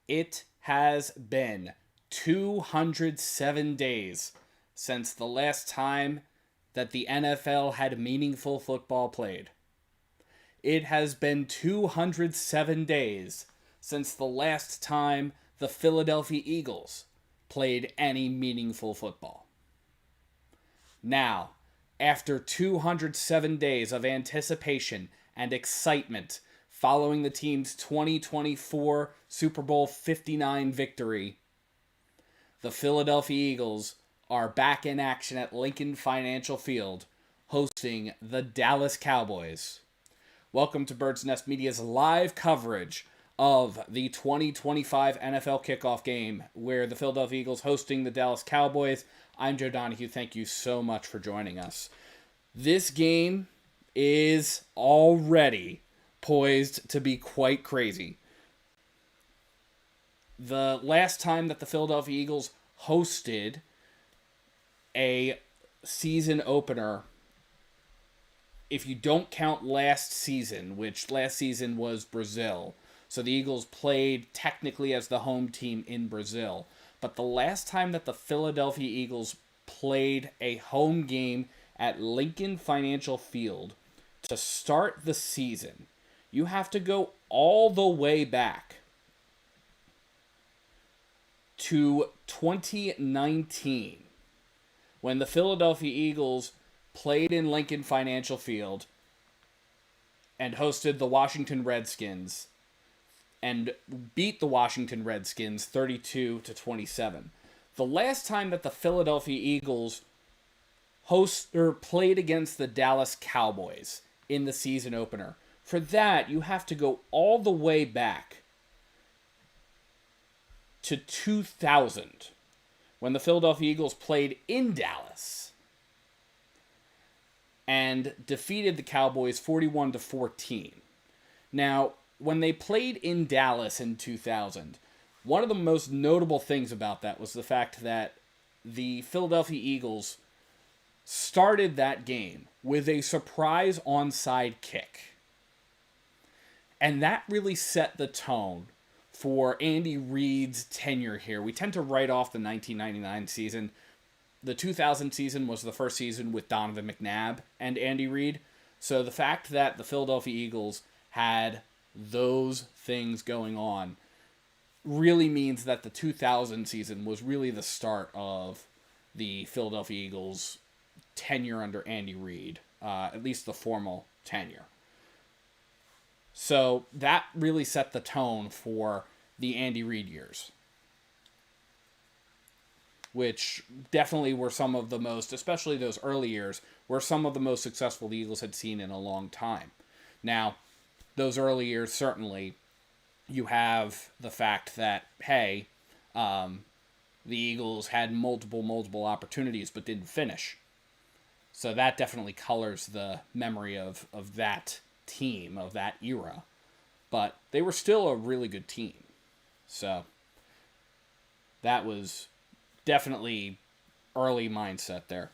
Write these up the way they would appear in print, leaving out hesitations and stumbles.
It has been 207 days since the last time that the NFL had meaningful football played. It has been 207 days since the last time the Philadelphia Eagles played any meaningful football. Now, after 207 days of anticipation and excitement following the team's 2024 Super Bowl 59 victory, the Philadelphia Eagles are back in action at Lincoln Financial Field, hosting the Dallas Cowboys. Welcome to Bird's Nest Media's live coverage of the 2025 NFL Kickoff game, where the Philadelphia Eagles hosting the Dallas Cowboys. I'm Joe Donahue. Thank you so much for joining us. This game is already poised to be quite crazy. The last time that the Philadelphia Eagles hosted a season opener, if you don't count last season, which last season was Brazil, so the Eagles played technically as the home team in Brazil, but the last time that the Philadelphia Eagles played a home game at Lincoln Financial Field to start the season, you have to go all the way back to 2019, when the Philadelphia Eagles played in Lincoln Financial Field and hosted the Washington Redskins and beat the Washington Redskins 32-27. The last time that the Philadelphia Eagles played against the Dallas Cowboys in the season opener, for that you have to go all the way back to 2000, when the Philadelphia Eagles played in Dallas and defeated the Cowboys 41-14. Now, when they played in Dallas in 2000, one of the most notable things about that was the fact that the Philadelphia Eagles started that game with a surprise onside kick. And that really set the tone for Andy Reid's tenure here. We tend to write off the 1999 season. The 2000 season was the first season with Donovan McNabb and Andy Reid. So the fact that the Philadelphia Eagles had those things going on really means that the 2000 season was really the start of the Philadelphia Eagles' tenure under Andy Reid, at least the formal tenure. So that really set the tone for the Andy Reid years, which definitely were some of the most, especially those early years, were some of the most successful the Eagles had seen in a long time. Now, those early years, certainly, you have the fact that, hey, the Eagles had multiple opportunities but didn't finish. So that definitely colors the memory of that team, of that era. But they were still a really good team. So that was definitely early mindset there.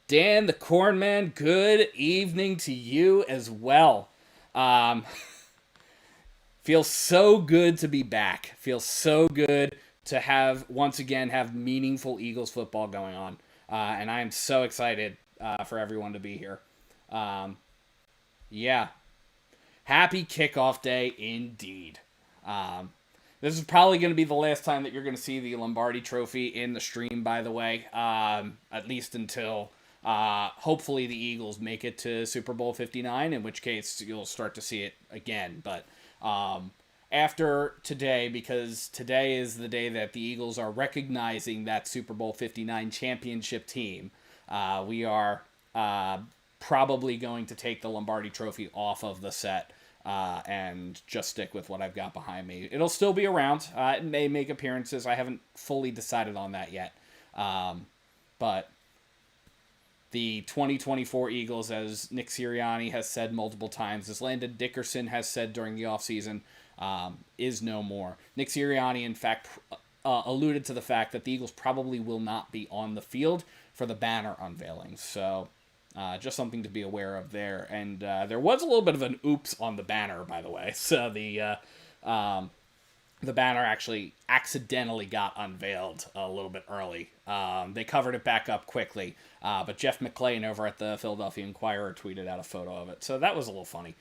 Dan the Cornman, good evening to you as well. Feels so good to be back. Feels so good to once again have meaningful Eagles football going on. And I am so excited for everyone to be here. Yeah. Happy kickoff day indeed. This is probably going to be the last time that you're going to see the Lombardi Trophy in the stream, by the way. At least until hopefully the Eagles make it to Super Bowl 59, in which case you'll start to see it again. But after today, because today is the day that the Eagles are recognizing that Super Bowl 59 championship team, we are probably going to take the Lombardi Trophy off of the set and just stick with what I've got behind me. It'll still be around. It may make appearances. I haven't fully decided on that yet. But the 2024 Eagles, as Nick Sirianni has said multiple times, as Landon Dickerson has said during the offseason, is no more. Nick Sirianni, in fact, alluded to the fact that the Eagles probably will not be on the field for the banner unveiling. So just something to be aware of there. And there was a little bit of an oops on the banner, by the way. So the the banner actually accidentally got unveiled a little bit early. They covered it back up quickly, but Jeff McClain over at the Philadelphia Inquirer tweeted out a photo of it, so that was a little funny.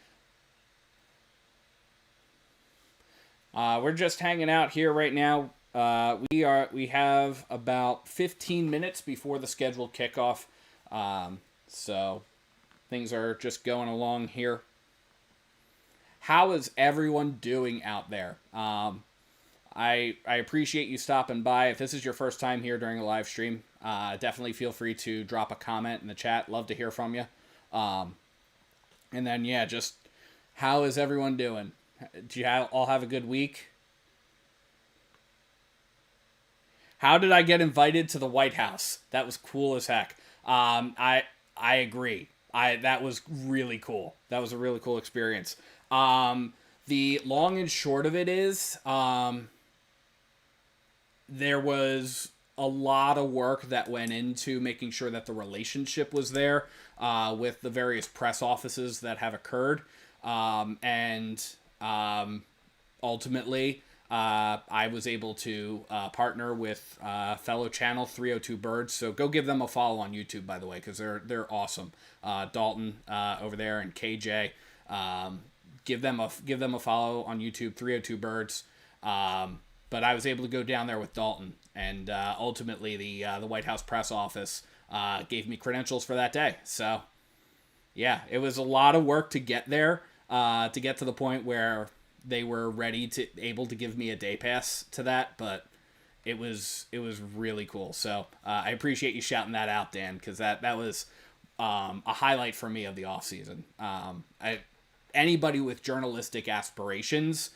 We're just hanging out here right now. We have about 15 minutes before the scheduled kickoff, so things are just going along here. How is everyone doing out there? I appreciate you stopping by. If this is your first time here during a live stream, definitely feel free to drop a comment in the chat. Love to hear from you. And then, yeah, just how is everyone doing? Do you all have a good week? How did I get invited to the White House? That was cool as heck. I agree. That was really cool. That was a really cool experience. The long and short of it is, there was a lot of work that went into making sure that the relationship was there with the various press offices that have occurred. Ultimately, I was able to partner with fellow channel 302 Birds. So go give them a follow on YouTube, by the way, because they're awesome. Dalton over there and KJ. Give them a follow on YouTube, 302 Birds. But I was able to go down there with Dalton, and ultimately the White House press office gave me credentials for that day. So yeah, it was a lot of work to get there, to get to the point where they were able to give me a day pass to that, but it was really cool. So I appreciate you shouting that out, Dan, because that was a highlight for me of the off season. Anybody with journalistic aspirations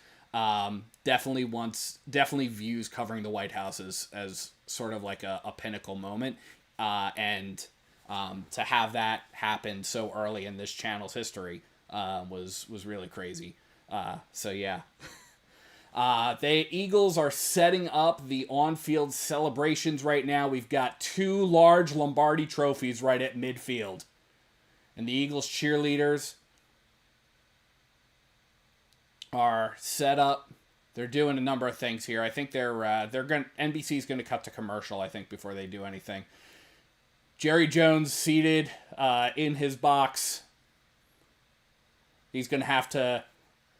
definitely views covering the White House as sort of like a pinnacle moment, and to have that happen so early in this channel's history was really crazy. So yeah. The Eagles are setting up the on-field celebrations right now. We've got 2 large Lombardi trophies right at midfield. And the Eagles cheerleaders are set up. They're doing a number of things here. I think NBC's going to cut to commercial, I think, before they do anything. Jerry Jones seated in his box. He's going to have to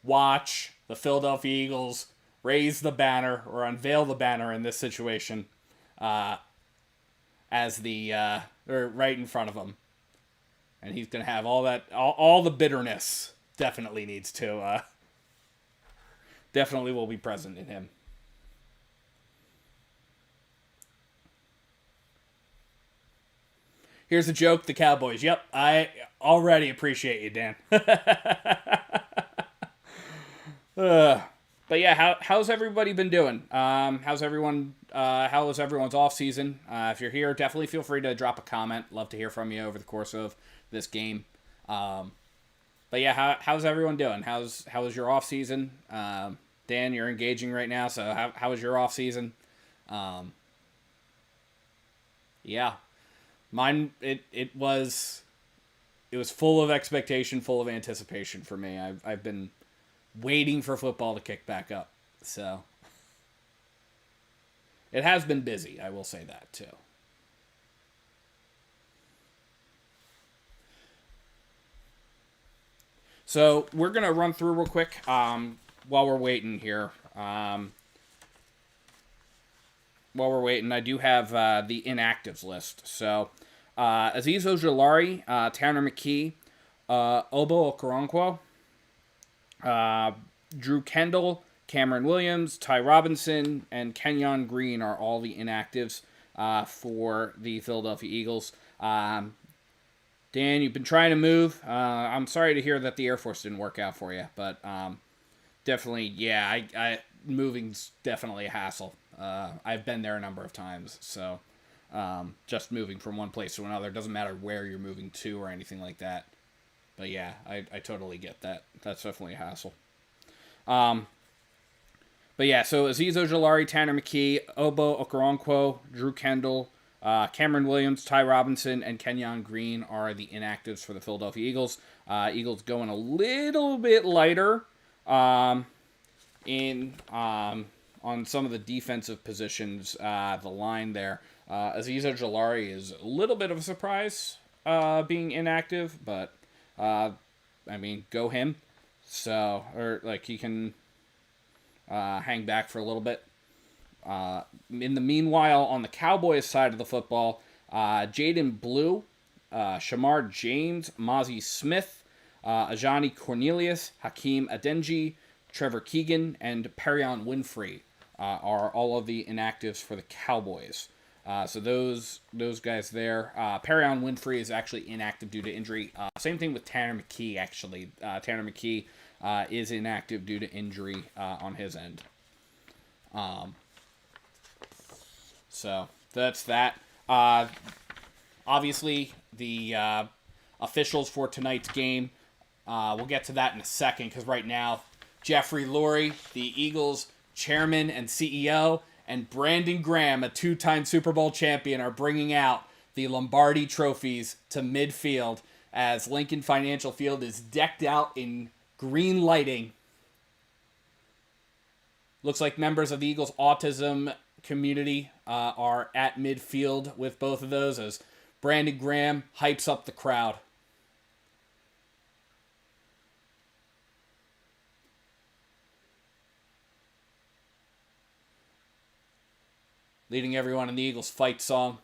watch the Philadelphia Eagles raise the banner, or unveil the banner in this situation, as or right in front of him. And he's going to have all the bitterness definitely will be present in him. Here's a joke, the Cowboys. Yep, I already appreciate you, Dan. But yeah, how's everybody been doing? How was everyone's off season? If you're here, definitely feel free to drop a comment. Love to hear from you over the course of this game. But yeah, how's everyone doing? How was your off season? Dan, you're engaging right now, so how was your off season? Yeah, mine it was full of expectation, full of anticipation for me. I've been waiting for football to kick back up, so it has been busy. I will say that too. So we're gonna run through real quick while we're waiting here. While we're waiting, I do have the inactives list. So Azeez Ojulari, Tanner McKee, Obo Okoronkwo, Drew Kendall, Cameron Williams, Ty Robinson, and Kenyon Green are all the inactives for the Philadelphia Eagles. Dan, you've been trying to move. I'm sorry to hear that the Air Force didn't work out for you, but definitely, yeah, moving's definitely a hassle. I've been there a number of times, so just moving from one place to another, doesn't matter where you're moving to or anything like that. But yeah, I totally get that. That's definitely a hassle. But yeah, so Azeez Ojulari, Tanner McKee, Obo Okoronkwo, Drew Kendall, Cameron Williams, Ty Robinson, and Kenyon Green are the inactives for the Philadelphia Eagles. Eagles going a little bit lighter in on some of the defensive positions, the line there. Aziz Ojulari is a little bit of a surprise being inactive, but go him. So, or like he can hang back for a little bit. In the meanwhile, on the Cowboys side of the football, Jaden Blue, Shamar James, Mozzie Smith, Ajani Cornelius, Hakeem Adenji, Trevor Keegan, and Perion Winfrey are all of the inactives for the Cowboys. So those guys there. Perion Winfrey is actually inactive due to injury. Same thing with Tanner McKee, actually. Tanner McKee is inactive due to injury on his end. So that's that. Obviously, the officials for tonight's game, we'll get to that in a second, because right now, Jeffrey Lurie, the Eagles chairman and CEO, and Brandon Graham, a two-time Super Bowl champion, are bringing out the Lombardi trophies to midfield as Lincoln Financial Field is decked out in green lighting. Looks like members of the Eagles autism community are at midfield with both of those as Brandon Graham hypes up the crowd. Leading everyone in the Eagles fight song.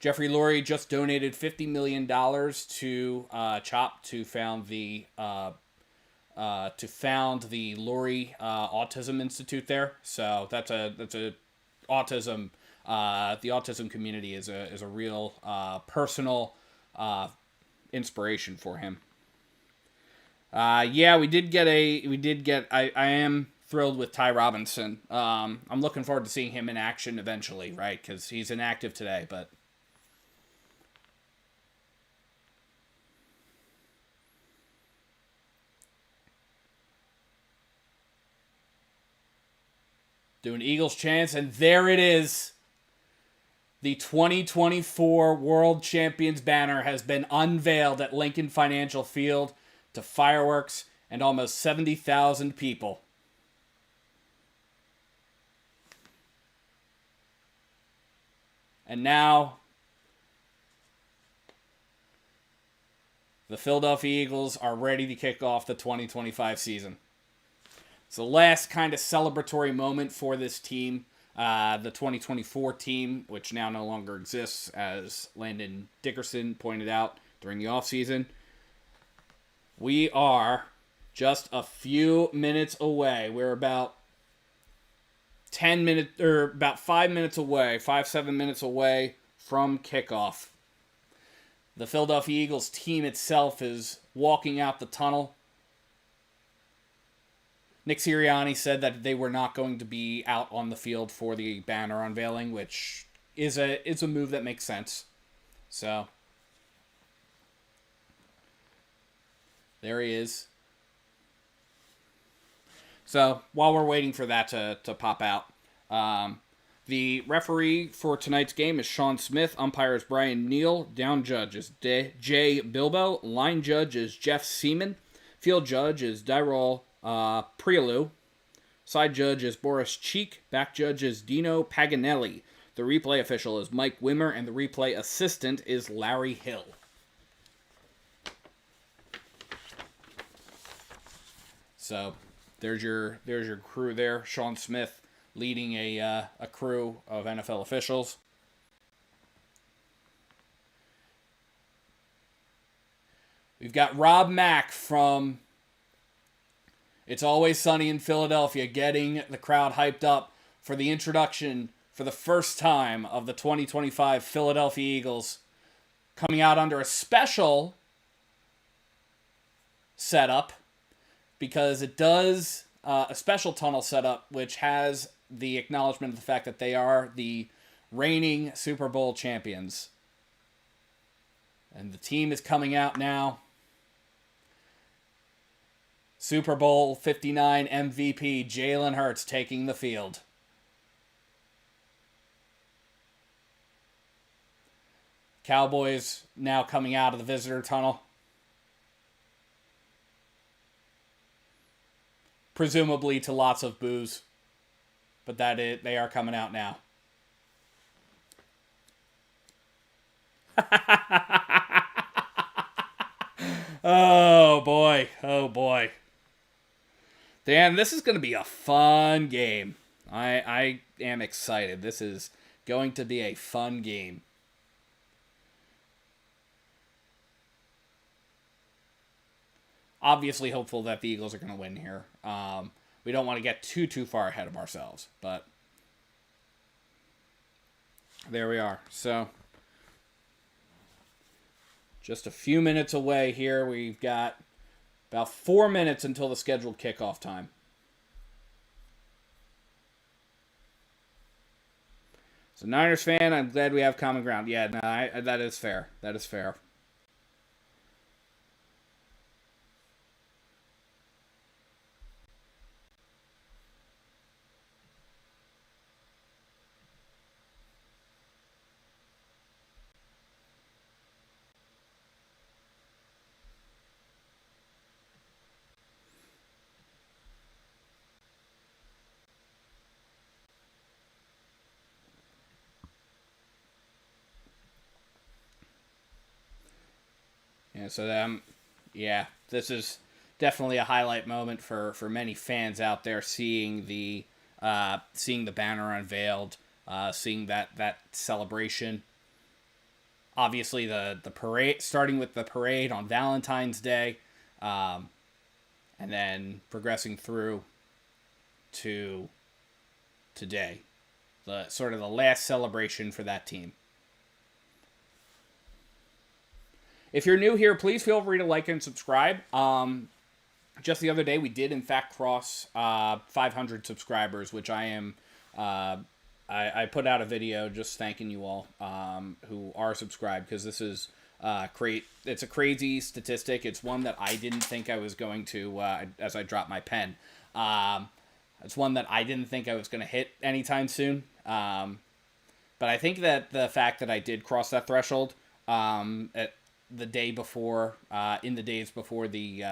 Jeffrey Lurie just donated $50 million to CHOP to found the Lurie Autism Institute there. So that's a autism. The autism community is a real personal inspiration for him. I am thrilled with Ty Robinson. I'm looking forward to seeing him in action eventually, right? Because he's inactive today, but doing Eagles chants, and there it is. The 2024 World Champions banner has been unveiled at Lincoln Financial Field to fireworks and almost 70,000 people. And now, the Philadelphia Eagles are ready to kick off the 2025 season. It's the last kind of celebratory moment for this team. The 2024 team, which now no longer exists, as Landon Dickerson pointed out during the offseason. We are just a few minutes away. We're about 7 minutes away from kickoff. The Philadelphia Eagles team itself is walking out the tunnel. Nick Sirianni said that they were not going to be out on the field for the banner unveiling, which is a move that makes sense. So there he is. So while we're waiting for that to pop out, the referee for tonight's game is Sean Smith. Umpire is Brian Neal. Down judge is Jay Bilbo. Line judge is Jeff Seaman. Field judge is Dyrol Prialu. Side judge is Boris Cheek. Back judge is Dino Paganelli. The replay official is Mike Wimmer, and the replay assistant is Larry Hill. So there's your crew there. Sean Smith leading a crew of NFL officials. We've got Rob Mack from It's Always Sunny in Philadelphia getting the crowd hyped up for the introduction for the first time of the 2025 Philadelphia Eagles, coming out under a special setup because it does a special tunnel setup which has the acknowledgement of the fact that they are the reigning Super Bowl champions. And the team is coming out now. Super Bowl 59 MVP Jalen Hurts taking the field. Cowboys now coming out of the visitor tunnel. Presumably to lots of boos. but they are coming out now. Oh boy. Oh boy. Dan, this is going to be a fun game. I am excited. This is going to be a fun game. Obviously hopeful that the Eagles are going to win here. We don't want to get too far ahead of ourselves, but there we are. So just a few minutes away here. We've got about 4 minutes until the scheduled kickoff time. So Niners fan, I'm glad we have common ground. Yeah, no, that is fair. That is fair. Yeah, so yeah, this is definitely a highlight moment for many fans out there seeing the banner unveiled, seeing that celebration. Obviously, the parade, starting with the parade on Valentine's Day, and then progressing through to today, the sort of the last celebration for that team. If you're new here, please feel free to like and subscribe. Just the other day, we did in fact cross 500 subscribers, which I am. I put out a video just thanking you all who are subscribed, because this is it's a crazy statistic. It's one that I didn't think I was going to, as I dropped my pen. It's one that I didn't think I was going to hit anytime soon. But I think that the fact that I did cross that threshold at the day before, in the days before the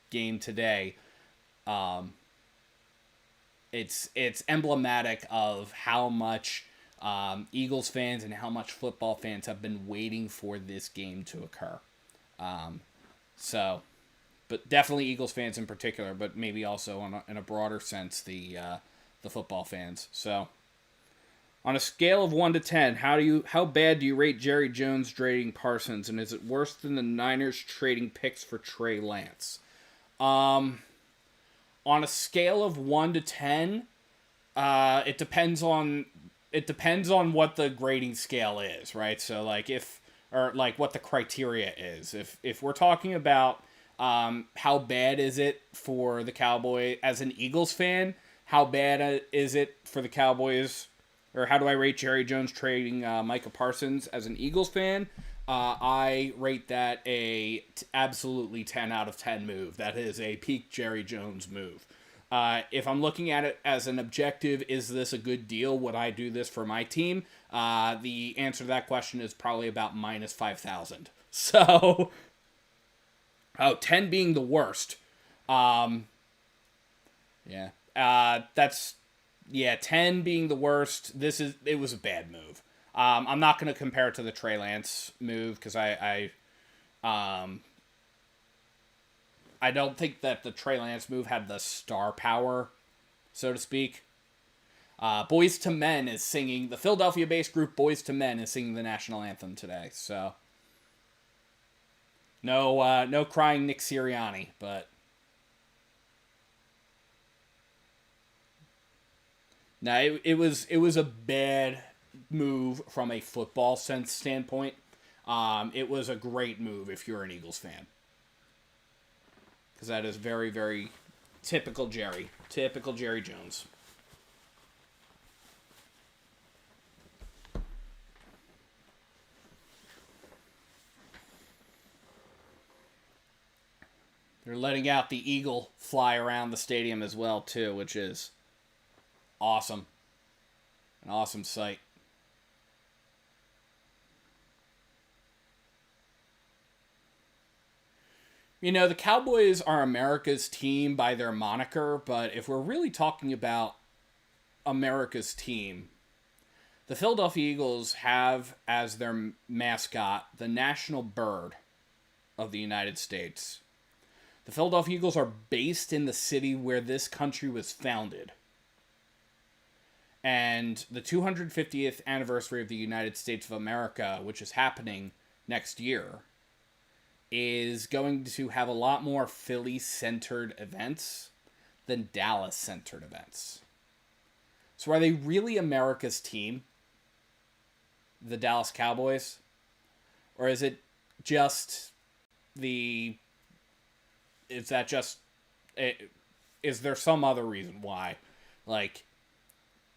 game today, it's emblematic of how much Eagles fans and how much football fans have been waiting for this game to occur. But definitely Eagles fans in particular, but maybe also in a broader sense, the football fans. So, on a scale of 1 to 10, how bad do you rate Jerry Jones trading Parsons, and is it worse than the Niners trading picks for Trey Lance? On a scale of 1 to 10, it depends on what the grading scale is, right? So what the criteria is. If we're talking about how bad is it for the Cowboys as an Eagles fan, how bad is it for the Cowboys? Or how do I rate Jerry Jones trading Micah Parsons as an Eagles fan? I rate that absolutely 10 out of 10 move. That is a peak Jerry Jones move. If I'm looking at it as an objective, is this a good deal? Would I do this for my team? The answer to that question is probably about minus 5,000. So, 10 being the worst. Yeah. 10 being the worst. It was a bad move. I'm not going to compare it to the Trey Lance move, because I don't think that the Trey Lance move had the star power, so to speak. Boys to Men is singing, the Philadelphia-based group Boys to Men is singing the national anthem today, so no crying Nick Sirianni, but no, it was a bad move from a football sense standpoint. It was a great move if you're an Eagles fan, because that is very, very typical Jerry Jones. They're letting out the eagle fly around the stadium as well too, which is awesome. An awesome sight. You know, the Cowboys are America's team by their moniker, but if we're really talking about America's team, the Philadelphia Eagles have as their mascot the national bird of the United States. The Philadelphia Eagles are based in the city where this country was founded. And the 250th anniversary of the United States of America, which is happening next year, is going to have a lot more Philly-centered events than Dallas-centered events. So are they really America's team, the Dallas Cowboys? Or is it just is there some other reason why? Like,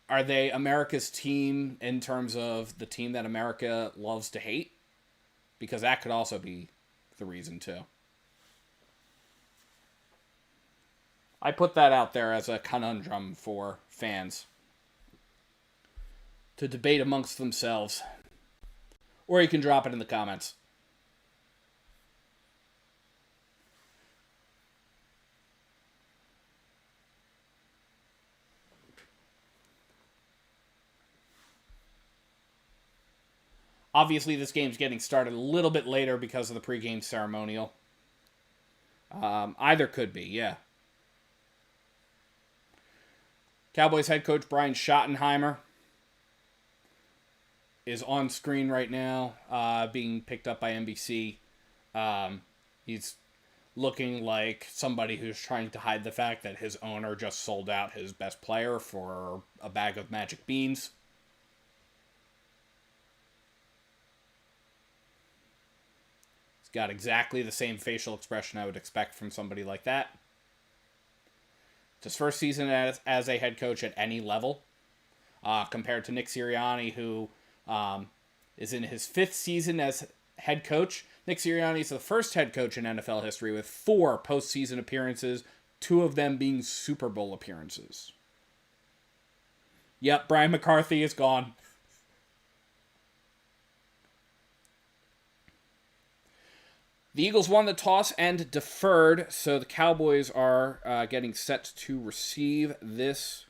are they America's team in terms of the team that America loves to hate? Because that could also be the reason too. I put that out there as a conundrum for fans to debate amongst themselves. Or you can drop it in the comments. Obviously, this game's getting started a little bit later because of the pregame ceremonial. Either could be, yeah. Cowboys head coach Brian Schottenheimer is on screen right now, being picked up by NBC. He's looking like somebody who's trying to hide the fact that his owner just sold out his best player for a bag of magic beans. He's got exactly the same facial expression I would expect from somebody like that. It's his first season as a head coach at any level, compared to Nick Sirianni, who is in his 5th season as head coach. Nick Sirianni is the first head coach in NFL history with 4 postseason appearances, 2 of them being Super Bowl appearances. Yep, Brian McCarthy is gone. The Eagles won the toss and deferred, so the Cowboys are getting set to receive this.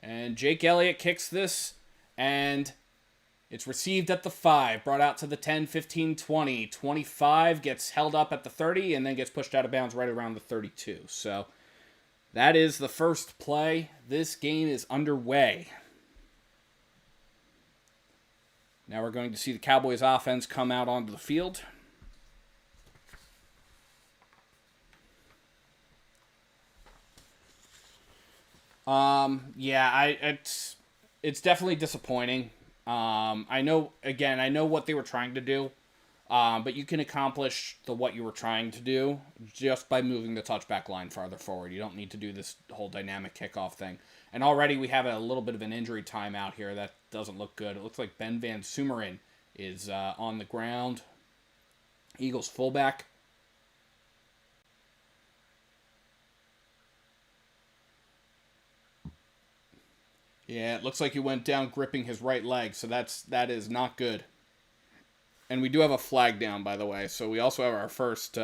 And Jake Elliott kicks this, and it's received at the 5, brought out to the 10, 15, 20. 25 gets held up at the 30, and then gets pushed out of bounds right around the 32. So that is the first play. This game is underway. Now we're going to see the Cowboys offense come out onto the field. It's definitely disappointing. I know what they were trying to do, but you can accomplish what you were trying to do just by moving the touchback line farther forward. You don't need to do this whole dynamic kickoff thing. And already we have a little bit of an injury timeout here that doesn't look good. It looks like Ben Van Sumeren is on the ground. Eagles fullback. Yeah, it looks like he went down gripping his right leg, so that is not good. And we do have a flag down, by the way, so we also have our first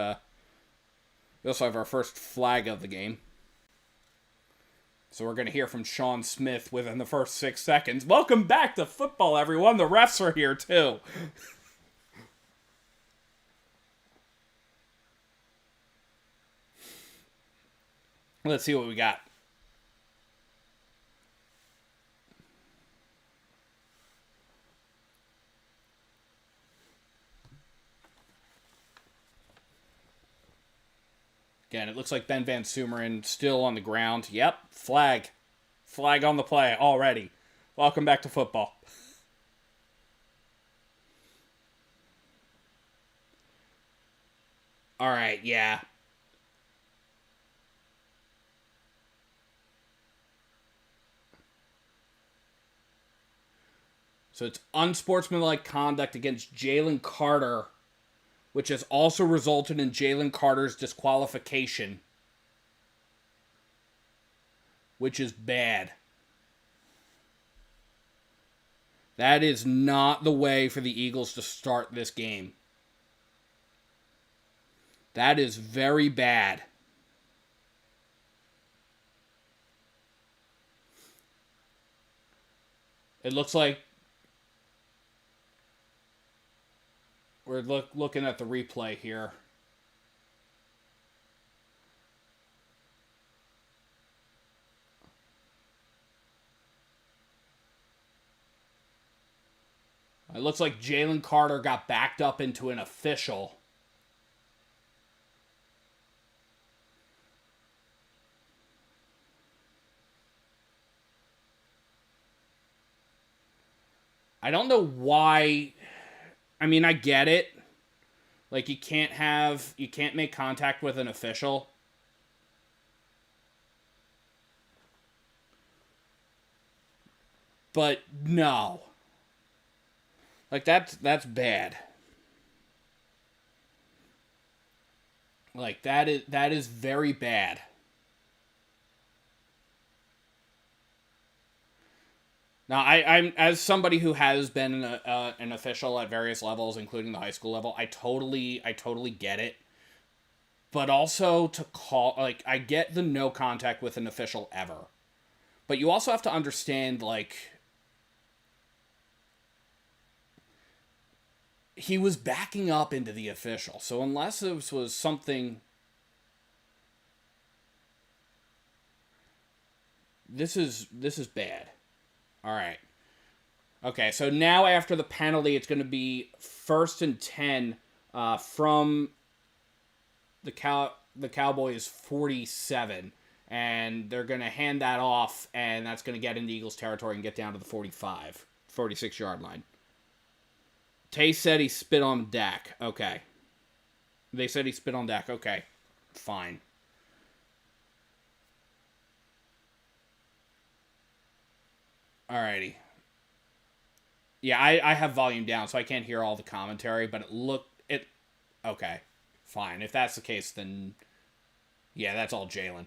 flag of the game. So we're going to hear from Sean Smith within the first 6 seconds. Welcome back to football, everyone. The refs are here too. Let's see what we got. Again, it looks like Ben Van Sumeren still on the ground. Yep, flag. Flag on the play already. Welcome back to football. All right, yeah. So it's unsportsmanlike conduct against Jalen Carter, which has also resulted in Jalen Carter's disqualification, which is bad. That is not the way for the Eagles to start this game. That is very bad. It looks like we're looking at the replay here. It looks like Jalen Carter got backed up into an official. I don't know why. I mean, I get it. Like, you can't make contact with an official. But no. Like, that's bad. Like, that is very bad. Now, I'm as somebody who has been an official at various levels, including the high school level, I totally get it. But also to call, like, I get the no contact with an official ever. But you also have to understand, like, he was backing up into the official. So unless this was something... This is bad. All right. Okay, so now after the penalty, it's going to be 1st and 10 from the Cowboys 47. And they're going to hand that off, and that's going to get into Eagles territory and get down to the 46-yard line. Tay said he spit on Dak. Okay. They said he spit on Dak. Okay. Fine. Alrighty. Yeah, I have volume down, so I can't hear all the commentary, but okay. Fine. If that's the case, then yeah, that's all Jalen.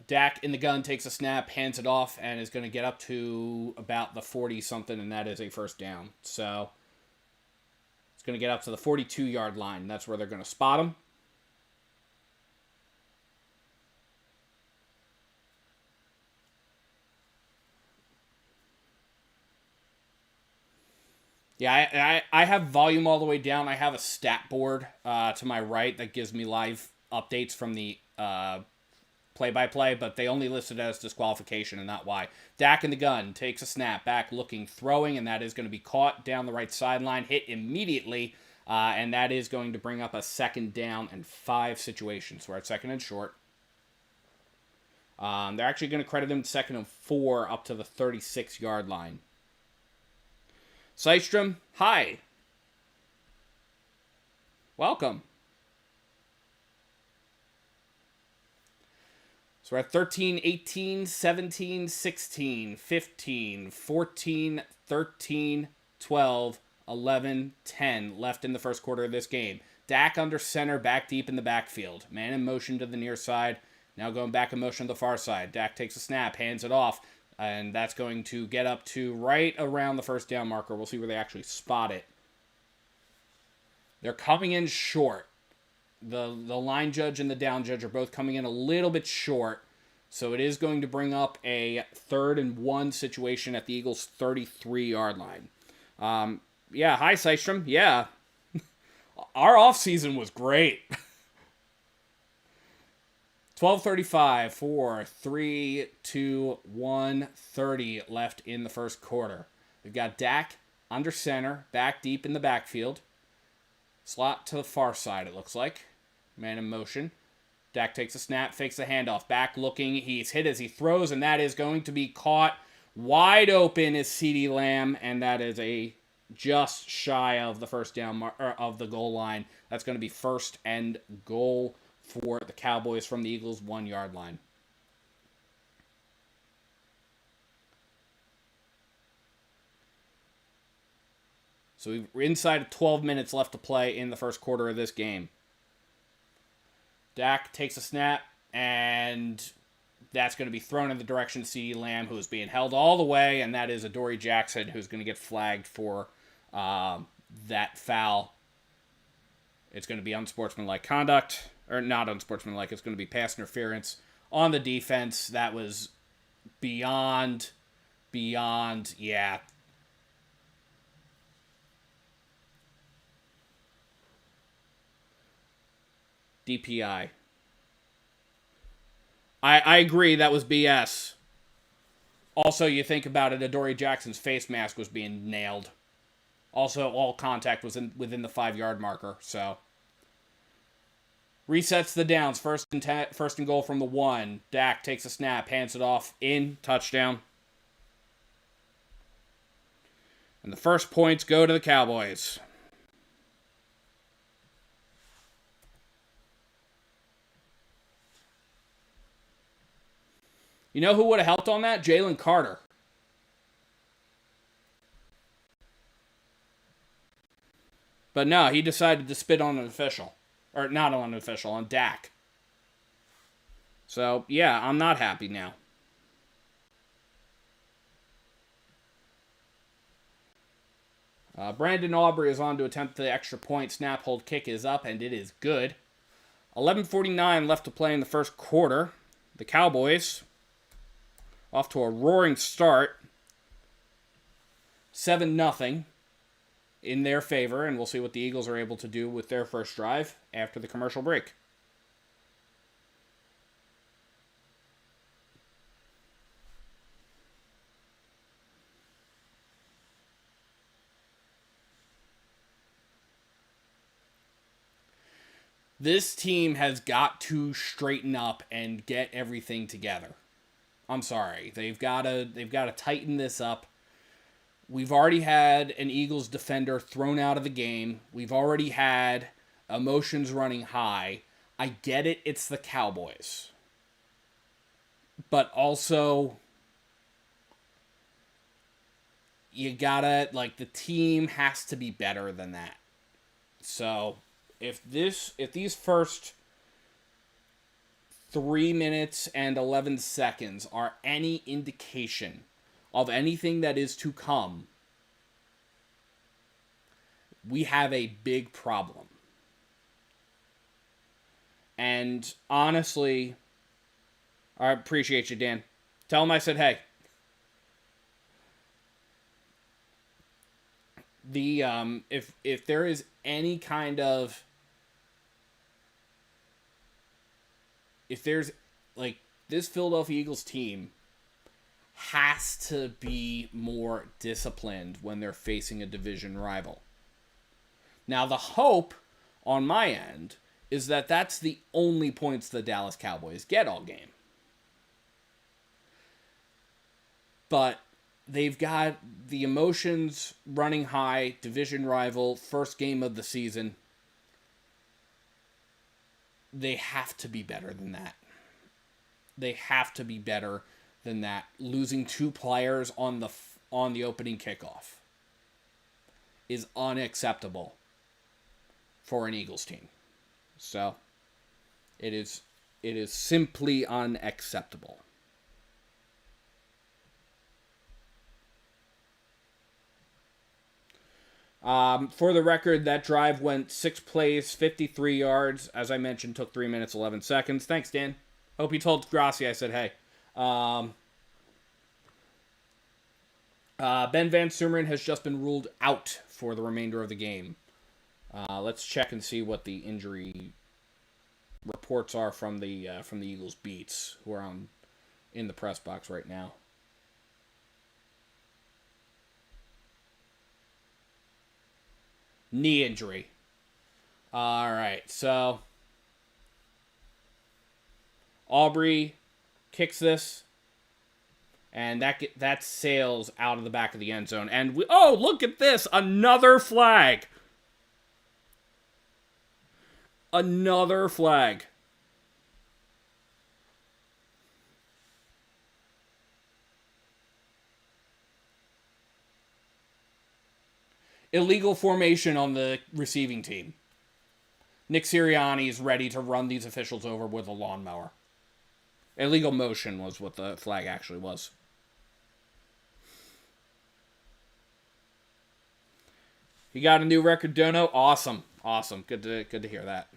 Dak in the gun takes a snap, hands it off, and is going to get up to about the 40-something, and that is a first down. So it's going to get up to the 42-yard line, and that's where they're going to spot him. Yeah, I have volume all the way down. I have a stat board to my right that gives me live updates from the play-by-play, but they only listed it as disqualification and not why. Dak in the gun takes a snap, back looking, throwing, and that is going to be caught down the right sideline, hit immediately, and that is going to bring up a 2nd down and 5 situation. So we're at 2nd and short. They're actually going to credit him 2nd and 4 up to the 36-yard line. Seistrom, hi. Welcome. So we're at 13, 18, 17, 16, 15, 14, 13, 12, 11, 10 left in the first quarter of this game. Dak under center, back deep in the backfield. Man in motion to the near side. Now going back in motion to the far side. Dak takes a snap, hands it off. And that's going to get up to right around the first down marker. We'll see where they actually spot it. They're coming in short. The line judge and the down judge are both coming in a little bit short. So it is going to bring up a 3rd and 1 situation at the Eagles' 33-yard line. Yeah, hi, Seistrom. Yeah. Our offseason was great. 12:35, 4, 3, 2, 1, 30 left in the first quarter. We've got Dak under center, back deep in the backfield. Slot to the far side, it looks like. Man in motion. Dak takes a snap, fakes the handoff. Back looking, he's hit as he throws, and that is going to be caught wide open is CeeDee Lamb, and that is a just shy of the first down of the goal line. That's going to be 1st and goal for the Cowboys from the Eagles' 1-yard line. So we're inside of 12 minutes left to play in the first quarter of this game. Dak takes a snap, and That's going to be thrown in the direction of CeeDee Lamb, who is being held all the way, and that is Adoree Jackson, who's going to get flagged for that foul. It's going to be unsportsmanlike conduct, or not unsportsmanlike. It's going to be pass interference on the defense. That was beyond, yeah. DPI. I agree, that was BS. Also, you think about it, Adoree Jackson's face mask was being nailed. Also, all contact was within the 5-yard marker, so. Resets the downs, first and goal from the 1. Dak takes a snap, hands it off, in, touchdown. And the first points go to the Cowboys. You know who would have helped on that? Jalen Carter. But no, he decided to spit on an official. Or not on an official, on Dak. So, yeah, I'm not happy now. Brandon Aubrey is on to attempt the extra point. Snap, hold, kick is up, and it is good. 11:49 left to play in the first quarter. The Cowboys off to a roaring start. 7-0 in their favor, and we'll see what the Eagles are able to do with their first drive after the commercial break. This team has got to straighten up and get everything together. I'm sorry. They've got to tighten this up. We've already had an Eagles defender thrown out of the game. We've already had emotions running high. I get it. It's the Cowboys. But also, you gotta, the team has to be better than that. So, if these first 3 minutes and 11 seconds are any indication of anything that is to come, we have a big problem. And honestly, I appreciate you, Dan. Tell him I said hey. If there is any kind of, if there's this Philadelphia Eagles team has to be more disciplined when they're facing a division rival. Now, the hope on my end is that that's the only points the Dallas Cowboys get all game. But they've got the emotions running high, division rival, first game of the season. They have to be better than that. They have to be better than that. Losing 2 players on the opening kickoff is unacceptable for an Eagles team. So, it is simply unacceptable. For the record, that drive went 6 plays, 53 yards. As I mentioned, took 3 minutes, 11 seconds. Thanks, Dan. Hope you told Grassi I said hey. Ben Van Sumeren has just been ruled out for the remainder of the game. Let's check and see what the injury reports are from the Eagles beats, who are in the press box right now. Knee injury. All right, so Aubrey kicks this, and that sails out of the back of the end zone. And look at this, another flag. Another flag. Illegal formation on the receiving team. Nick Sirianni is ready to run these officials over with a lawnmower. Illegal motion was what the flag actually was. He got a new record dono. Awesome. Good to hear that.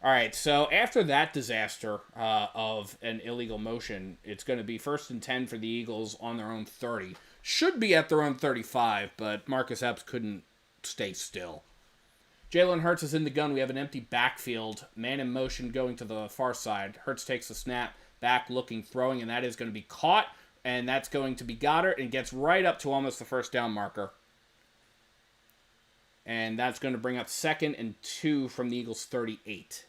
All right, so after that disaster of an illegal motion, it's going to be 1st and 10 for the Eagles on their own 30. Should be at their own 35, but Marcus Epps couldn't stay still. Jalen Hurts is in the gun. We have an empty backfield. Man in motion going to the far side. Hurts takes the snap, back looking, throwing, and that is going to be caught. And that's going to be Goddard and gets right up to almost the first down marker. And that's going to bring up 2nd and 2 from the Eagles' 38.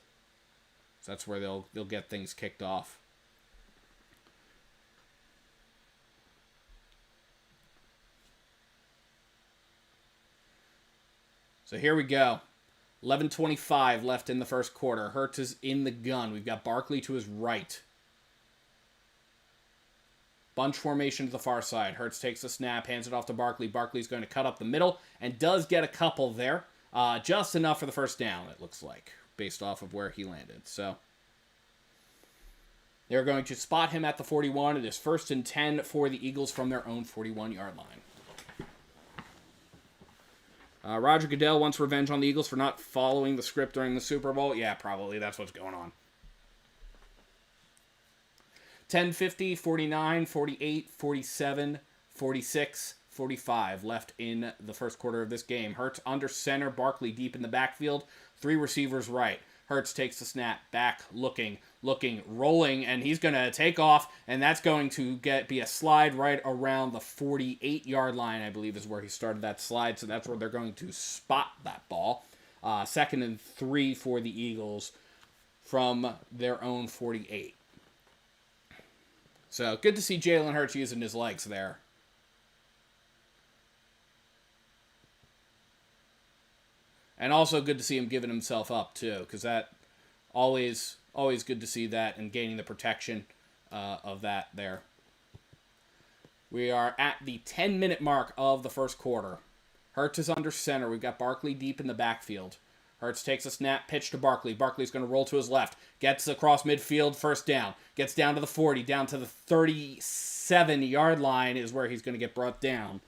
So that's where they'll get things kicked off. So here we go. 11:25 left in the first quarter. Hurts is in the gun. We've got Barkley to his right. Bunch formation to the far side. Hurts takes the snap, hands it off to Barkley. Barkley's going to cut up the middle and does get a couple there. Just enough for the first down, it looks like, based off of where he landed. So they're going to spot him at the 41. It is 1st and 10 for the Eagles from their own 41-yard line. Roger Goodell wants revenge on the Eagles for not following the script during the Super Bowl. Yeah, probably. That's what's going on. 10:50, 49, 48, 47, 46, 45 left in the first quarter of this game. Hurts under center, Barkley deep in the backfield, 3 receivers right. Hurts takes the snap, back, looking, rolling, and he's going to take off, and that's going to be a slide right around the 48-yard line, I believe is where he started that slide, so that's where they're going to spot that ball. 2nd and 3 for the Eagles from their own 48. So, good to see Jalen Hurts using his legs there. And also good to see him giving himself up, too, because that always good to see that and gaining the protection of that there. We are at the 10-minute mark of the first quarter. Hurts is under center. We've got Barkley deep in the backfield. Hurts takes a snap, pitch to Barkley. Barkley's going to roll to his left. Gets across midfield, first down. Gets down to the 40, down to the 37-yard line is where he's going to get brought down.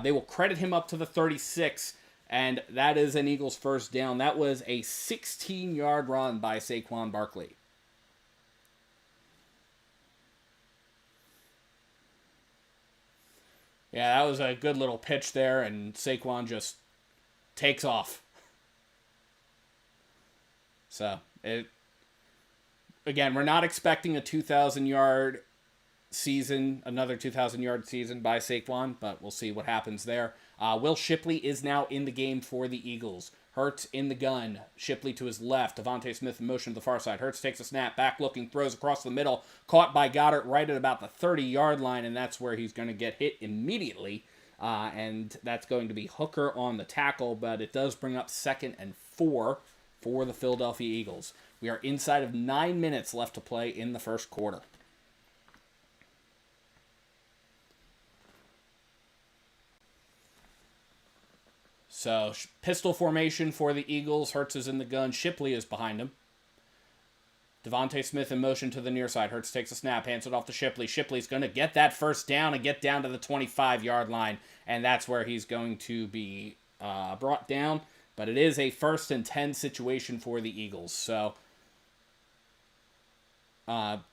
They will credit him up to the 36, and that is an Eagles first down. That was a 16-yard run by Saquon Barkley. Yeah, that was a good little pitch there, and Saquon just takes off. So, again, we're not expecting a 2,000-yard season, another 2,000-yard season by Saquon, but we'll see what happens there. Will Shipley is now in the game for the Eagles. Hurts in the gun. Shipley to his left. Devontae Smith in motion to the far side. Hurts takes a snap. Back looking. Throws across the middle. Caught by Goddard right at about the 30-yard line, and that's where he's going to get hit immediately. And that's going to be Hooker on the tackle, but it does bring up 2nd and 4 for the Philadelphia Eagles. We are inside of 9 minutes left to play in the first quarter. So, pistol formation for the Eagles. Hurts is in the gun. Shipley is behind him. Devontae Smith in motion to the near side. Hurts takes a snap, hands it off to Shipley. Shipley's going to get that first down and get down to the 25-yard line, and that's where he's going to be brought down. But it is a 1st and 10 situation for the Eagles. So,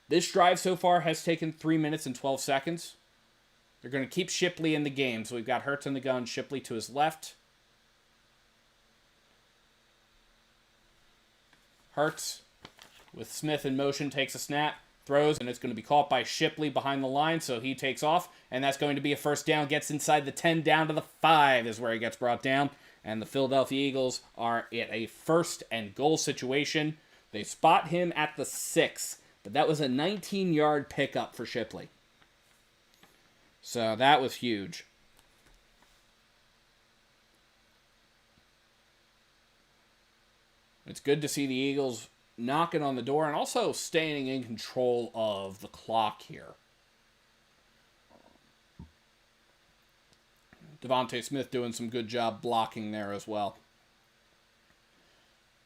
this drive so far has taken 3 minutes and 12 seconds. They're going to keep Shipley in the game. So, we've got Hurts in the gun, Shipley to his left. Hurts, with Smith in motion, takes a snap, throws, and it's going to be caught by Shipley behind the line, so he takes off, and that's going to be a first down, gets inside the 10, down to the 5 is where he gets brought down, and the Philadelphia Eagles are at a 1st and goal situation. They spot him at the 6, but that was a 19-yard pickup for Shipley. So that was huge. It's good to see the Eagles knocking on the door and also staying in control of the clock here. Devontae Smith doing some good job blocking there as well.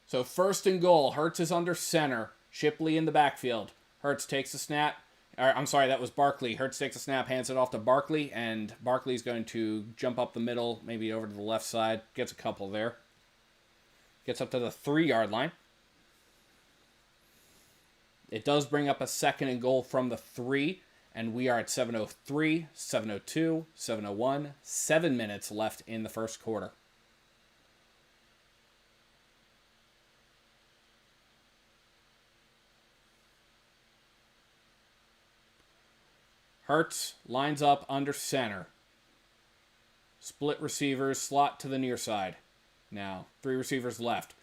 So 1st and goal. Hurts is under center. Shipley in the backfield. Hurts takes the snap. I'm sorry, that was Barkley. Hurts takes a snap, hands it off to Barkley, and Barkley's going to jump up the middle, maybe over to the left side. Gets a couple there. Gets up to the 3-yard line. It does bring up a 2nd and goal from the 3, and we are at 7:03, 7:02, 7:01, 7 minutes left in the first quarter. Hurts lines up under center. Split receivers, slot to the near side. Now, 3 receivers left.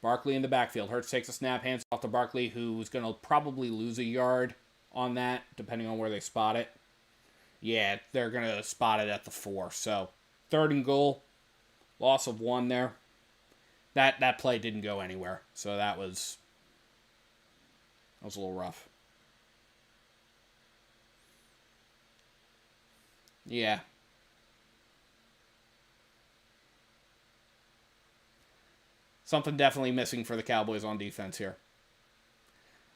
Barkley in the backfield. Hurts takes a snap, hands off to Barkley, who's going to probably lose a yard on that, depending on where they spot it. Yeah, they're going to spot it at the 4. So, 3rd and goal. Loss of 1 there. That play didn't go anywhere. So, that was a little rough. Yeah. Something definitely missing for the Cowboys on defense here.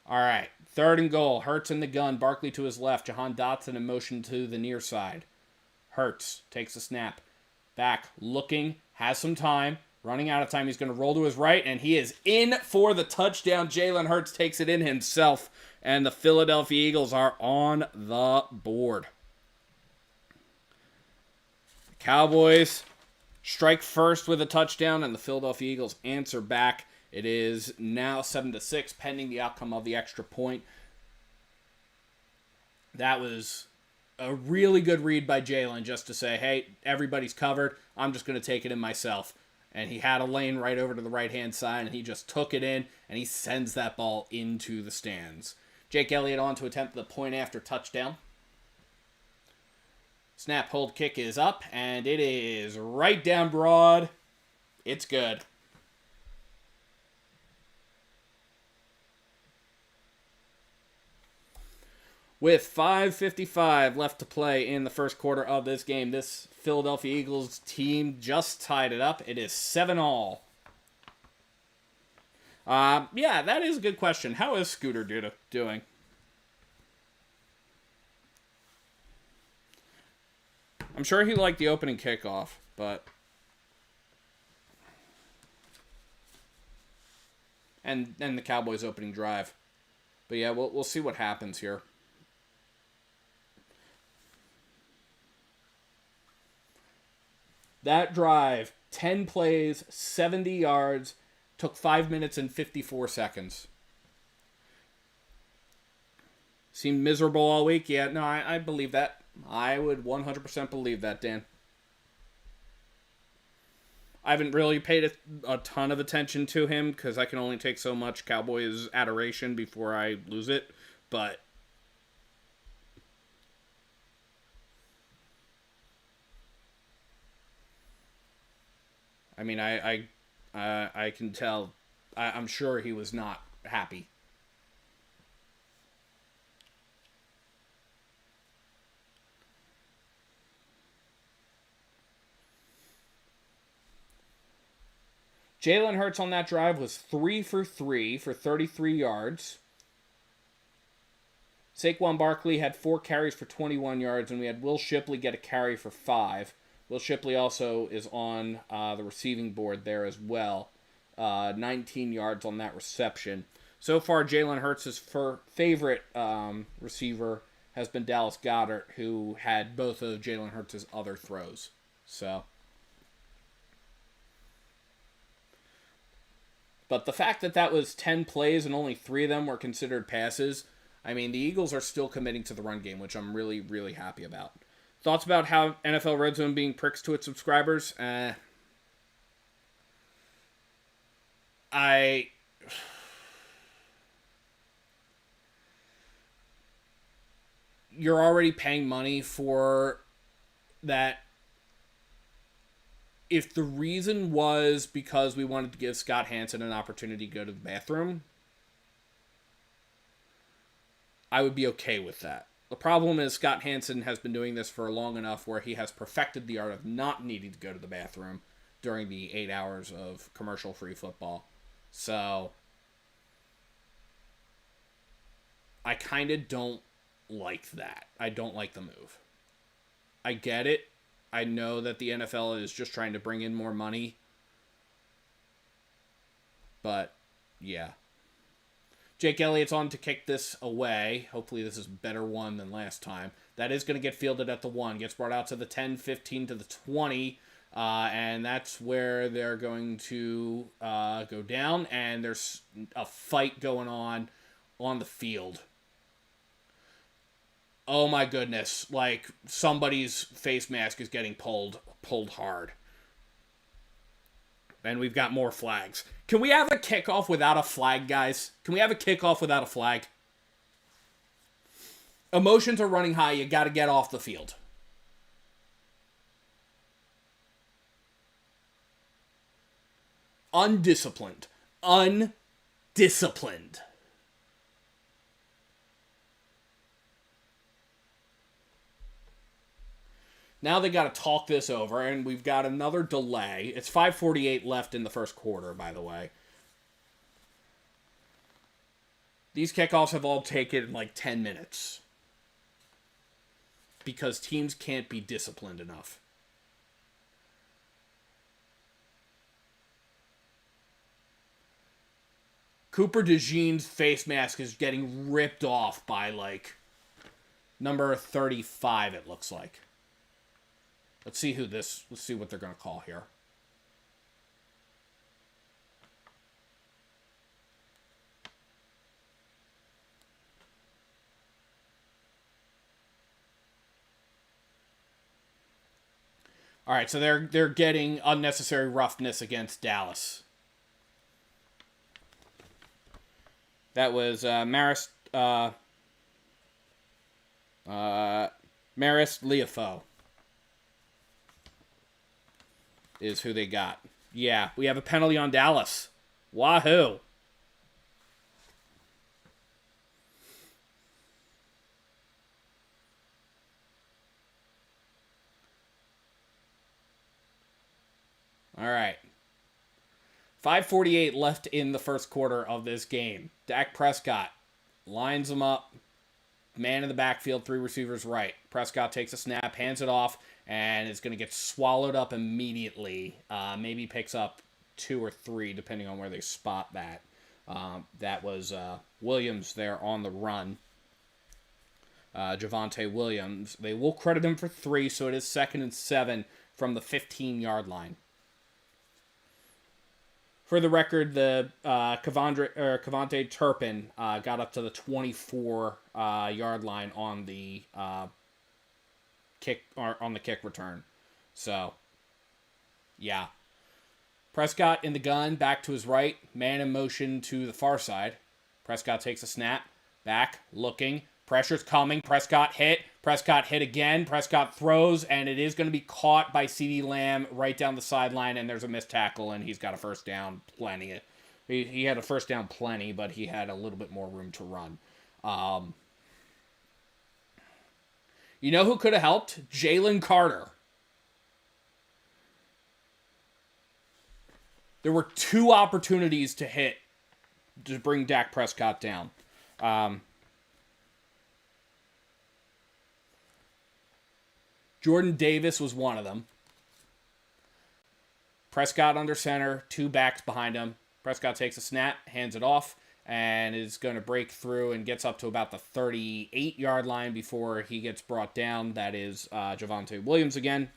All right. 3rd and goal. Hurts in the gun. Barkley to his left. Jahan Dotson in motion to the near side. Hurts takes a snap. Back. Looking. Has some time. Running out of time. He's going to roll to his right. And he is in for the touchdown. Jalen Hurts takes it in himself. And the Philadelphia Eagles are on the board. Cowboys strike first with a touchdown, and the Philadelphia Eagles answer back. It is now 7-6, pending the outcome of the extra point. That was a really good read by Jalen, just to say, hey, everybody's covered. I'm just going to take it in myself. And he had a lane right over to the right-hand side, and he just took it in, and he sends that ball into the stands. Jake Elliott on to attempt the point-after touchdown. Snap, hold, kick is up, and it is right down broad. It's good. With 5:55 left to play in the first quarter of this game, this Philadelphia Eagles team just tied it up. It is 7-all. Yeah, that is a good question. How is Scooter doing? I'm sure he liked the opening kickoff, but... And the Cowboys' opening drive. But yeah, we'll see what happens here. That drive, 10 plays, 70 yards, took 5 minutes and 54 seconds. Seemed miserable all week? Yeah, no, I believe that. I would 100% believe that, Dan. I haven't really paid a ton of attention to him because I can only take so much Cowboys adoration before I lose it. But I mean, I can tell. I'm sure he was not happy. Jalen Hurts on that drive was 3 for 3 for 33 yards. Saquon Barkley had 4 carries for 21 yards, and we had Will Shipley get a carry for 5. Will Shipley also is on the receiving board there as well. 19 yards on that reception. So far, Jalen Hurts' favorite receiver has been Dallas Goedert, who had both of Jalen Hurts' other throws. So... But the fact that was 10 plays and only 3 of them were considered passes, I mean, the Eagles are still committing to the run game, which I'm really, really happy about. Thoughts about how NFL Red Zone being pricks to its subscribers? You're already paying money for that. If the reason was because we wanted to give Scott Hanson an opportunity to go to the bathroom, I would be okay with that. The problem is Scott Hanson has been doing this for long enough where he has perfected the art of not needing to go to the bathroom during the 8 hours of commercial-free football. So, I kind of don't like that. I don't like the move. I get it. I know that the NFL is just trying to bring in more money. But, yeah. Jake Elliott's on to kick this away. Hopefully this is a better one than last time. That is going to get fielded at the 1. Gets brought out to the 10, 15 to the 20. And that's where they're going to go down. And there's a fight going on the field. Oh my goodness. Like, somebody's face mask is getting pulled hard. And we've got more flags. Can we have a kickoff without a flag, guys? Can we have a kickoff without a flag? Emotions are running high. You got to get off the field. Undisciplined. Undisciplined. Now they got to talk this over, and we've got another delay. It's 5:48 left in the first quarter, by the way. These kickoffs have all taken like 10 minutes. Because teams can't be disciplined enough. Cooper DeJean's face mask is getting ripped off by, like, number 35, it looks like. Let's see what they're going to call here. All right, so they're getting unnecessary roughness against Dallas. That was Maris Liafo is who they got. Yeah, we have a penalty on Dallas. Wahoo. All right. 5:48 left in the first quarter of this game. Dak Prescott lines them up. Man in the backfield, 3 receivers right. Prescott takes a snap, hands it off, and it's going to get swallowed up immediately. Maybe picks up 2 or 3, depending on where they spot that. That was Williams there on the run. Javonte Williams. They will credit him for 3, so it is 2nd and 7 from the 15-yard line. For the record, the Kevontae Turpin got up to the 24-yard line on the kick return. So, yeah. Prescott in the gun, back to his right, man in motion to the far side. Prescott takes a snap, back, looking, pressure's coming. Prescott hit again. Prescott throws, and it is going to be caught by CeeDee Lamb right down the sideline, and there's a missed tackle, and he's got a first down plenty. He had a first down plenty, but he had a little bit more room to run. You know who could have helped? Jalen Carter. There were 2 opportunities to bring Dak Prescott down. Jordan Davis was one of them. Prescott under center, 2 backs behind him. Prescott takes a snap, hands it off, and is going to break through and gets up to about the 38-yard line before he gets brought down. That is Javonte Williams again.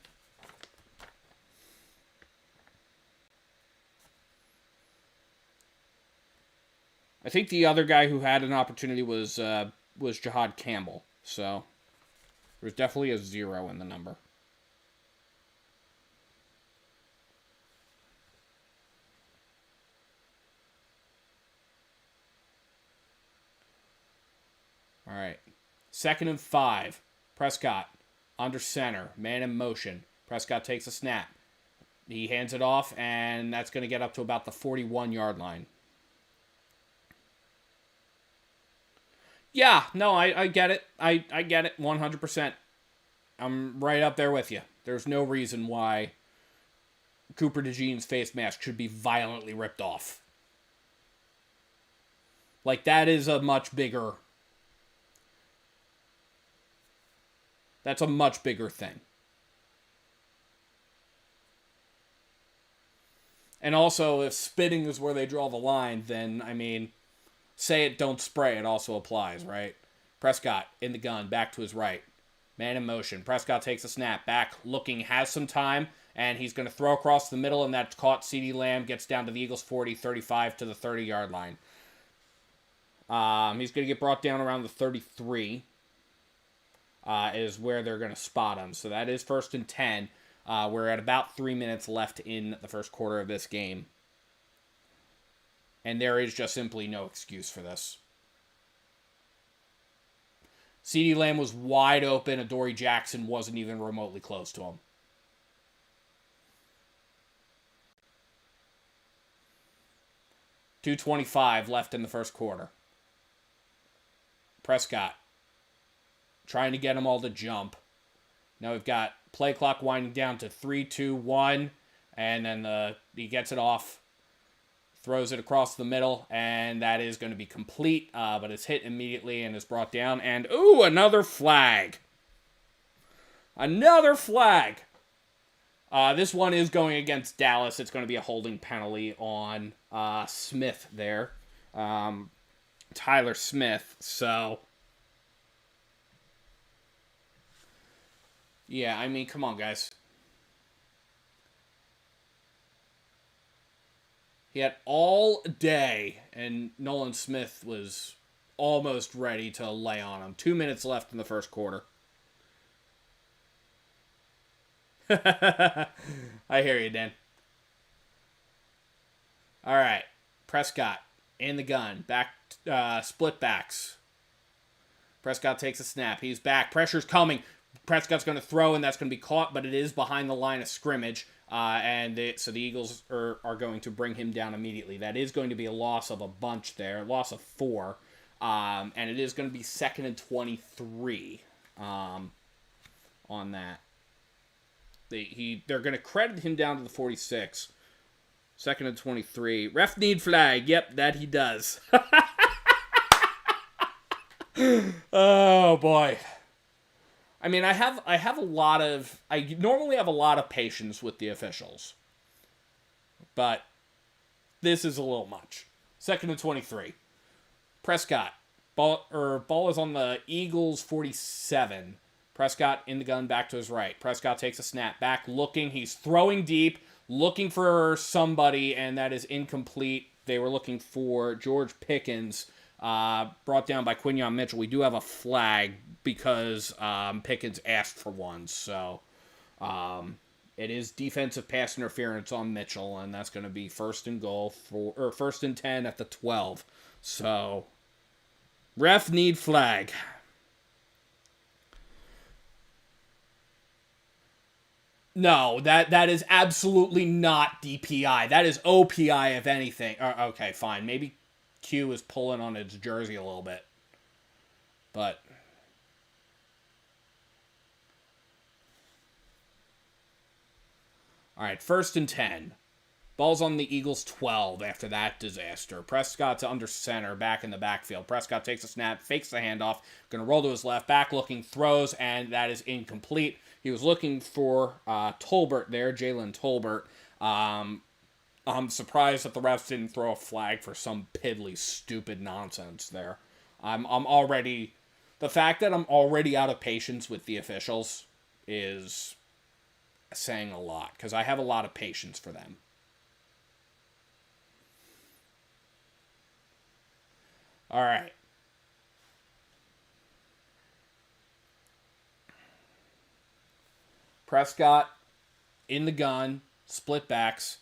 I think the other guy who had an opportunity was Jahad Campbell. So there's definitely a 0 in the number. All right. 2nd and 5. Prescott under center, man in motion. Prescott takes a snap. He hands it off, and that's going to get up to about the 41-yard line. Yeah, no, I get it. I get it 100%. I'm right up there with you. There's no reason why Cooper DeJean's face mask should be violently ripped off. Like, that is a much bigger That's a much bigger thing. And also, if spitting is where they draw the line, then, I mean, say it, don't spray, it also applies, right? Prescott in the gun, back to his right. Man in motion. Prescott takes a snap, back, looking, has some time, and he's going to throw across the middle, and that's caught. CeeDee Lamb gets down to the Eagles' 40, 35 to the 30-yard line. He's going to get brought down around the 33, is where they're going to spot him. So that is 1st and 10. We're at about 3 minutes left in the first quarter of this game. And there is just simply no excuse for this. CeeDee Lamb was wide open. Adoree Jackson wasn't even remotely close to him. .225 left in the first quarter. Prescott trying to get them all to jump. Now we've got play clock winding down to 3, 2, 1. And then he gets it off. Throws it across the middle, and that is going to be complete, but it's hit immediately and is brought down. And, ooh, another flag. Another flag. This one is going against Dallas. It's going to be a holding penalty on Smith there. Tyler Smith. So, yeah, I mean, come on, guys. He had all day, and Nolan Smith was almost ready to lay on him. 2 minutes left in the first quarter. I hear you, Dan. All right. Prescott in the gun. Back, split backs. Prescott takes a snap. He's back. Pressure's coming. Prescott's going to throw, and that's going to be caught, but it is behind the line of scrimmage. So the Eagles are going to bring him down immediately. That is going to be a loss of a bunch there, loss of 4. And it is going to be 2nd and 23 on that. They're going to credit him down to the 46. 2nd and 23. Ref need flag. Yep, that he does. Oh, boy. I mean, I normally have a lot of patience with the officials. But this is a little much. 2nd and 23. Prescott. Ball is on the Eagles' 47. Prescott in the gun, back to his right. Prescott takes a snap, back, looking. He's throwing deep, looking for somebody, and that is incomplete. They were looking for George Pickens, brought down by Quinyon Mitchell. We do have a flag because Pickens asked for one. So it is defensive pass interference on Mitchell, and that's going to be 1st and goal or 1st and 10 at the 12. So ref need flag. No, that is absolutely not DPI. That is OPI, if anything. Okay, fine. Maybe Q is pulling on its jersey a little bit. But all right, 1st and 10. Ball's on the Eagles' 12 after that disaster. Prescott's under center, back in the backfield. Prescott takes a snap, fakes the handoff, going to roll to his left, back looking, throws, and that is incomplete. He was looking for Tolbert there, Jalen Tolbert. I'm surprised that the refs didn't throw a flag for some piddly, stupid nonsense there. The fact that I'm already out of patience with the officials is saying a lot, because I have a lot of patience for them. All right. Prescott in the gun, split backs,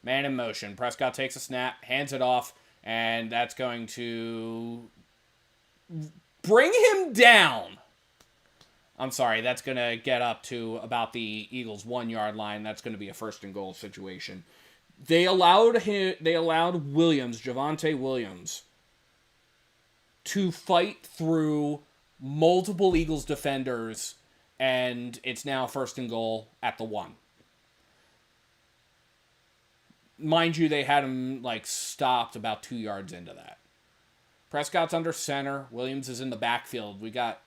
man in motion. Prescott takes a snap, hands it off, and that's going to bring him down. I'm sorry, that's going to get up to about the Eagles' 1-yard line. That's going to be a 1st and goal situation. They allowed Williams, Javonte Williams, to fight through multiple Eagles defenders, and it's now 1st and goal at the 1. Mind you, they had him stopped about 2 yards into that. Prescott's under center. Williams is in the backfield. We got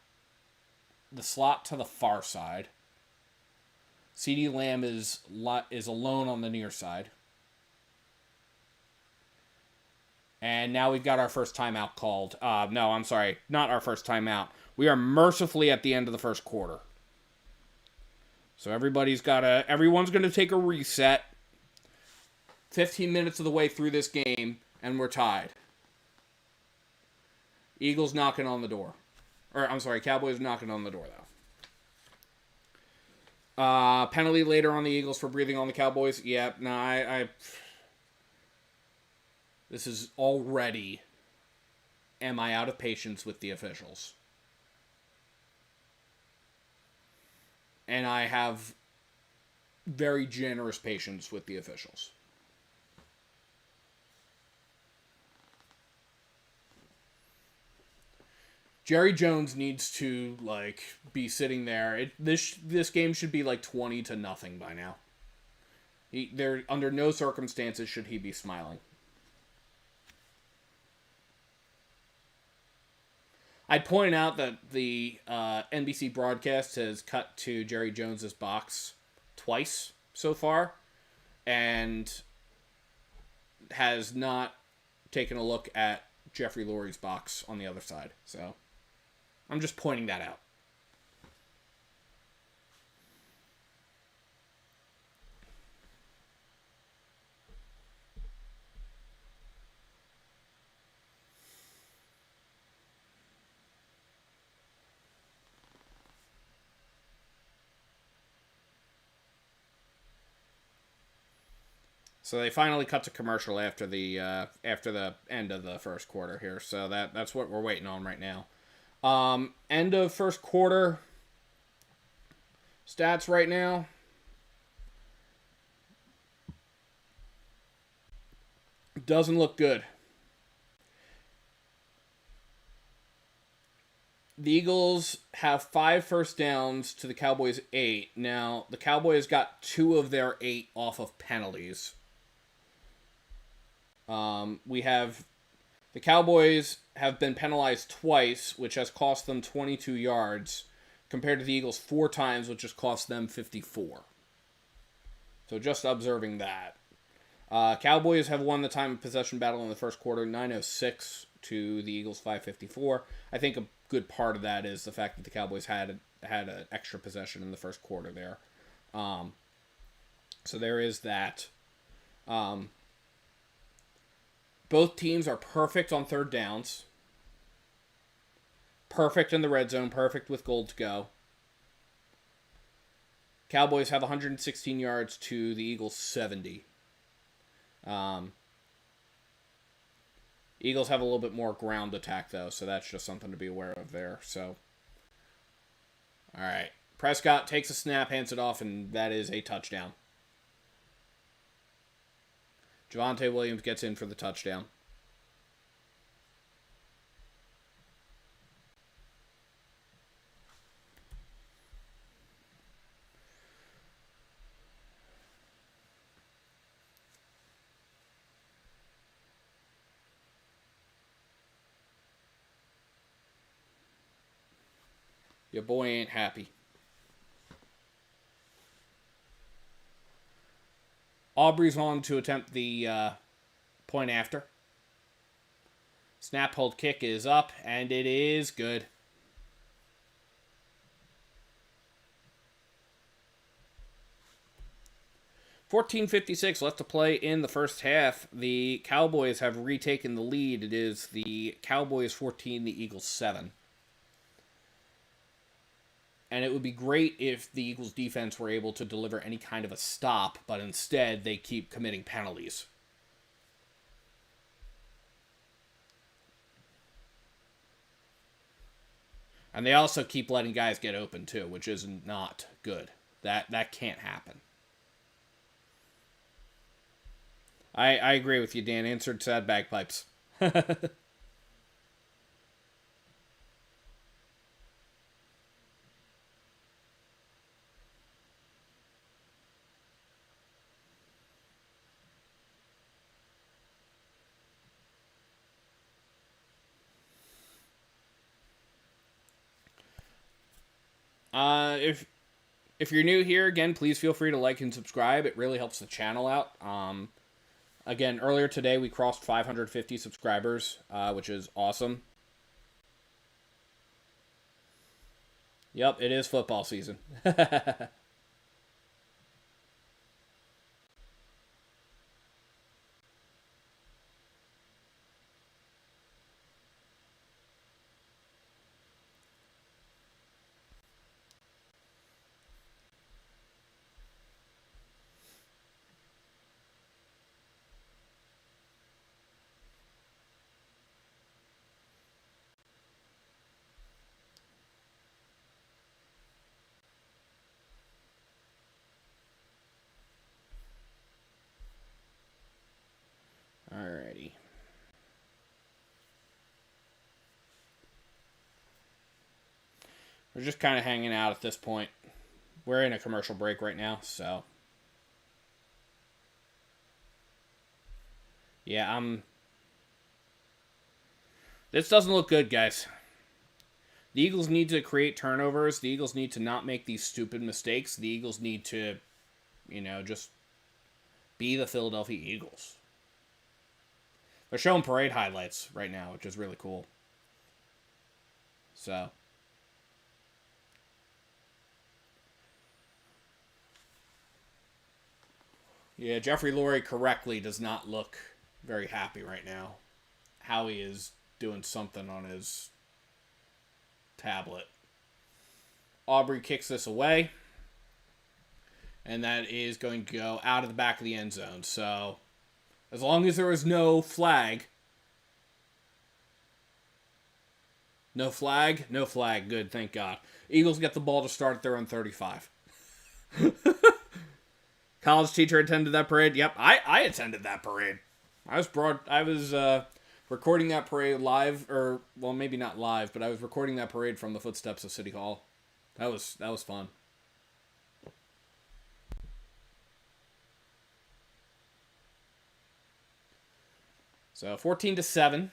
the slot to the far side. CeeDee Lamb is alone on the near side. And now we've got our first timeout called. No, I'm sorry. Not our first timeout. We are mercifully at the end of the first quarter. So everyone's going to take a reset. 15 minutes of the way through this game, and we're tied. Eagles knocking on the door. Cowboys knocking on the door, though. Penalty later on the Eagles for breathing on the Cowboys. Yeah, no, this is already, am I out of patience with the officials? And I have very generous patience with the officials. Jerry Jones needs to, be sitting there. This game should be 20-0 by now. Under no circumstances should he be smiling. I'd point out that the NBC broadcast has cut to Jerry Jones's box twice so far, and has not taken a look at Jeffrey Lurie's box on the other side. So I'm just pointing that out. So they finally cut to commercial after the end of the first quarter here. So that's what we're waiting on right now. End of first quarter stats right now. Doesn't look good. The Eagles have 5 first downs to the Cowboys' 8. Now, the Cowboys got 2 of their 8 off of penalties. The Cowboys have been penalized twice, which has cost them 22 yards, compared to the Eagles 4 times, which has cost them 54. So just observing that. Cowboys have won the time of possession battle in the first quarter, 9:06 to the Eagles 5:54. I think a good part of that is the fact that the Cowboys had an extra possession in the first quarter there. So there is that. Both teams are perfect on third downs. Perfect in the red zone. Perfect with goal to go. Cowboys have 116 yards to the Eagles 70. Eagles have a little bit more ground attack, though, so that's just something to be aware of there. So, all right. Prescott takes a snap, hands it off, and that is a touchdown. Javonte Williams gets in for the touchdown. Your boy ain't happy. Aubrey's on to attempt the point after. Snap, hold, kick is up, and it is good. $14:56 left to play in the first half. The Cowboys have retaken the lead. It is the Cowboys 14, the Eagles 7. And it would be great if the Eagles defense were able to deliver any kind of a stop, but instead they keep committing penalties. And they also keep letting guys get open too, which is not good. That can't happen. I agree with you, Dan. Insert sad bagpipes. If you're new here, again, please feel free to like and subscribe. It really helps the channel out. Again, earlier today we crossed 550 subscribers, which is awesome. Yep, it is football season. Alrighty. We're just kind of hanging out at this point. We're in a commercial break right now, so. Yeah, This doesn't look good, guys. The Eagles need to create turnovers. The Eagles need to not make these stupid mistakes. The Eagles need to, just be the Philadelphia Eagles. They're showing parade highlights right now, which is really cool. So. Yeah, Jeffrey Lurie correctly does not look very happy right now. Howie is doing something on his tablet. Aubrey kicks this away. And that is going to go out of the back of the end zone. So, as long as there is no flag. No flag? No flag. Good, thank God. Eagles get the ball to start at their own 35. College teacher attended that parade. Yep, I attended that parade. I was recording that parade live, or well, maybe not live, but I was recording that parade from the footsteps of City Hall. That was fun. So 14-7.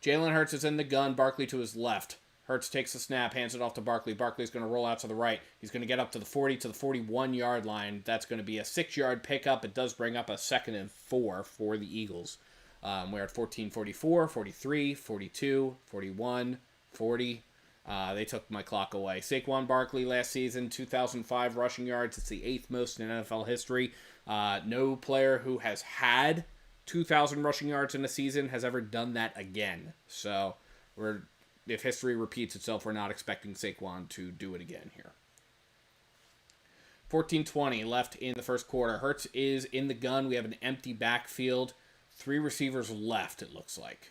Jalen Hurts is in the gun. Barkley to his left. Hurts takes the snap, hands it off to Barkley. Barkley's going to roll out to the right. He's going to get up to the 40 to the 41-yard line. That's going to be a 6-yard pickup. It does bring up a 2nd and 4 for the Eagles. We're at 14-44, 43, 42, 41, 40. They took my clock away. Saquon Barkley last season, 2,005 rushing yards. It's the 8th most in NFL history. No player who has had 2,000 rushing yards in a season has ever done that again. So if history repeats itself, we're not expecting Saquon to do it again here. 14-20 left in the first quarter. Hurts is in the gun. We have an empty backfield. 3 receivers left, it looks like.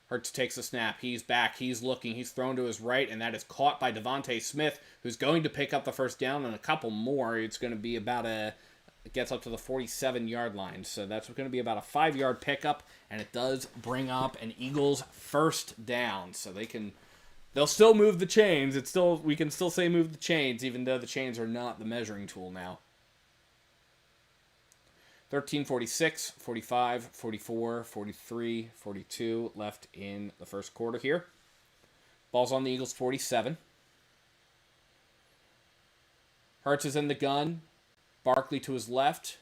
Hurts takes a snap. He's back. He's looking. He's thrown to his right, and that is caught by Devontae Smith, who's going to pick up the first down and a couple more. It's going to be it gets up to the 47-yard line. So that's going to be about a 5-yard pickup, and it does bring up an Eagles first down. So they'll still move the chains. We can still say move the chains, even though the chains are not the measuring tool now. 13, 46, 45, 44, 43, 42 left in the first quarter here. Ball's on the Eagles 47. Hurts is in the gun. Barkley to his left.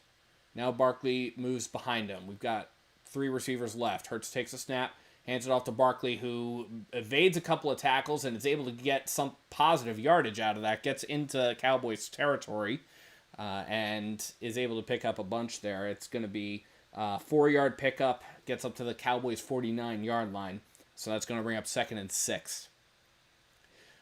Now Barkley moves behind him. We've got 3 receivers left. Hurts takes a snap, hands it off to Barkley, who evades a couple of tackles and is able to get some positive yardage out of that. Gets into Cowboys territory and is able to pick up a bunch there. It's going to be a 4-yard pickup. Gets up to the Cowboys 49-yard line. So that's going to bring up 2nd and 6.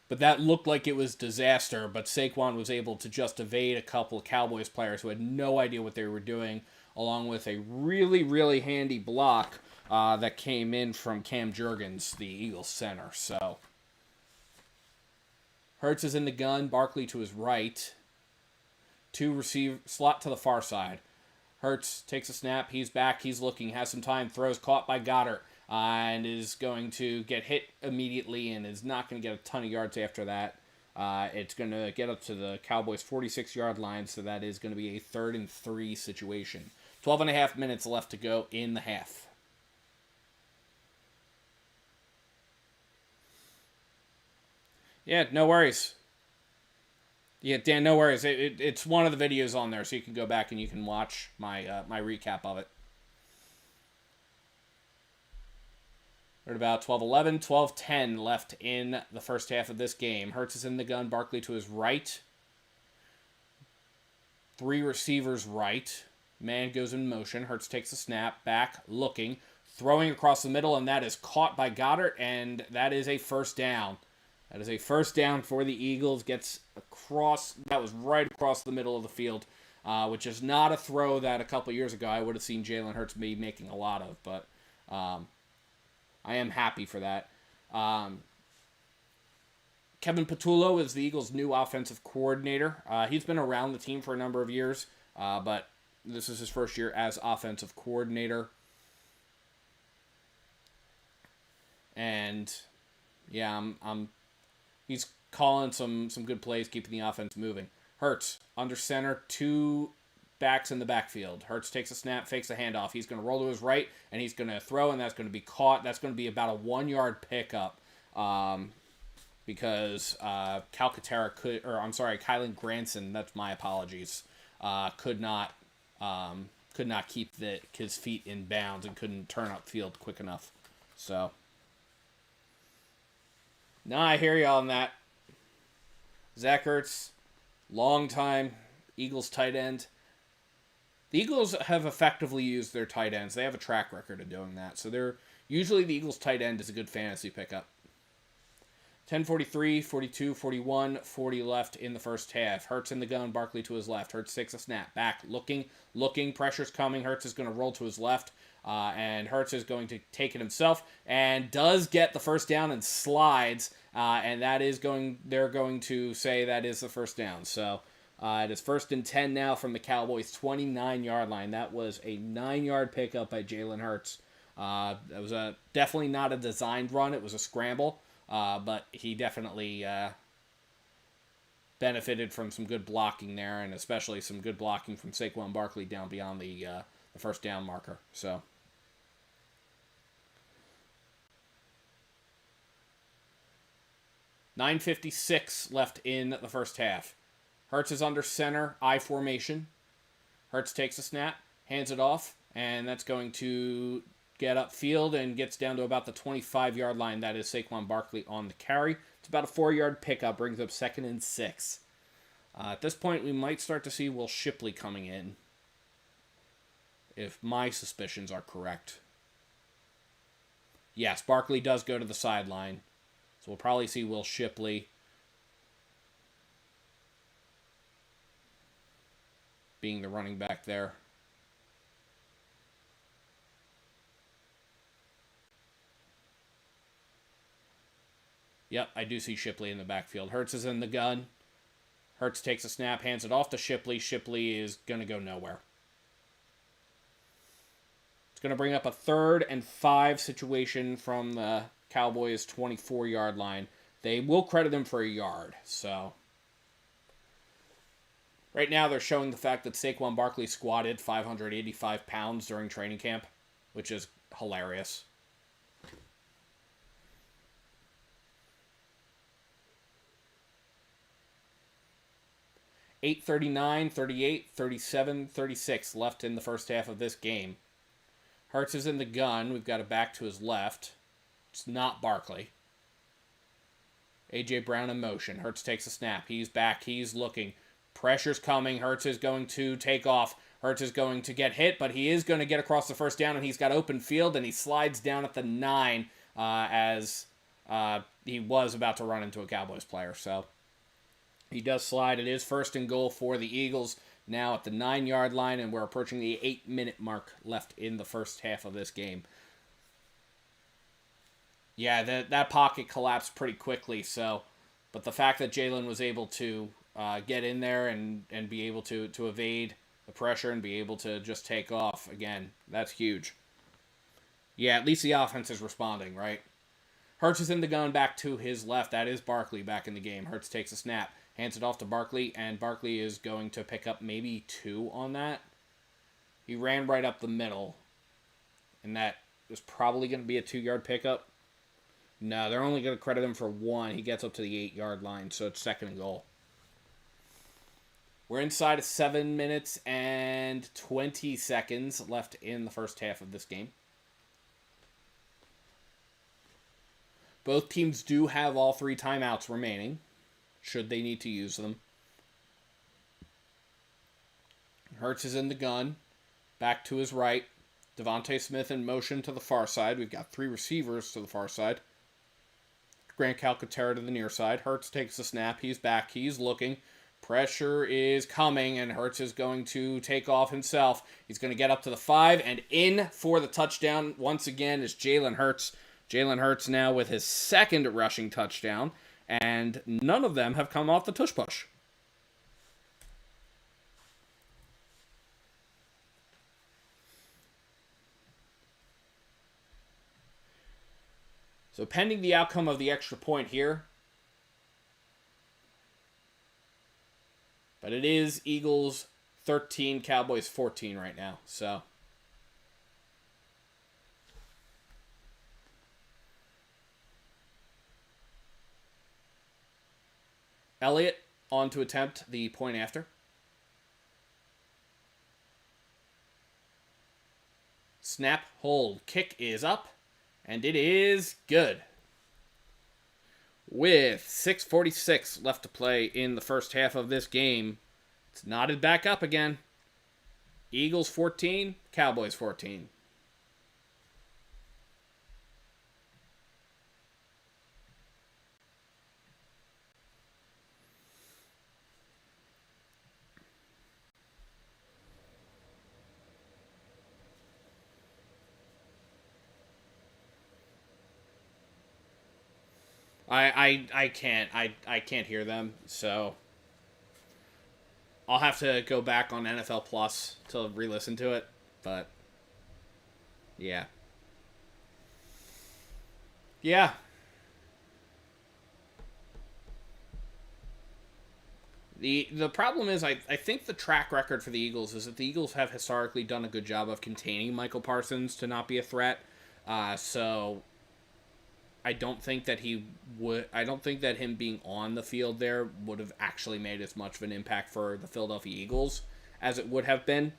But that looked like it was disaster, but Saquon was able to just evade a couple of Cowboys players who had no idea what they were doing, along with a really, really handy block that came in from Cam Jurgens, the Eagles center. So Hurts is in the gun, Barkley to his right. 2 receive slot to the far side. Hurts takes a snap, he's back, he's looking, has some time, throws caught by Goddard. And is going to get hit immediately and is not going to get a ton of yards after that. It's going to get up to the Cowboys' 46-yard line, so that is going to be a 3rd and 3 situation. 12 and a half minutes left to go in the half. Yeah, no worries. Yeah, Dan, no worries. It's one of the videos on there, so you can go back and you can watch my recap of it. We're at about 12-11, 12-10 left in the first half of this game. Hurts is in the gun. Barkley to his right. 3 receivers right. Man goes in motion. Hurts takes a snap. Back, looking. Throwing across the middle, and that is caught by Goddard, and that is a first down. That is a first down for the Eagles. Gets across. That was right across the middle of the field, which is not a throw that a couple years ago I would have seen Jalen Hurts be making a lot of, but I am happy for that. Kevin Patullo is the Eagles' new offensive coordinator. He's been around the team for a number of years, but this is his first year as offensive coordinator. And yeah, he's calling some good plays, keeping the offense moving. Hurts under center, 2 backs in the backfield. Hurts takes a snap, fakes a handoff. He's going to roll to his right, and he's going to throw, and that's going to be caught. That's going to be about a 1-yard pickup, because Kylan Granson. That's my apologies. Could not keep his feet in bounds and couldn't turn upfield quick enough. So. No, I hear you on that. Zach Ertz, long-time Eagles tight end. The Eagles have effectively used their tight ends. They have a track record of doing that. So usually the Eagles tight end is a good fantasy pickup. 10:43, 42, 41, 40 left in the first half. Hurts in the gun, Barkley to his left. Hurts takes a snap. Back, looking, pressure's coming. Hurts is going to roll to his left. And Hurts is going to take it himself and does get the first down and slides. And they're going to say that is the first down. So it is 1st and 10 now from the Cowboys' 29-yard line. That was a 9-yard pickup by Jalen Hurts. That was definitely not a designed run. It was a scramble. But he definitely benefited from some good blocking there, and especially some good blocking from Saquon Barkley down beyond the first down marker. So 9:56 left in the first half. Hurts is under center, I formation. Hurts takes a snap, hands it off, and that's going to get upfield and gets down to about the 25-yard line. That is Saquon Barkley on the carry. It's about a 4-yard pickup, brings up 2nd and 6. At this point, we might start to see Will Shipley coming in, if my suspicions are correct. Yes, Barkley does go to the sideline, so we'll probably see Will Shipley being the running back there. Yep, I do see Shipley in the backfield. Hurts is in the gun. Hurts takes a snap, hands it off to Shipley. Shipley is going to go nowhere. It's going to bring up a 3rd and 5 situation from the Cowboys' 24-yard line. They will credit him for a yard. So right now they're showing the fact that Saquon Barkley squatted 585 pounds during training camp, which is hilarious. .39, 38, 37, 36 left in the first half of this game. Hurts is in the gun. We've got a back to his left. It's not Barkley. A.J. Brown in motion. Hurts takes a snap. He's back. He's looking. Pressure's coming. Hurts is going to take off. Hurts is going to get hit, but he is going to get across the first down, and he's got open field, and he slides down at the 9 as he was about to run into a Cowboys player. So he does slide. It is 1st and goal for the Eagles now at the 9-yard line, and we're approaching the 8-minute mark left in the first half of this game. Yeah, that pocket collapsed pretty quickly. But the fact that Jalen was able to get in there and be able to evade the pressure and be able to just take off, again, that's huge. Yeah, at least the offense is responding, right? Hurts is in the gun back to his left. That is Barkley back in the game. Hurts takes a snap. Hands it off to Barkley, and Barkley is going to pick up maybe 2 on that. He ran right up the middle, and that is probably going to be a 2-yard pickup. No, they're only going to credit him for one. He gets up to the 8-yard line, so it's second and goal. We're inside of 7 minutes and 20 seconds left in the first half of this game. Both teams do have all 3 timeouts remaining, should they need to use them. Hurts is in the gun. Back to his right. Devontae Smith in motion to the far side. We've got 3 receivers to the far side. Grant Calcaterra to the near side. Hurts takes the snap. He's back. He's looking. Pressure is coming, and Hurts is going to take off himself. He's going to get up to the 5, and in for the touchdown once again is Jalen Hurts. Jalen Hurts now with his second rushing touchdown, and none of them have come off the tush push. So pending the outcome of the extra point here, but it is Eagles 13, Cowboys 14 right now. So Elliott on to attempt the point after. Snap, hold, kick is up, and it is good. With 6:46 left to play in the first half of this game, it's knotted back up again. Eagles 14, Cowboys 14. I can't hear them, so I'll have to go back on NFL Plus to re-listen to it, but yeah. Yeah. The problem is I think the track record for the Eagles is that the Eagles have historically done a good job of containing Michael Parsons to not be a threat. So I don't think that him being on the field there would have actually made as much of an impact for the Philadelphia Eagles as it would have been.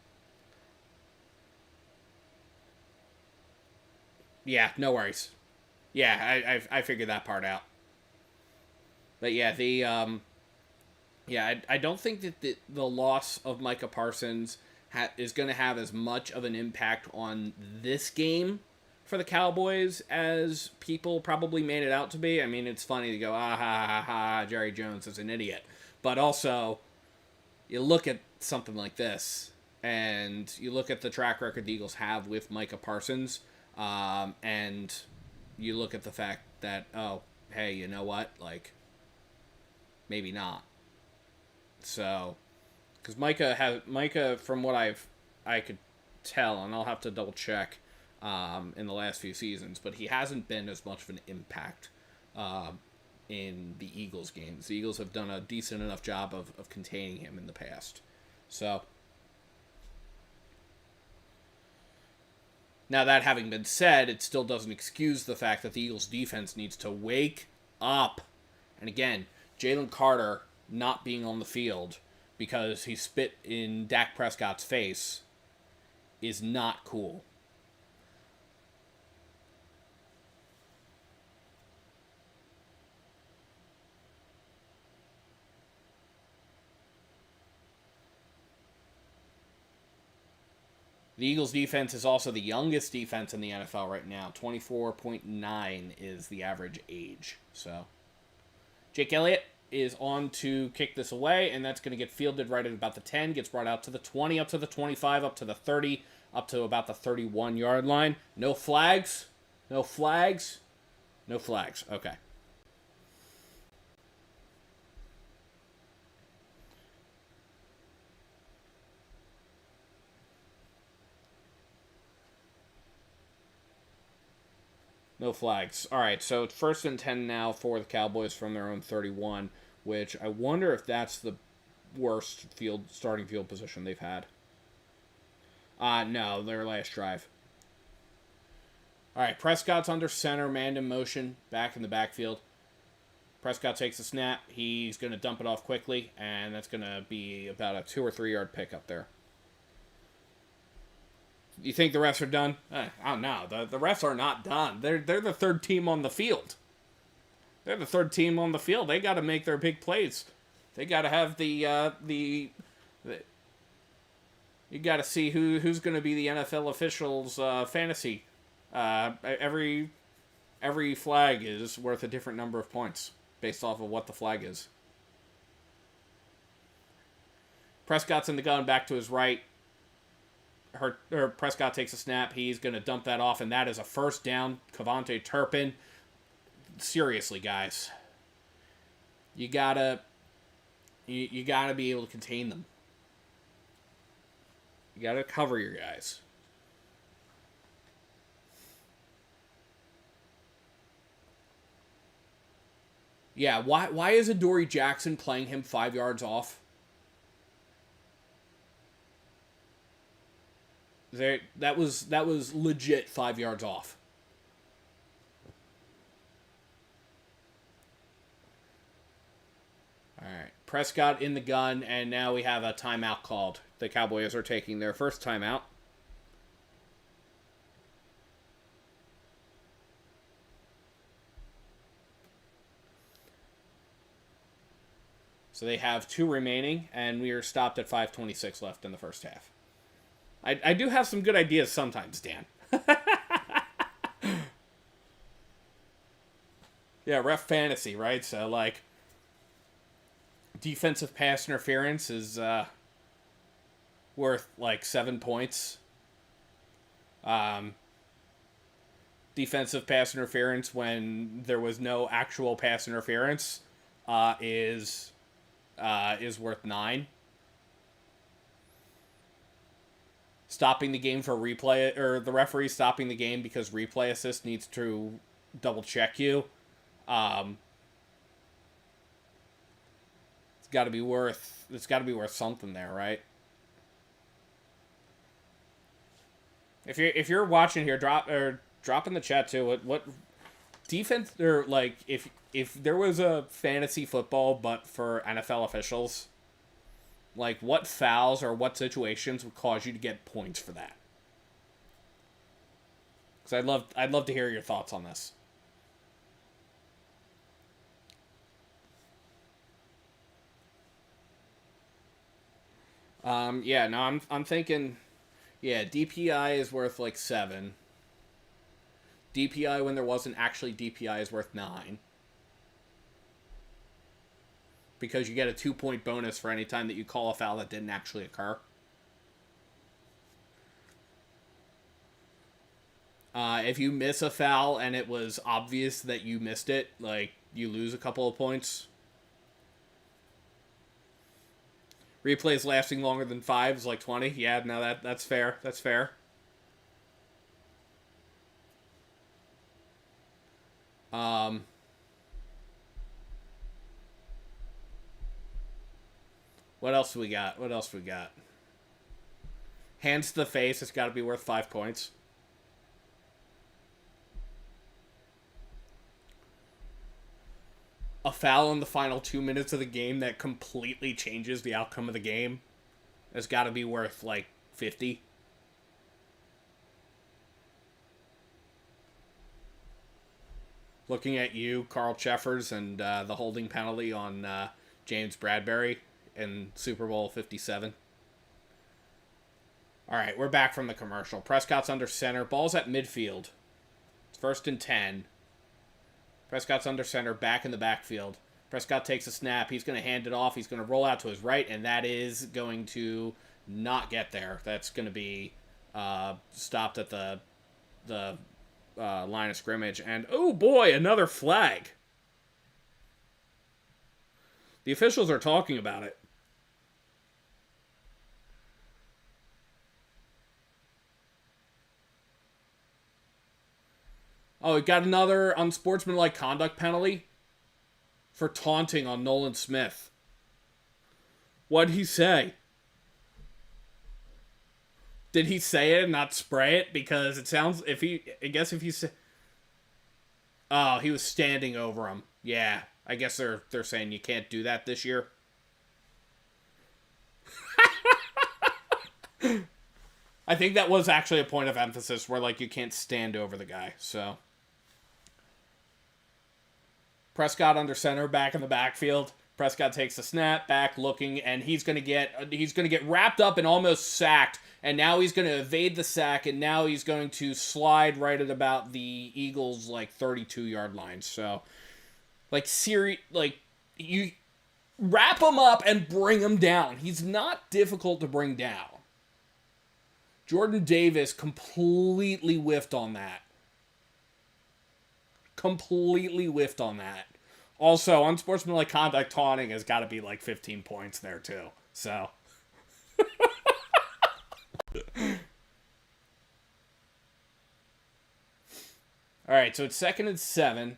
Yeah, no worries. Yeah, I figured that part out. But yeah, I don't think that the loss of Micah Parsons is going to have as much of an impact on this game for the Cowboys as people probably made it out to be. I mean, it's funny to go, ha, ha, ha, Jerry Jones is an idiot. But also, you look at something like this, and you look at the track record the Eagles have with Micah Parsons, and you look at the fact that, oh, hey, you know what? Like, maybe not. So, because Micah, from what I could tell, and I'll have to double check in the last few seasons, but he hasn't been as much of an impact in the Eagles games. The Eagles have done a decent enough job of containing him in the past. So, now that having been said, it still doesn't excuse the fact that the Eagles defense needs to wake up. And again, Jalen Carter not being on the field because he spit in Dak Prescott's face is not cool. The Eagles defense is also the youngest defense in the NFL right now. 24.9 is the average age. So, Jake Elliott is on to kick this away, and that's going to get fielded right at about the 10, gets brought out to the 20, up to the 25, up to the 30, up to about the 31-yard line. No flags. No flags. No flags. Okay. No flags. All right, so it's 1st and 10 now for the Cowboys from their own 31, which I wonder if that's the worst starting field position they've had. No, their last drive. All right, Prescott's under center, man in motion, back in the backfield. Prescott takes a snap. He's going to dump it off quickly, and that's going to be about a 2 or 3 yard pick up there. You think the refs are done? I don't know. The refs are not done. They're the third team on the field. They're the third team on the field. They got to make their big plays. They got to have the you got to see who's going to be the NFL officials' fantasy. Every flag is worth a different number of points based off of what the flag is. Prescott's in the gun, back to his right. Prescott takes a snap. He's going to dump that off, and that is a first down. Cavante Turpin. Seriously, guys, you gotta be able to contain them. You gotta cover your guys. Yeah, why is Adoree Jackson playing him 5 yards off? That was legit 5 yards off. All right, Prescott in the gun, and now we have a timeout called. The Cowboys are taking their first timeout. So they have 2 remaining, and we are stopped at 5:26 left in the first half. I do have some good ideas sometimes, Dan. Yeah, ref fantasy, right? So, like, defensive pass interference is worth, like, 7 points. Defensive pass interference when there was no actual pass interference is worth 9. Stopping the game for replay, or the referee stopping the game because replay assist needs to double check you. It's got to be worth something there, right? If you're watching here, drop in the chat too. What defense, or like if there was a fantasy football but for NFL officials, like what fouls or what situations would cause you to get points for that? Because I'd love to hear your thoughts on this. Yeah, no, I'm thinking, yeah, DPI is worth like 7. DPI when there wasn't actually DPI is worth 9. Because you get a 2-point bonus for any time that you call a foul that didn't actually occur. If you miss a foul and it was obvious that you missed it, like, you lose a couple of points. Replays lasting longer than 5 is like 20. Yeah, no, that's fair. That's fair. What else we got? Hands to the face, it's got to be worth 5 points. A foul in the final 2 minutes of the game that completely changes the outcome of the game has got to be worth, like, 50. Looking at you, Carl Cheffers, and the holding penalty on James Bradbury in Super Bowl 57. All right, we're back from the commercial. Prescott's under center. Ball's at midfield. It's 1st and 10. Prescott's under center, back in the backfield. Prescott takes a snap. He's going to hand it off. He's going to roll out to his right, and that is going to not get there. That's going to be stopped at the line of scrimmage. And, oh boy, another flag. The officials are talking about it. Oh, we got another unsportsmanlike conduct penalty for taunting on Nolan Smith. What'd he say? Did he say it and not spray it? Because it sounds, if he said, oh, he was standing over him. Yeah, I guess they're saying you can't do that this year. I think that was actually a point of emphasis where, like, you can't stand over the guy, so. Prescott under center, back in the backfield. Prescott takes the snap, back looking, and he's gonna get wrapped up and almost sacked. And now he's gonna evade the sack, and now he's going to slide right at about the Eagles' like 32-yard line. So, you wrap him up and bring him down. He's not difficult to bring down. Jordan Davis completely whiffed on that. Also, unsportsmanlike conduct taunting has got to be like 15 points there, too. So. Alright, so it's 2nd and 7.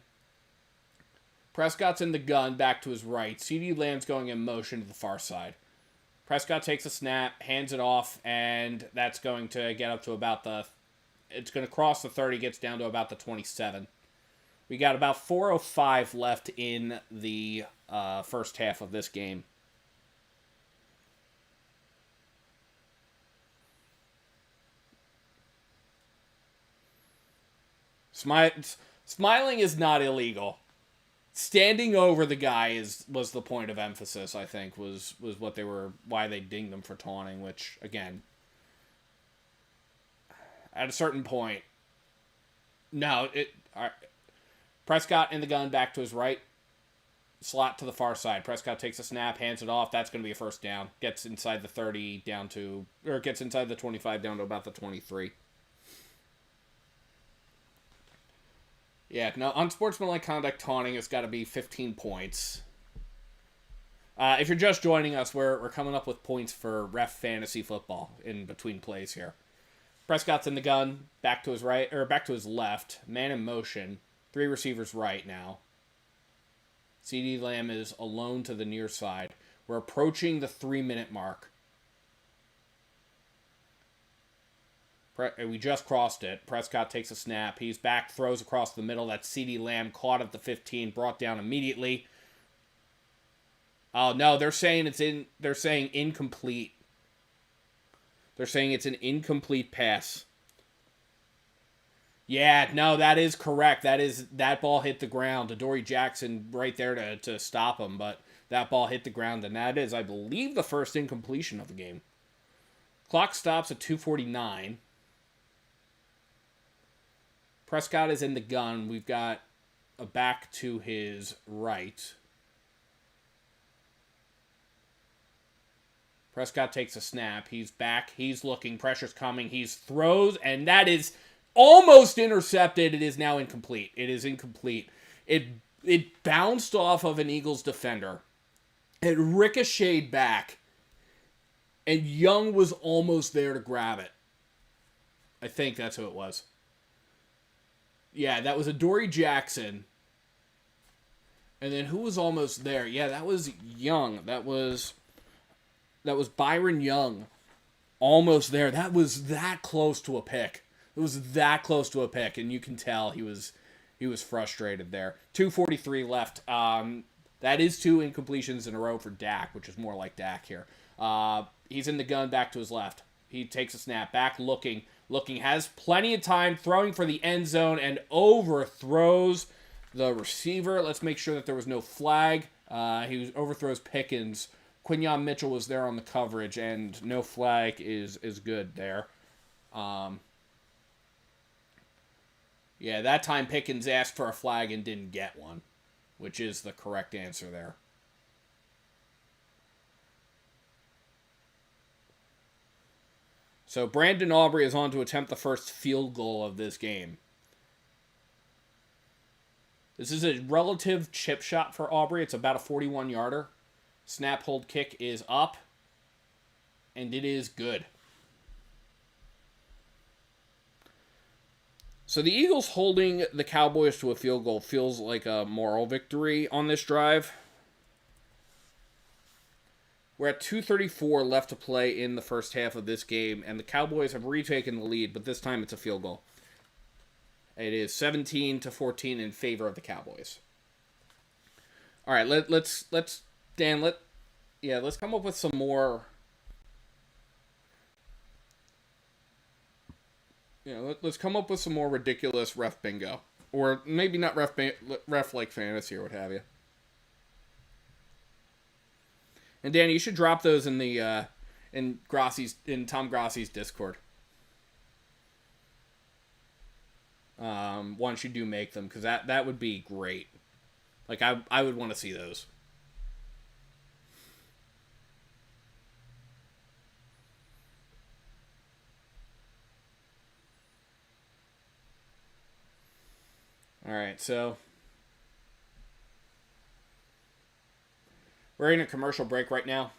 Prescott's in the gun, back to his right. CeeDee Lamb's going in motion to the far side. Prescott takes a snap, hands it off, and that's going to get up to about it's going to cross the 30, gets down to about the 27. We got about 4:05 left in the first half of this game. Smiling is not illegal. Standing over the guy was the point of emphasis, I think, was why they dinged them for taunting, which, again, at a certain point, Prescott in the gun, back to his right, slot to the far side. Prescott takes a snap, hands it off. That's going to be a first down. Gets inside the 30 gets inside the 25 down to about the 23. Yeah, no, unsportsmanlike conduct taunting has got to be 15 points. If you're just joining us, we're coming up with points for ref fantasy football in between plays here. Prescott's in the gun, back to his right, or back to his left, man in motion, 3 receivers right now. CeeDee Lamb is alone to the near side. We're approaching the 3-minute mark. We just crossed it. Prescott takes a snap. He's back, throws across the middle. That's CeeDee Lamb, caught at the 15, brought down immediately. Oh no, they're saying incomplete. They're saying it's an incomplete pass. Yeah, no, that is correct. That ball hit the ground. Adoree Jackson right there to stop him, but that ball hit the ground, and that is, I believe, the first incompletion of the game. Clock stops at 2:49. Prescott is in the gun. We've got a back to his right. Prescott takes a snap. He's back. He's looking. Pressure's coming. He throws, and that is almost intercepted. It is now incomplete. It is incomplete. It bounced off of an Eagles defender. It ricocheted back, and Young was almost there to grab it. I think that's who it was. Yeah, that was Adoree Jackson. And then who was almost there? Yeah, that was Young. That was Byron Young. Almost there. That was that close to a pick. It was that close to a pick, and you can tell he was frustrated there. 2:43 left. That is 2 incompletions in a row for Dak, which is more like Dak here. He's in the gun, back to his left. He takes a snap, back looking, has plenty of time, throwing for the end zone, and overthrows the receiver. Let's make sure that there was no flag. He overthrows Pickens. Quinyon Mitchell was there on the coverage, and no flag is good there. Yeah, that time Pickens asked for a flag and didn't get one, which is the correct answer there. So Brandon Aubrey is on to attempt the first field goal of this game. This is a relative chip shot for Aubrey. It's about a 41-yarder. Snap, hold, kick is up. And it is good. So the Eagles holding the Cowboys to a field goal feels like a moral victory on this drive. We're at 2:34 left to play in the first half of this game, and the Cowboys have retaken the lead, but this time it's a field goal. It is 17-14 in favor of the Cowboys. All right, let's come up with some more. Let's come up with some more ridiculous ref bingo, or maybe not ref like fantasy or what have you. And Danny, you should drop those in the in Tom Grassi's Discord. Once you do make them, because that would be great. Like I would want to see those. All right, so we're in a commercial break right now.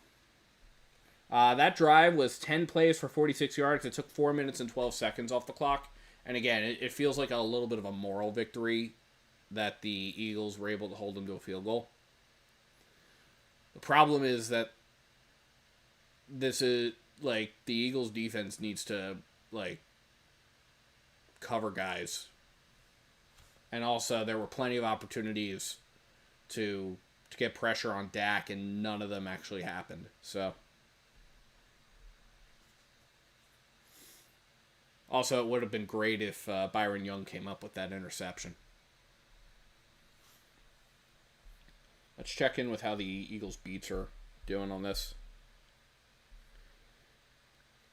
That drive was 10 plays for 46 yards. It took 4 minutes and 12 seconds off the clock. And again, it feels like a little bit of a moral victory that the Eagles were able to hold them to a field goal. The problem is that this is, like, the Eagles defense needs to, like, cover guys. And also, there were plenty of opportunities to get pressure on Dak, and none of them actually happened. So, also, it would have been great if Byron Young came up with that interception. Let's check in with how the Eagles beats are doing on this.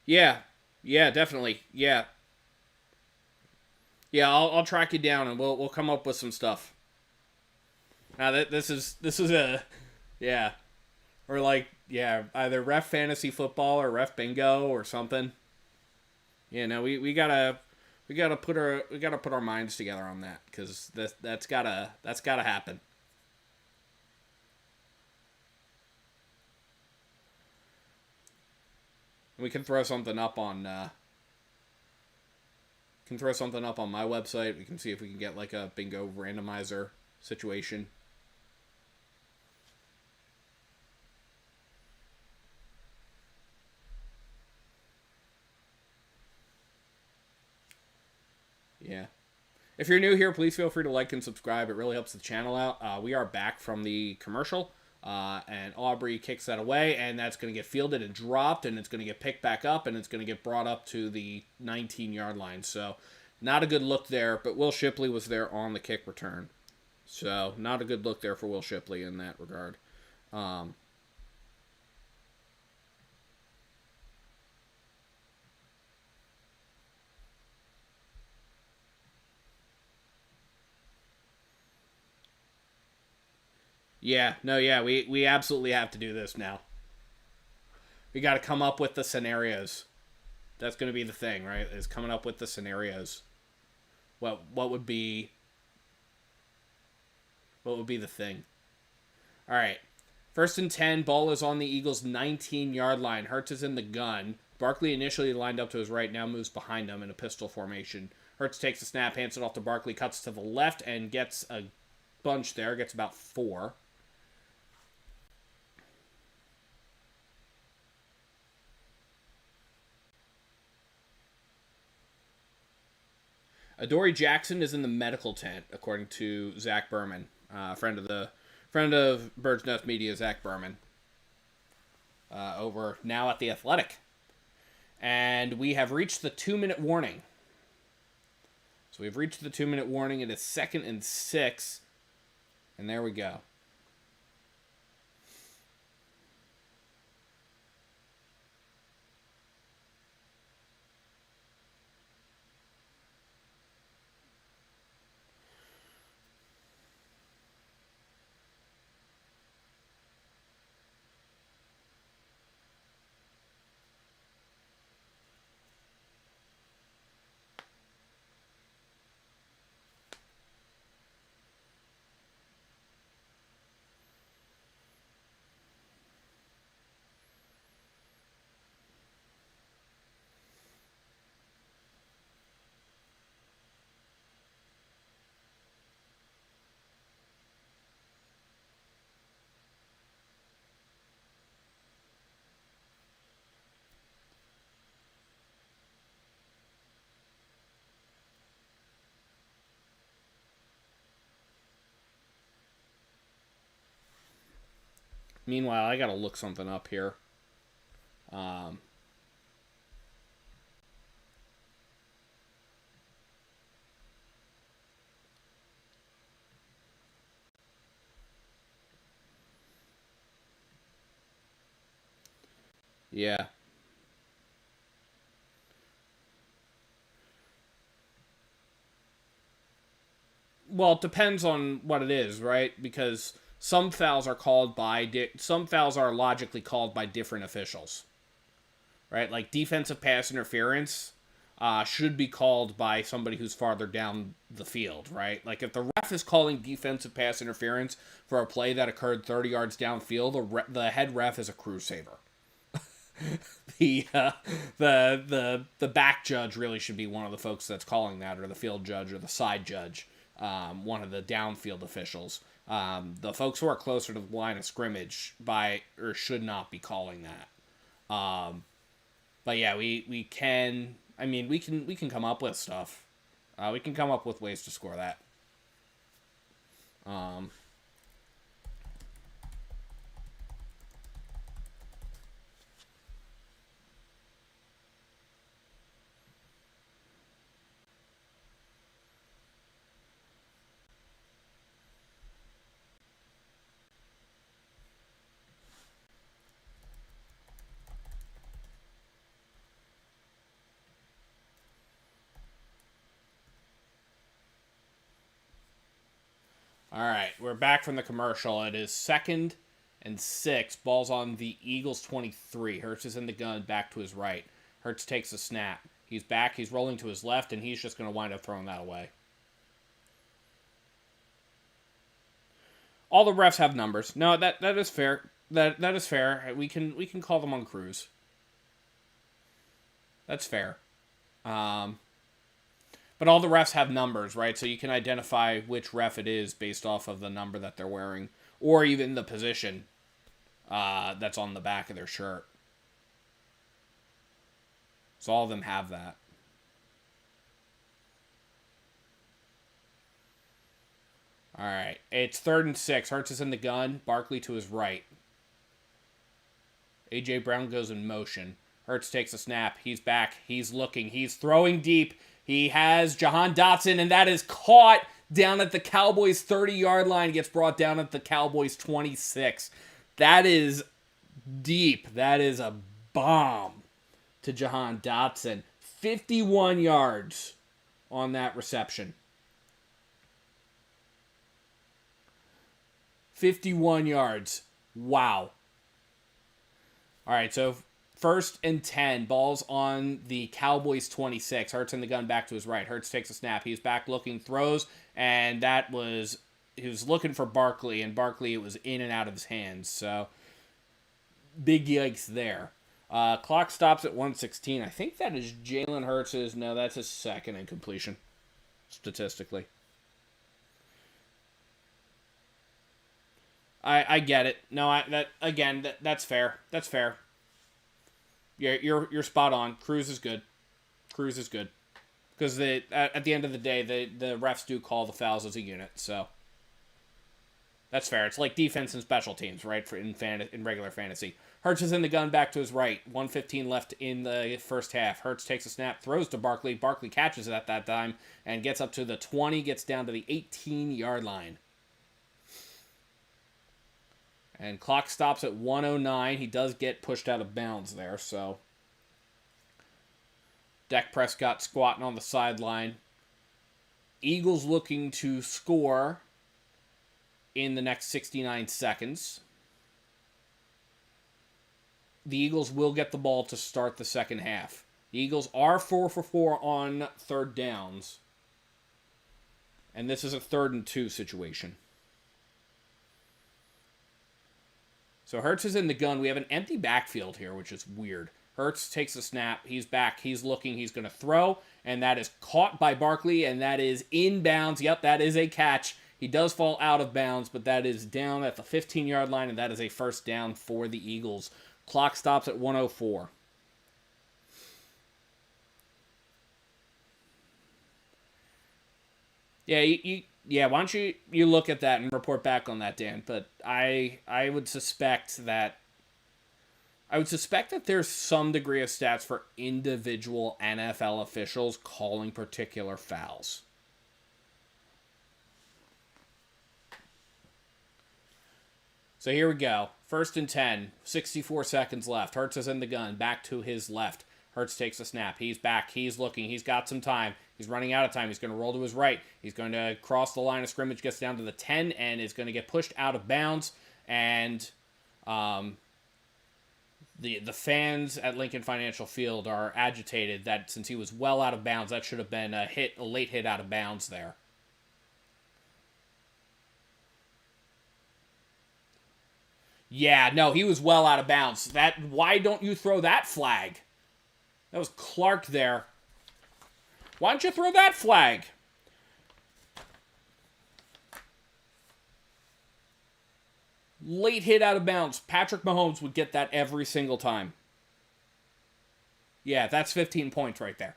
Yeah, definitely. Yeah, I'll track you down and we'll come up with some stuff. Now this is or like either ref fantasy football or ref bingo or something. We gotta put our minds together on that, because that's gotta happen. We can throw something up on my website. We can see if we can get like a bingo randomizer situation. Yeah. If you're new here, please feel free to like and subscribe. It really helps the channel out. We are back from the commercial. And Aubrey kicks that away, and that's going to get fielded and dropped, and it's going to get picked back up, and it's going to get brought up to the 19-yard line. So, not a good look there, but Will Shipley was there on the kick return. So, not a good look there for Will Shipley in that regard. We absolutely have to do this now. We got to come up with the scenarios. That's going to be the thing, right? Is coming up with the scenarios. What would be the thing? All right. 1st and 10, ball is on the Eagles' 19-yard line. Hurts is in the gun. Barkley initially lined up to his right, now moves behind him in a pistol formation. Hurts takes the snap, hands it off to Barkley, cuts to the left, and gets a bunch there. Gets about 4. Adoree Jackson is in the medical tent, according to Zach Berman, friend of Bird's Nest Media, Zach Berman, over now at The Athletic. And we have reached the 2-minute warning. So we've reached the 2-minute warning. It is 2nd and 6. And there we go. Meanwhile, I gotta look something up here. Um, yeah. Well, it depends on what it is, right? Because some fouls are called by some fouls are logically called by different officials, right? Like defensive pass interference should be called by somebody who's farther down the field, right? Like if the ref is calling defensive pass interference for a play that occurred 30 yards downfield, the head ref is a crew saver. The back judge really should be one of the folks that's calling that, or the field judge, or the side judge, one of the downfield officials. The folks who are closer to the line of scrimmage should not be calling that. But yeah, we can. I mean, we can come up with stuff. We can come up with ways to score that. All right, we're back from the commercial. It is 2nd and 6. Ball's on the Eagles 23. Hurts is in the gun, back to his right. Hurts takes a snap. He's back. He's rolling to his left, and he's just going to wind up throwing that away. All the refs have numbers. No, that is fair. That is fair. We can call them on crews. That's fair. But all the refs have numbers, right? So you can identify which ref it is based off of the number that they're wearing, or even the position that's on the back of their shirt. So all of them have that. All right, it's 3rd and 6. Hurts is in the gun. Barkley to his right. A.J. Brown goes in motion. Hurts takes a snap. He's back. He's looking. He's throwing deep. He has Jahan Dotson, and that is caught down at the Cowboys' 30-yard line. Gets brought down at the Cowboys' 26. That is deep. That is a bomb to Jahan Dotson. 51 yards on that reception. 51 yards. Wow. All right, so 1st and 10. Ball's on the Cowboys 26. Hurts in the gun, back to his right. Hurts takes a snap. He's back looking, throws, and he was looking for Barkley, and Barkley, it was in and out of his hands. So, big yikes there. Clock stops at 1:16. I think that is Jalen Hurts'. No, that's his 2nd incompletion, statistically. I get it. No, that's fair. That's fair. You're spot on. Cruz is good. Cruz is good. Because at the end of the day, the refs do call the fouls as a unit, so that's fair. It's like defense and special teams, right? In regular fantasy. Hurts is in the gun, back to his right. 1:15 left in the first half. Hurts takes a snap, throws to Barkley. Barkley catches it at that time and gets up to the 20, gets down to the 18-yard line. And clock stops at 1:09. He does get pushed out of bounds there, so Dak Prescott squatting on the sideline. Eagles looking to score in the next 69 seconds. The Eagles will get the ball to start the second half. The Eagles are 4 for 4 on 3rd downs. And this is a 3rd and 2 situation. So Hurts is in the gun. We have an empty backfield here, which is weird. Hurts takes a snap. He's back. He's looking. He's going to throw. And that is caught by Barkley. And that is inbounds. Yep, that is a catch. He does fall out of bounds, but that is down at the 15-yard line. And that is a first down for the Eagles. Clock stops at 1:04. Yeah, Yeah, why don't you look at that and report back on that, Dan? But I would suspect that there's some degree of stats for individual NFL officials calling particular fouls. So here we go. 1st and 10, 64 seconds left. Hurts is in the gun, back to his left. Hurts takes a snap. He's back. He's looking. He's got some time. He's running out of time. He's going to roll to his right. He's going to cross the line of scrimmage, gets down to the 10, and is going to get pushed out of bounds. And the fans at Lincoln Financial Field are agitated that since he was well out of bounds, that should have been a late hit out of bounds there. Yeah, no, he was well out of bounds. Why don't you throw that flag? That was Clark there. Why don't you throw that flag? Late hit out of bounds. Patrick Mahomes would get that every single time. Yeah, that's 15 points right there.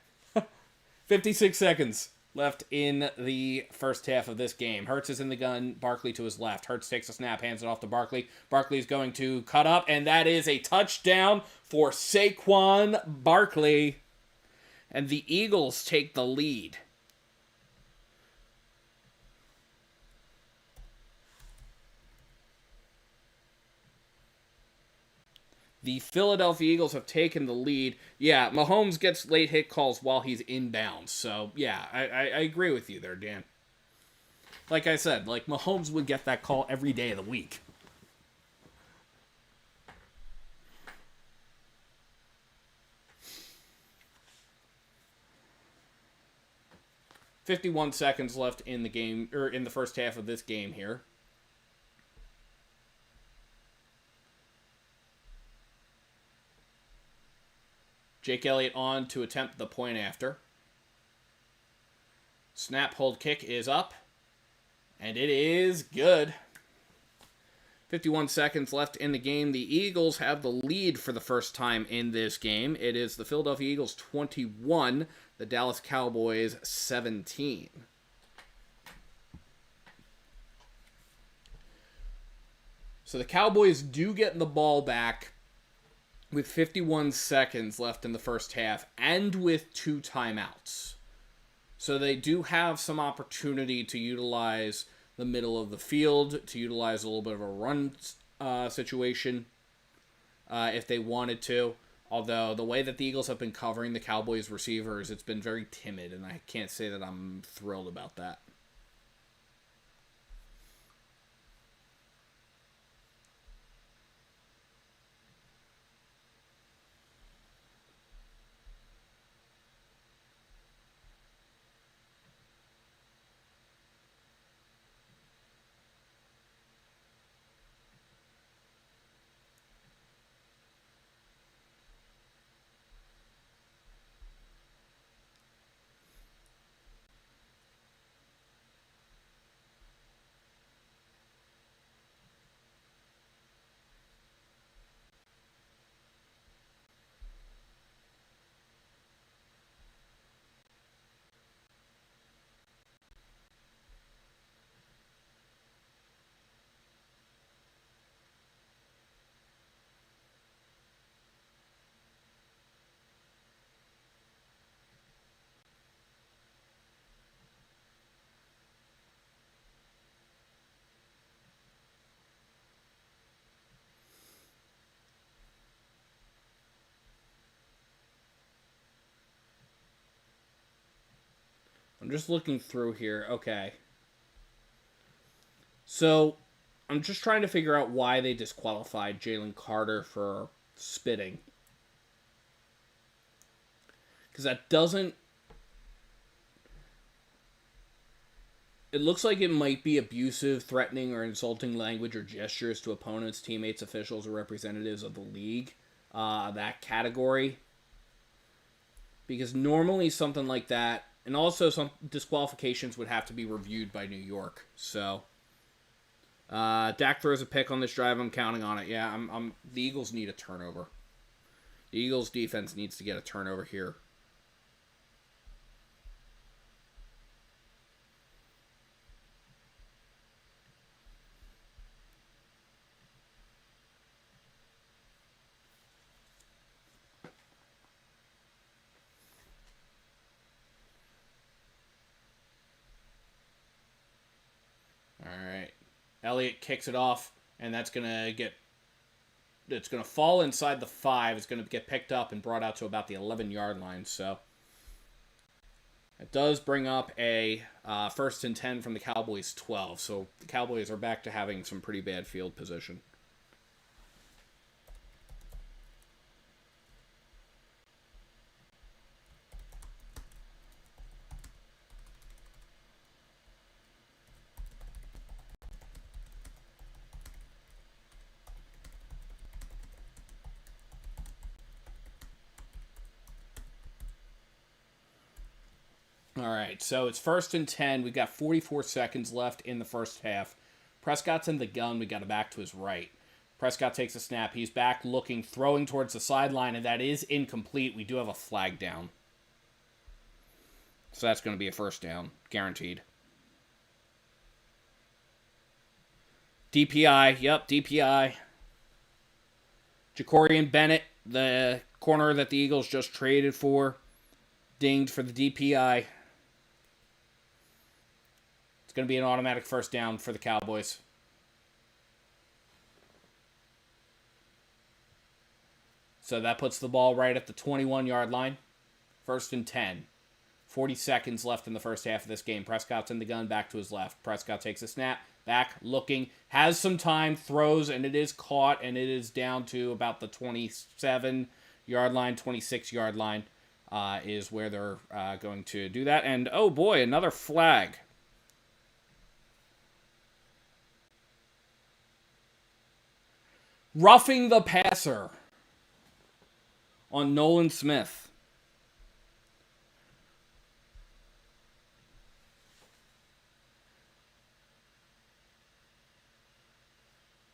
56 seconds left in the first half of this game. Hurts is in the gun. Barkley to his left. Hurts takes a snap, hands it off to Barkley. Barkley's going to cut up, and that is a touchdown for Saquon Barkley. And the Eagles take the lead. The Philadelphia Eagles have taken the lead. Yeah, Mahomes gets late hit calls while he's inbounds. So, yeah, I agree with you there, Dan. Like I said, Mahomes would get that call every day of the week. "51 seconds left in the game, or in the first half of this game here. Jake Elliott on to attempt the point after. Snap, hold, kick is up. And it is good. 51 seconds left in the game. The Eagles have the lead for the first time in this game. It is the Philadelphia Eagles 21, the Dallas Cowboys 17. So the Cowboys do get the ball back with 51 seconds left in the first half and with 2 timeouts. So they do have some opportunity to utilize the middle of the field, to utilize a little bit of a run situation if they wanted to. Although the way that the Eagles have been covering the Cowboys receivers, it's been very timid, and I can't say that I'm thrilled about that. I'm just looking through here. Okay. So, I'm just trying to figure out why they disqualified Jalen Carter for spitting. Because that doesn't... It looks like it might be abusive, threatening, or insulting language or gestures to opponents, teammates, officials, or representatives of the league. That category. Because normally something like that... And also, some disqualifications would have to be reviewed by New York. So, Dak throws a pick on this drive. I'm counting on it. Yeah, the Eagles need a turnover. The Eagles defense needs to get a turnover here. Elliott kicks it off, and it's going to fall inside the 5. It's going to get picked up and brought out to about the 11-yard line. So it does bring up a 1st and 10 from the Cowboys' 12. So the Cowboys are back to having some pretty bad field position. All right, so it's 1st and 10. We got 44 seconds left in the first half. Prescott's in the gun. We got it back to his right. Prescott takes a snap. He's back looking, throwing towards the sideline, and that is incomplete. We do have a flag down. So that's going to be a 1st down, guaranteed. DPI, yep, DPI. Jacorian Bennett, the corner that the Eagles just traded for, dinged for the DPI. It's going to be an automatic 1st down for the Cowboys. So that puts the ball right at the 21-yard line. 1st and 10. 40 seconds left in the first half of this game. Prescott's in the gun, back to his left. Prescott takes a snap, back, looking, has some time, throws, and it is caught, and it is down to about the 27-yard line, 26-yard line is where they're going to do that. And, oh boy, another flag. Roughing the passer on Nolan Smith.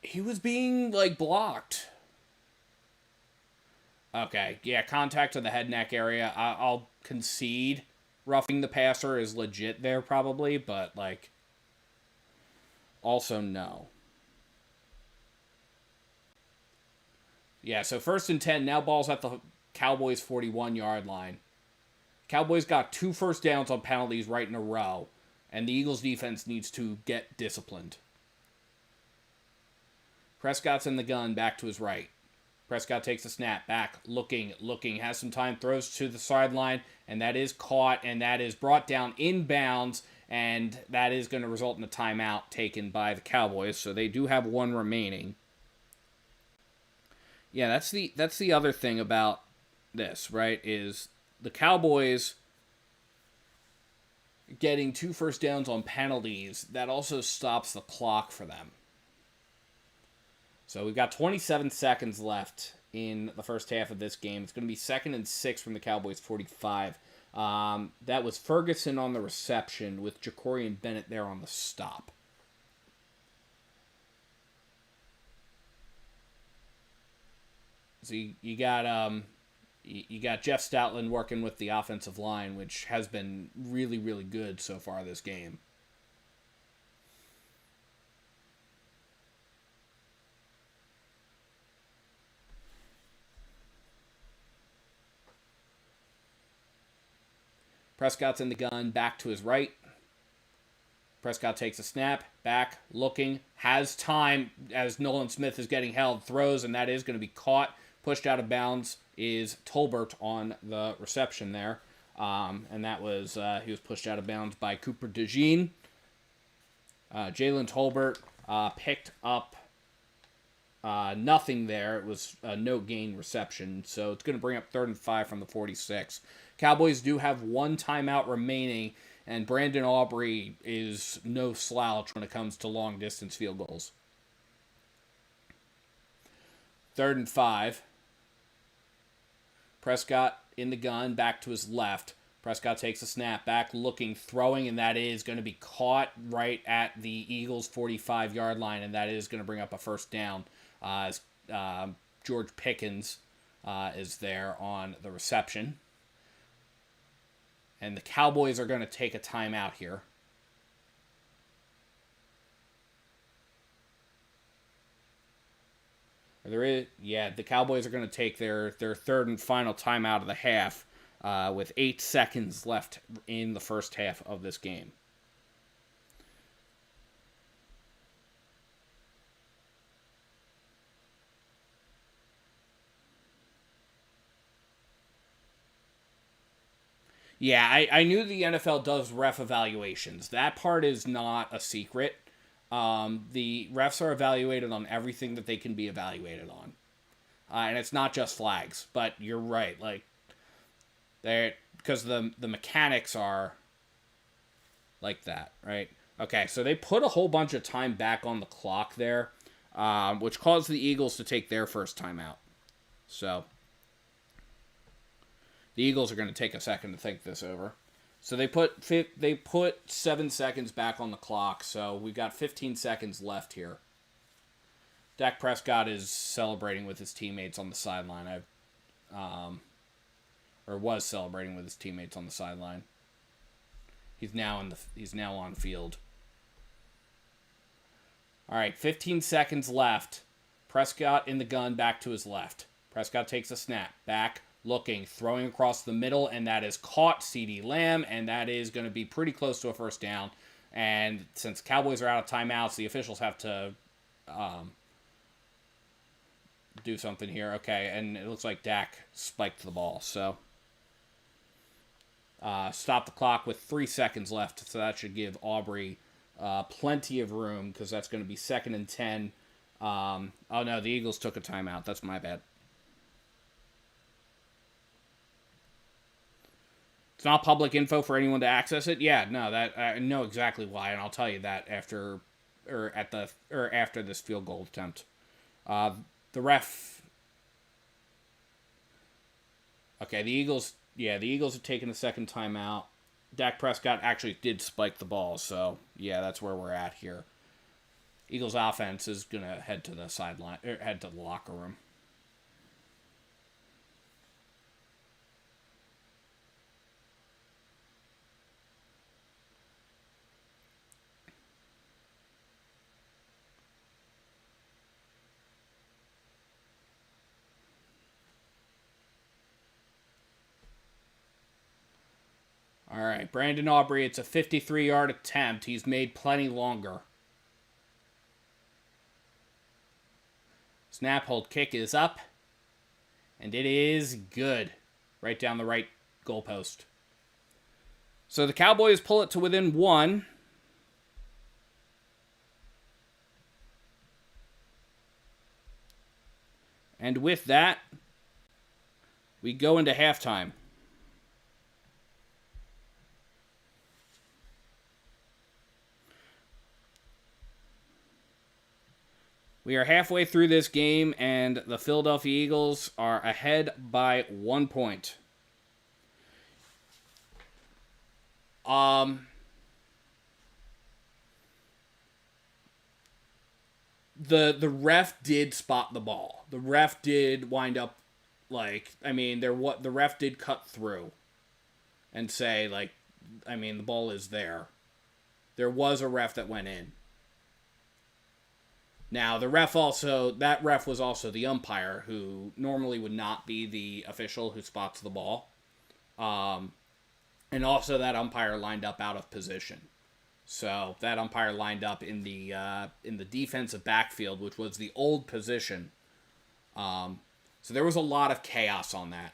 He was being, blocked. Okay, yeah, contact to the head neck area. I'll concede roughing the passer is legit there probably, but, also no. Yeah, so 1st and 10, now ball's at the Cowboys' 41-yard line. Cowboys got 2 first downs on penalties right in a row, and the Eagles' defense needs to get disciplined. Prescott's in the gun, back to his right. Prescott takes a snap, back, looking, has some time, throws to the sideline, and that is caught, and that is brought down inbounds, and that is going to result in a timeout taken by the Cowboys, so they do have 1 remaining. Yeah, that's the other thing about this, right, is the Cowboys getting 2 first downs on penalties, that also stops the clock for them. So we've got 27 seconds left in the first half of this game. It's going to be 2nd and 6 from the Cowboys' 45. That was Ferguson on the reception with Jacorian Bennett there on the stop. So you got Jeff Stoutland working with the offensive line, which has been really, really good so far this game. Prescott's in the gun, back to his right. Prescott takes a snap, back, looking, has time as Nolan Smith is getting held, throws, and that is going to be caught. Pushed out of bounds is Tolbert on the reception there. And that was, he was pushed out of bounds by Cooper DeJean. Jalen Tolbert picked up nothing there. It was a no gain reception. So it's going to bring up 3rd and 5 from the 46. Cowboys do have 1 timeout remaining, and Brandon Aubrey is no slouch when it comes to long distance field goals. 3rd and 5. Prescott in the gun, back to his left. Prescott takes a snap, back, looking, throwing, and that is going to be caught right at the Eagles' 45-yard line, and that is going to bring up a 1st down. As George Pickens is there on the reception. And the Cowboys are going to take a timeout here. The Cowboys are going to take their 3rd and final timeout of the half with 8 seconds left in the first half of this game. Yeah, I knew the NFL does ref evaluations. That part is not a secret. The refs are evaluated on everything that they can be evaluated on. And it's not just flags, but you're right. Like, they're, because the mechanics are like that, right? Okay, so they put a whole bunch of time back on the clock there, which caused the Eagles to take their first timeout. So the Eagles are going to take a second to think this over. So they put 7 seconds back on the clock, so we've got 15 seconds left here. Dak Prescott is celebrating with his teammates on the sideline. Or was celebrating with his teammates on the sideline. He's now on field. All right, 15 seconds left. Prescott in the gun, back to his left. Prescott takes a snap, back, looking, throwing across the middle, and that is caught. CeeDee Lamb, and that is going to be pretty close to a first down. And since Cowboys are out of timeouts, the officials have to do something here. Okay, and it looks like Dak spiked the ball. So stop the clock with 3 seconds left. So that should give Aubrey plenty of room, because that's going to be 2nd and 10. Oh no, the Eagles took a timeout. That's my bad. It's not public info for anyone to access it. Yeah, no, that I know exactly why, and I'll tell you that after this field goal attempt. The ref. Okay, the Eagles have taken the second timeout. Dak Prescott actually did spike the ball, so yeah, that's where we're at here. Eagles offense is gonna head to the sideline, or head to the locker room. All right, Brandon Aubrey, it's a 53-yard attempt. He's made plenty longer. Snap, hold, kick is up. And it is good. Right down the right goalpost. So the Cowboys pull it to within 1. And with that, we go into halftime. We are halfway through this game, and the Philadelphia Eagles are ahead by 1 point. The ref did spot the ball. The ref did wind up, the ref did cut through and say, the ball is there. There was a ref that went in. Now, that ref was also the umpire, who normally would not be the official who spots the ball. And also that umpire lined up out of position. So that umpire lined up in the defensive backfield, which was the old position. So there was a lot of chaos on that.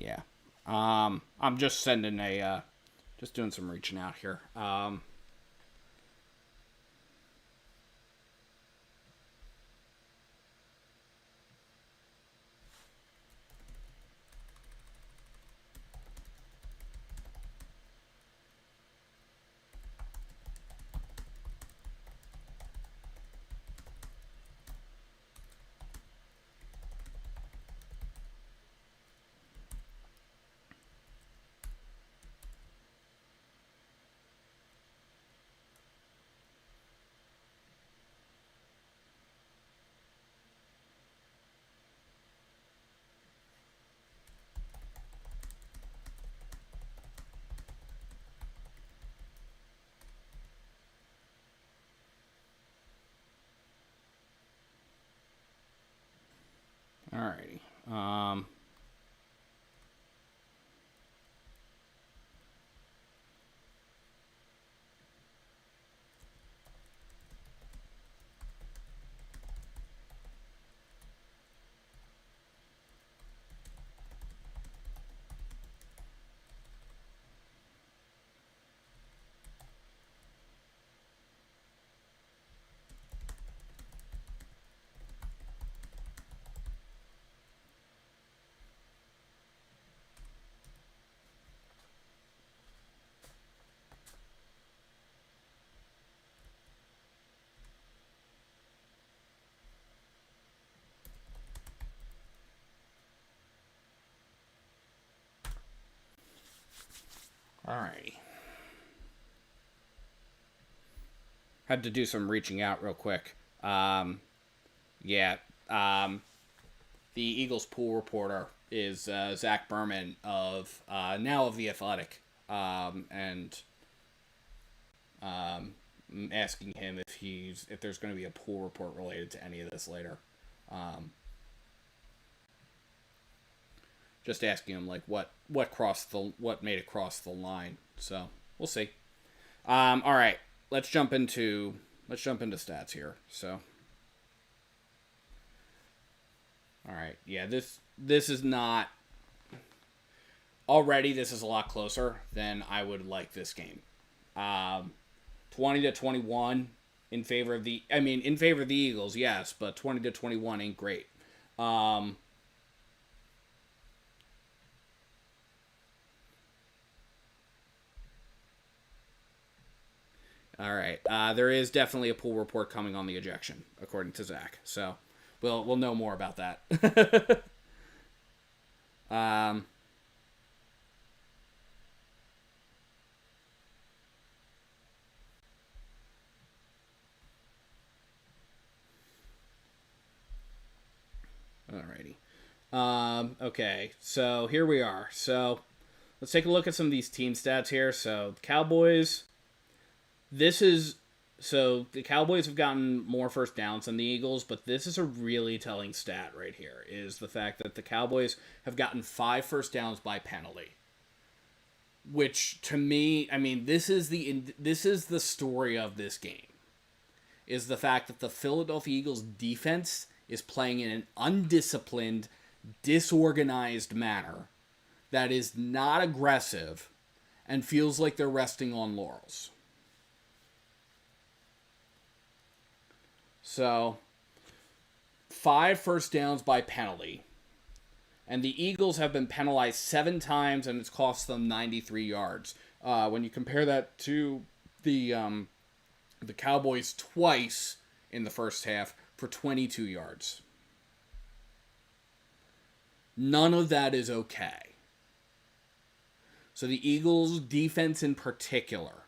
Yeah. I'm just sending just doing some reaching out here. Alrighty. Alrighty. Had to do some reaching out real quick. Yeah. The Eagles pool reporter is Zach Berman of now of The Athletic, and asking him if there's going to be a pool report related to any of this later. Just asking him like what made it cross the line. So we'll see. All right, let's jump into stats here. So. All right, yeah, this is not already. This is a lot closer than I would like this game. 20-21 in favor of the Eagles, yes, but 20-21 ain't great. All right, there is definitely a pool report coming on the ejection, according to Zach. So. We'll know more about that. Alrighty. Okay, so here we are. So let's take a look at some of these team stats here. So the Cowboys. So the Cowboys have gotten more first downs than the Eagles, but this is a really telling stat right here, is the fact that the Cowboys have gotten 5 first downs by penalty. Which, to me, I mean, this is the story of this game, is the fact that the Philadelphia Eagles defense is playing in an undisciplined, disorganized manner that is not aggressive and feels like they're resting on laurels. So, 5 first downs by penalty. And the Eagles have been penalized 7 times, and it's cost them 93 yards. When you compare that to the Cowboys twice in the first half for 22 yards. None of that is okay. So the Eagles' defense in particular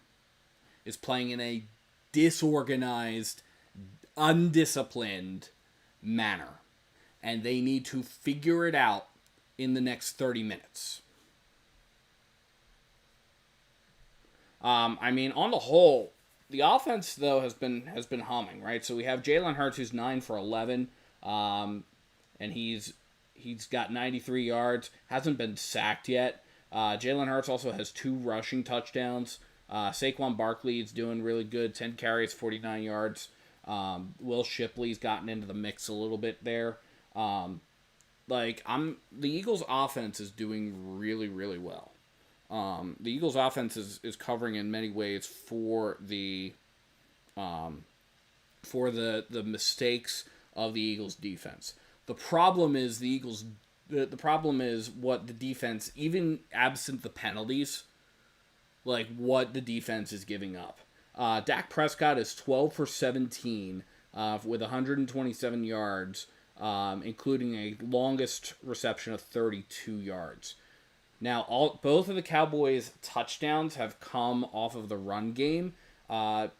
is playing in a disorganized, undisciplined manner, and they need to figure it out in the next 30 minutes. I mean, on the whole, the offense though has been humming, right? So we have Jalen Hurts, who's 9 for 11, and he's got 93 yards, hasn't been sacked yet. Jalen Hurts also has 2 rushing touchdowns. Saquon Barkley is doing really good, 10 carries, 49 yards. Will Shipley's gotten into the mix a little bit there. The Eagles' offense is doing really, really well. The Eagles' offense is covering in many ways um, for the mistakes of the Eagles' defense. The problem is the problem is what the defense, even absent the penalties, like what the defense is giving up. Dak Prescott is 12 for 17 with 127 yards, including a longest reception of 32 yards. Now, both of the Cowboys' touchdowns have come off of the run game, and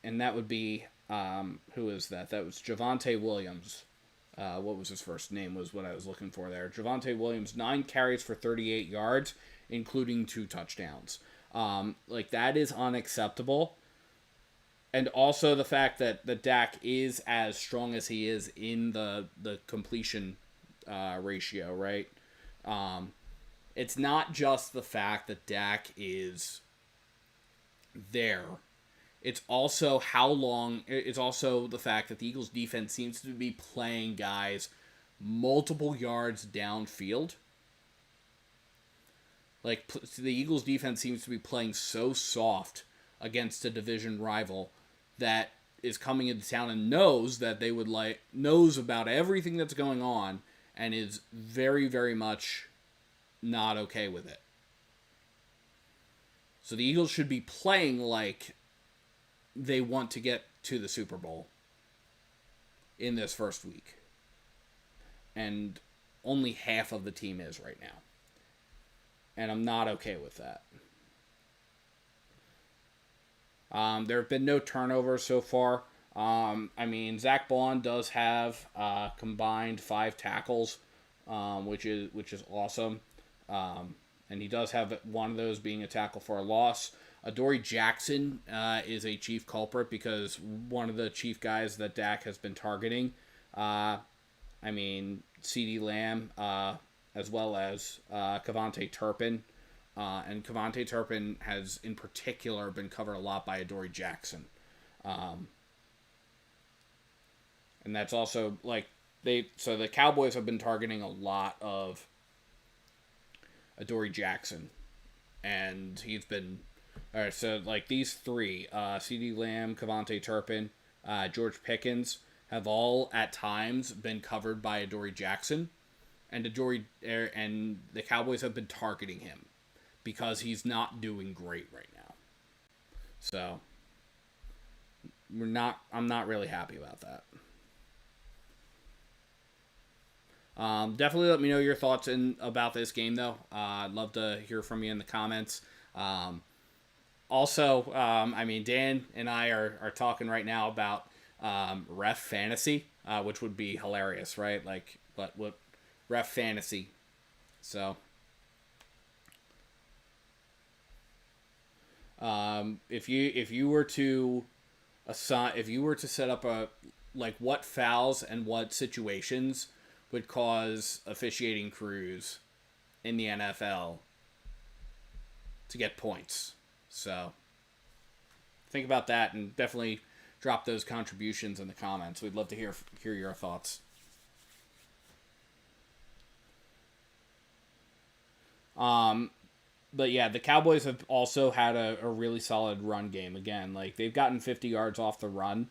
that would be who is that? That was Javonte Williams. What was his first name was what I was looking for there. Javonte Williams, 9 carries for 38 yards, including 2 touchdowns. That is unacceptable. And also the fact that Dak is as strong as he is in the completion ratio, right? It's not just the fact that Dak is there. It's also it's also the fact that the Eagles defense seems to be playing guys multiple yards downfield. The Eagles defense seems to be playing so soft against a division rival that is coming into town and knows that knows about everything that's going on and is very, very much not okay with it. So the Eagles should be playing like they want to get to the Super Bowl in this first week. And only half of the team is right now. And I'm not okay with that. There have been no turnovers so far. Zach Bond does have combined 5 tackles, which is awesome. And he does have one of those being a tackle for a loss. Adoree Jackson is a chief culprit because one of the chief guys that Dak has been targeting, CeeDee Lamb, as well as Kevontae Turpin. And Kevontae Turpin has, in particular, been covered a lot by Adoree Jackson. And that's also, so the Cowboys have been targeting a lot of Adoree Jackson. And he's been... Alright, so, these 3, CeeDee Lamb, Kevontae Turpin, George Pickens, have all, at times, been covered by Adoree Jackson. And the Cowboys have been targeting him because he's not doing great right now. So I'm not really happy about that. Definitely let me know your thoughts about this game, though. I'd love to hear from you in the comments. Also, Dan and I are talking right now about ref fantasy, which would be hilarious, right? What ref fantasy. So, if you were to set up what fouls and what situations would cause officiating crews in the NFL to get points. So, think about that and definitely drop those contributions in the comments. We'd love to hear your thoughts. But yeah, the Cowboys have also had a really solid run game. Again, they've gotten 50 yards off the run.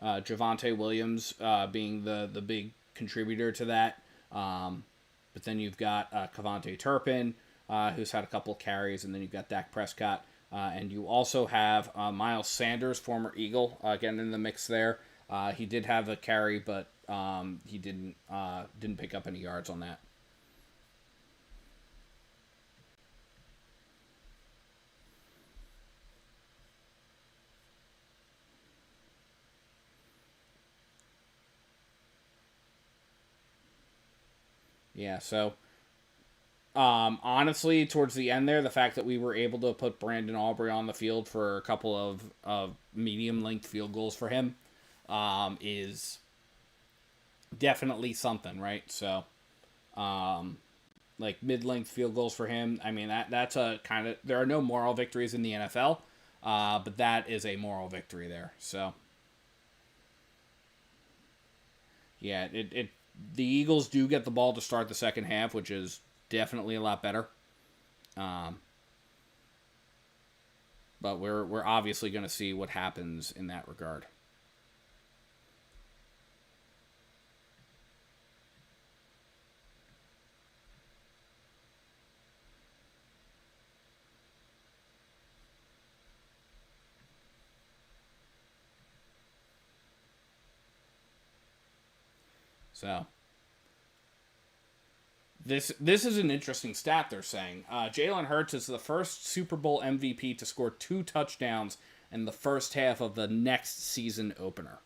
Javonte Williams being the big contributor to that. But then you've got Kevontae Turpin, who's had a couple of carries, and then you've got Dak Prescott. And you also have Miles Sanders, former Eagle, getting in the mix there. He did have a carry, but he didn't pick up any yards on that. Yeah, so honestly, towards the end there, the fact that we were able to put Brandon Aubrey on the field for a couple of medium-length field goals for him is definitely something, right? So, mid-length field goals for him, that's a kind of... There are no moral victories in the NFL, but that is a moral victory there, so... Yeah, the Eagles do get the ball to start the second half, which is definitely a lot better. Um, but we're obviously going to see what happens in that regard. So this is an interesting stat they're saying. Jalen Hurts is the first Super Bowl MVP to score 2 touchdowns in the first half of the next season opener.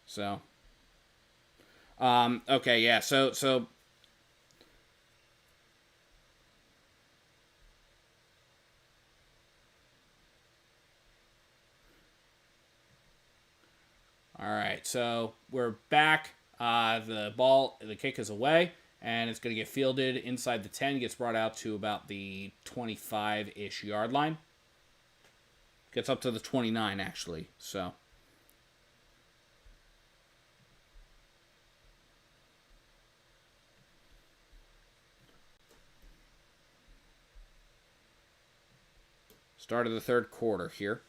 So, okay, yeah. So all right. So we're back. The kick is away, and it's going to get fielded inside the 10. Gets brought out to about the 25-ish yard line. Gets up to the 29 actually. So. Start of the third quarter here.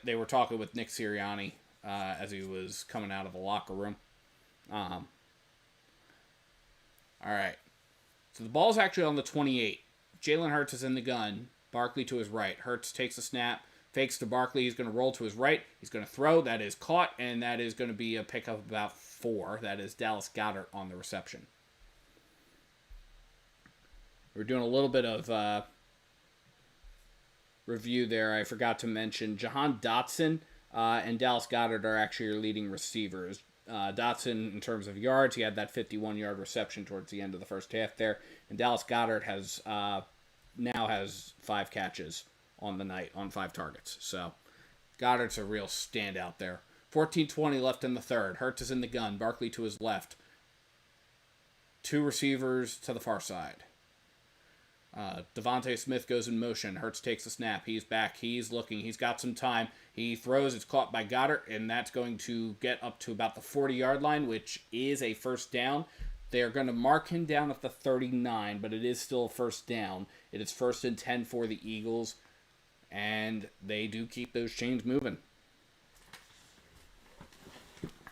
They were talking with Nick Sirianni as he was coming out of the locker room. All right. So the ball's actually on the 28. Jalen Hurts is in the gun. Barkley to his right. Hurts takes a snap, fakes to Barkley. He's going to roll to his right. He's going to throw. That is caught, and that is going to be a pickup of about 4. That is Dallas Goedert on the reception. We're doing a little bit of review there. I forgot to mention Jahan Dotson and Dallas Goedert are actually your leading receivers. Dotson, in terms of yards, he had that 51-yard reception towards the end of the first half there. And Dallas Goedert has now has 5 catches on the night on 5 targets. So Goddard's a real standout there. 14:20 left in the third. Hurts is in the gun. Barkley to his left. 2 receivers to the far side. Devontae Smith goes in motion. Hurts takes a snap. He's back. He's looking. He's got some time. He throws. It's caught by Goedert, and that's going to get up to about the 40-yard line, which is a first down. They're going to mark him down at the 39, but it is still a first down. It is 1st and 10 for the Eagles, and they do keep those chains moving.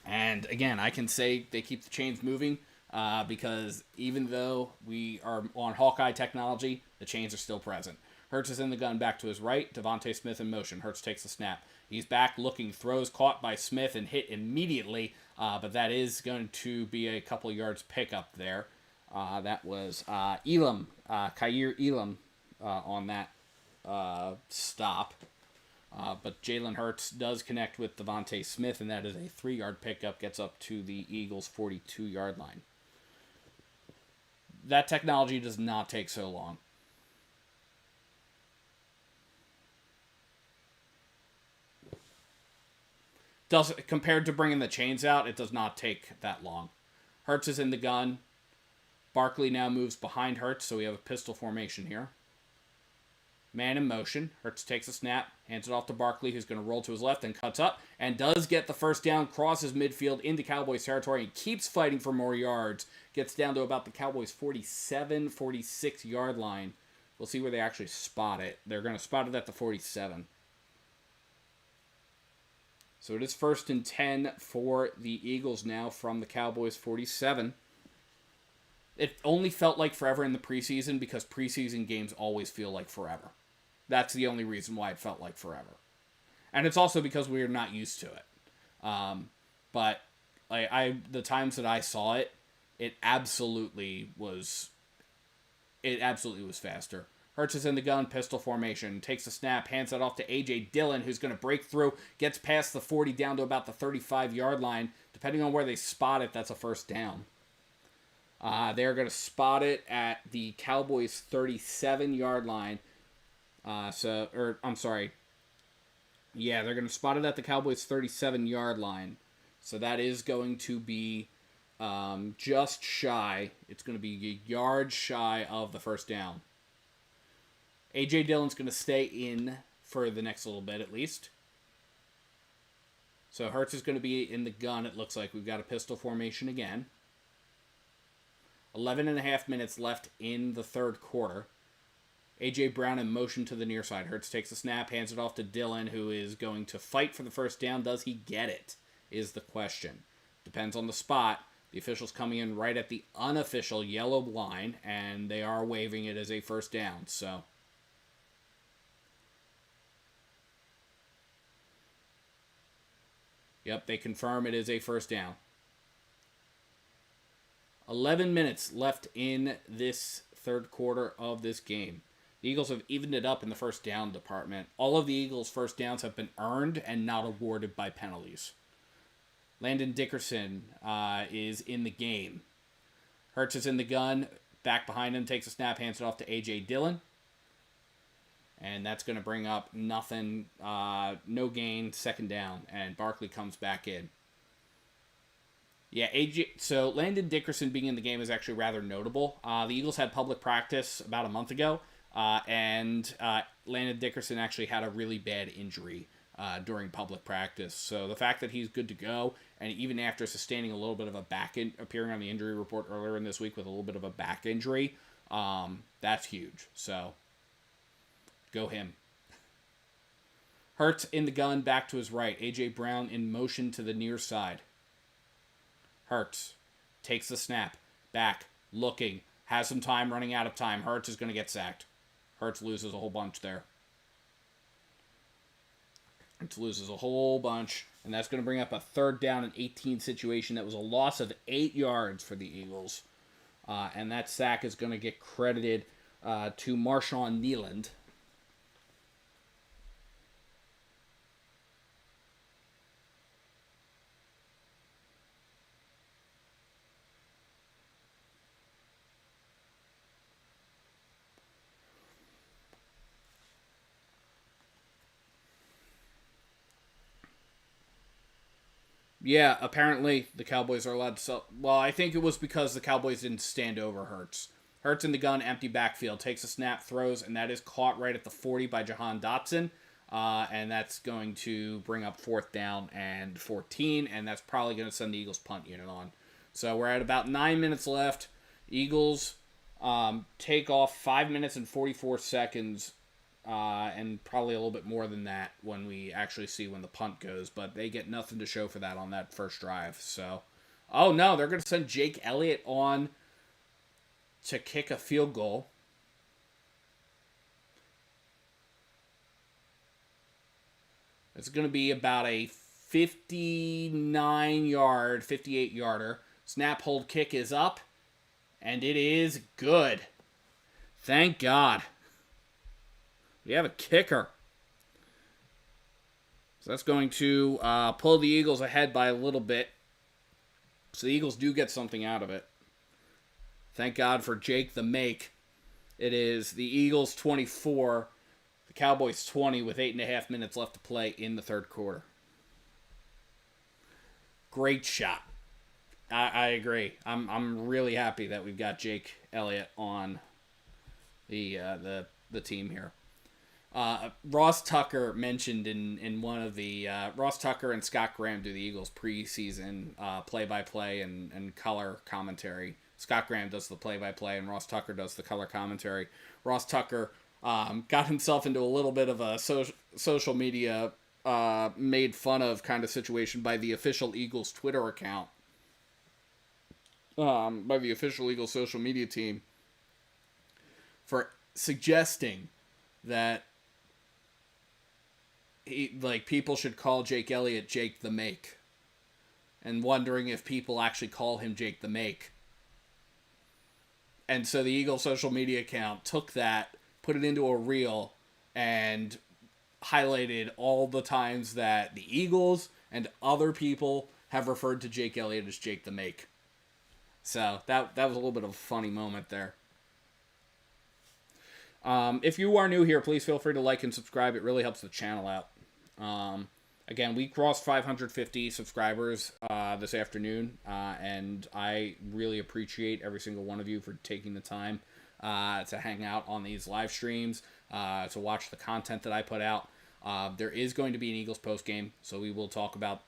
And again, I can say they keep the chains moving. Because even though we are on Hawkeye technology, the chains are still present. Hurts is in the gun back to his right. Devontae Smith in motion. Hurts takes the snap. He's back looking, throws, caught by Smith and hit immediately. But that is going to be a couple yards pickup there. That was Elam, Kaiir Elam on that stop. But Jalen Hurts does connect with Devontae Smith, and that is a 3-yard pickup. Gets up to the Eagles' 42-yard line. That technology does not take so long. Compared to bringing the chains out, it does not take that long. Hurts is in the gun. Barkley now moves behind Hurts, so we have a pistol formation here. Man in motion. Hurts takes a snap, hands it off to Barkley, who's going to roll to his left and cuts up, and does get the first down, crosses midfield into Cowboys territory, and keeps fighting for more yards. Gets down to about the Cowboys' 47, 46-yard line. We'll see where they actually spot it. They're going to spot it at the 47. So it is 1st and 10 for the Eagles now from the Cowboys' 47. It only felt like forever in the preseason because preseason games always feel like forever. That's the only reason why it felt like forever. And it's also because we are not used to it. But the times that I saw it, it absolutely was faster. Hurts is in the gun, pistol formation, takes a snap, hands it off to A.J. Dillon, who's going to break through, gets past the 40 down to about the 35-yard line. Depending on where they spot it, that's a first down. They're going to spot it at the Cowboys' 37-yard line. They're going to spot it at the Cowboys' 37-yard line. So that is going to be just shy. It's going to be a yard shy of the first down. A.J. Dillon's going to stay in for the next little bit at least. So Hurts is going to be in the gun, it looks like. We've got a pistol formation again. 11 and a half minutes left in the third quarter. A.J. Brown in motion to the near side. Hurts takes the snap, hands it off to Dillon, who is going to fight for the first down. Does he get it, is the question. Depends on the spot. The officials coming in right at the unofficial yellow line, and they are waving it as a first down. So yep, they confirm it is a first down. 11 minutes left in this third quarter of this game. The Eagles have evened it up in the first down department. All of the Eagles' first downs have been earned and not awarded by penalties. Landon Dickerson is in the game. Hurts is in the gun. Back behind him, takes a snap, hands it off to A.J. Dillon. And that's going to bring up nothing, no gain, second down. And Barkley comes back in. Yeah, so Landon Dickerson being in the game is actually rather notable. The Eagles had public practice about a month ago. And Landon Dickerson actually had a really bad injury during public practice. So the fact that he's good to go, and even after sustaining a little bit of a appearing on the injury report earlier in this week with a little bit of a back injury, that's huge. So go him. Hurts in the gun, back to his right. A.J. Brown in motion to the near side. Hurts takes the snap, back, looking, has some time, running out of time. Hurts is going to get sacked. Hurts loses a whole bunch there. Hurts loses a whole bunch, and that's going to bring up a third down and 18 situation. That was a loss of 8 yards for the Eagles. And that sack is going to get credited to Marshawn Neeland. Yeah, apparently the Cowboys are allowed to sell. Well, I think it was because the Cowboys didn't stand over Hurts. Hurts in the gun, empty backfield, takes a snap, throws, and that is caught right at the 40 by Jahan Dotson. And that's going to bring up fourth down and 14, and that's probably going to send the Eagles punt unit on. So we're at about 9 minutes left. Eagles take off 5 minutes and 44 seconds. And probably a little bit more than that when we actually see when the punt goes. But they get nothing to show for that on that first drive. So, oh no, they're going to send Jake Elliott on to kick a field goal. It's going to be about a 59-yard, 58-yarder. Snap, hold, kick is up. And it is good. Thank God. We have a kicker. So that's going to pull the Eagles ahead by a little bit. So the Eagles do get something out of it. Thank God for Jake the Make. It is the Eagles 24, the Cowboys 20 with 8.5 minutes left to play in the third quarter. Great shot. I agree. I'm really happy that we've got Jake Elliott on the team here. Ross Tucker mentioned in one of the Ross Tucker and Scott Graham do the Eagles preseason play-by-play and color commentary. Scott Graham does the play-by-play and Ross Tucker does the color commentary. Ross Tucker got himself into a little bit of a social media made fun of kind of situation by the official Eagles Twitter account, by the official Eagles social media team, for suggesting that people should call Jake Elliott Jake the Make, and wondering if people actually call him Jake the Make. And so the Eagles social media account took that, put it into a reel, and highlighted all the times that the Eagles and other people have referred to Jake Elliott as Jake the Make. So that was a little bit of a funny moment there. If you are new here, please feel free to like and subscribe. It really helps the channel out. Again, we crossed 550 subscribers this afternoon, and I really appreciate every single one of you for taking the time to hang out on these live streams, to watch the content that I put out. There is going to be an Eagles post game, so we will talk about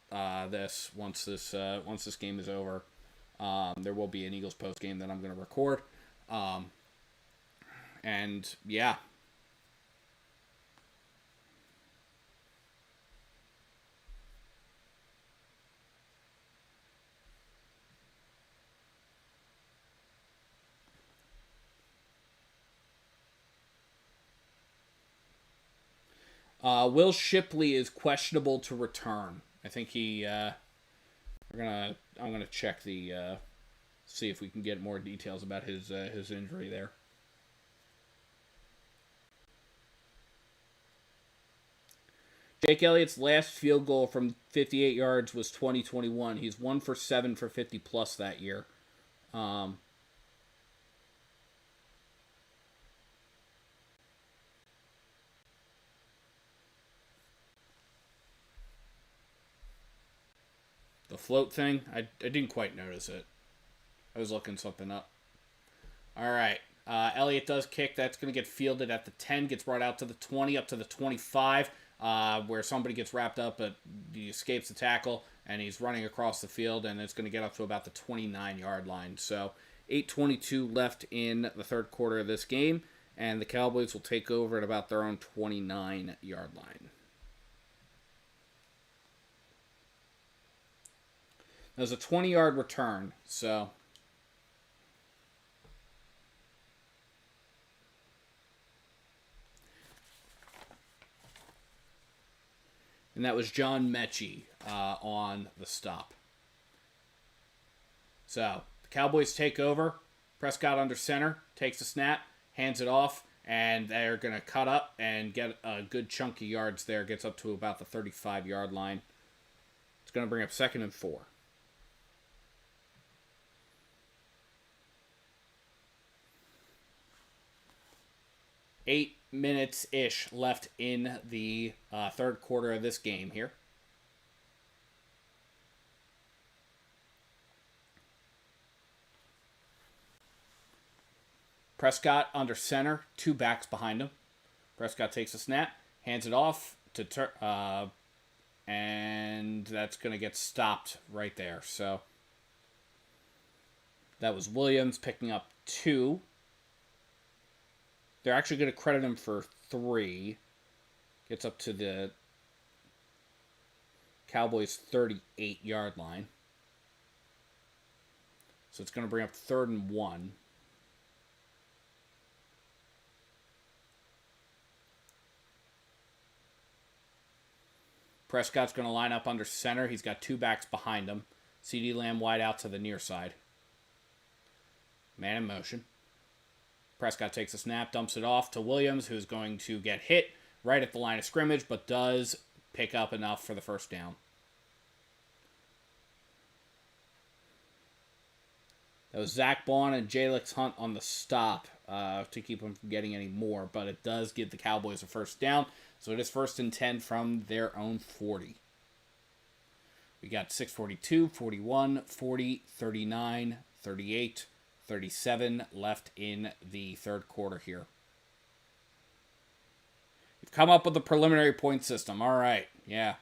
this once this game is over. There will be an Eagles post game that I'm going to record, and yeah. Will Shipley is questionable to return. I think I'm gonna check see if we can get more details about his injury there. Jake Elliott's last field goal from 58 yards was 2021. He's 1 for 7 for 50 plus that year. The float thing, I didn't quite notice it. I was looking something up. All right. Elliott does kick. That's going to get fielded at the 10, gets brought out to the 20, up to the 25, where somebody gets wrapped up, but he escapes the tackle, and he's running across the field, and it's going to get up to about the 29-yard line. So 8:22 left in the third quarter of this game, and the Cowboys will take over at about their own 29-yard line. There's a 20-yard return, so... And that was John Mechie on the stop. So, the Cowboys take over. Prescott under center, takes the snap, hands it off, and they're going to cut up and get a good chunk of yards there. Gets up to about the 35-yard line. It's going to bring up 2nd and 4. 8 minutes-ish left in the third quarter of this game here. Prescott under center, 2 backs behind him. Prescott takes a snap, hands it off to and that's going to get stopped right there. So that was Williams picking up 2. They're actually going to credit him for 3. Gets up to the Cowboys' 38-yard line. So it's going to bring up 3rd and 1. Prescott's going to line up under center. He's got 2 backs behind him. CeeDee Lamb wide out to the near side. Man in motion. Prescott takes a snap, dumps it off to Williams, who's going to get hit right at the line of scrimmage, but does pick up enough for the first down. That was Zach Baun and Jalix Hunt on the stop to keep them from getting any more, but it does give the Cowboys a first down, so it is 1st and 10 from their own 40. We got 6:42, 41, 40, 39, 38, 37 left in the third quarter here. We've come up with a preliminary point system. All right, yeah.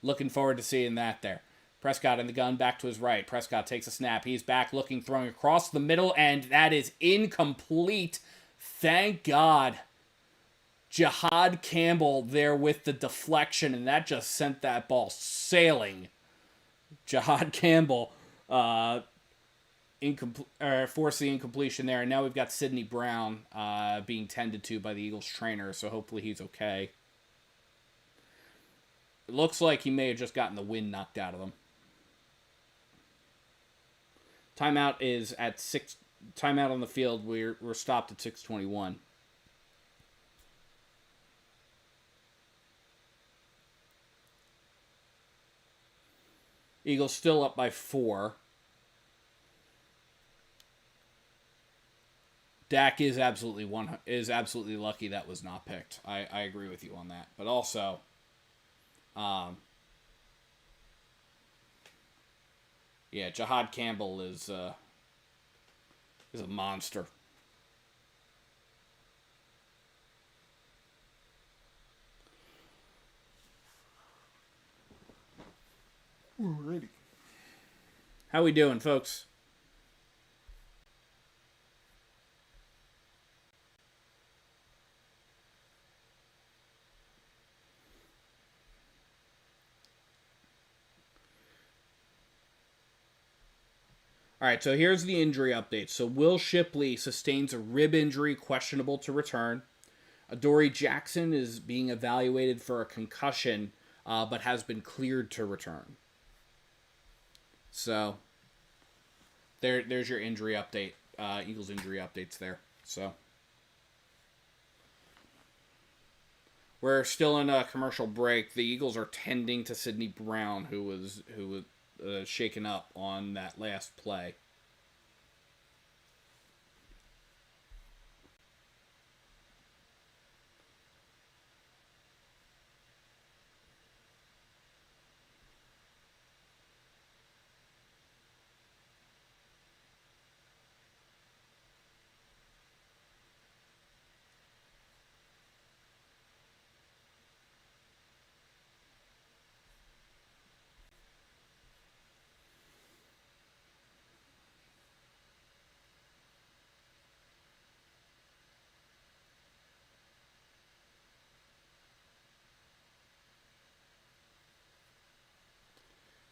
Looking forward to seeing that there. Prescott in the gun, back to his right. Prescott takes a snap. He's back looking, throwing across the middle, and that is incomplete. Thank God. Jihad Campbell there with the deflection, and that just sent that ball sailing. Jihad Campbell force the incompletion there, and now we've got Sidney Brown being tended to by the Eagles trainer, so hopefully he's okay. It looks like he may have just gotten the wind knocked out of him. Timeout is at 6. Timeout on the field. We're stopped at 6:21. Eagles still up by 4. Dak is absolutely lucky that was not picked. I agree with you on that. But also, yeah, Jihad Campbell is a monster. Alrighty. How we doing, folks? All right, so here's the injury update. So Will Shipley sustains a rib injury, questionable to return. Adoree Jackson is being evaluated for a concussion, but has been cleared to return. So there's your injury update. Eagles injury updates there. So we're still in a commercial break. The Eagles are tending to Sidney Brown, who was shaken up on that last play.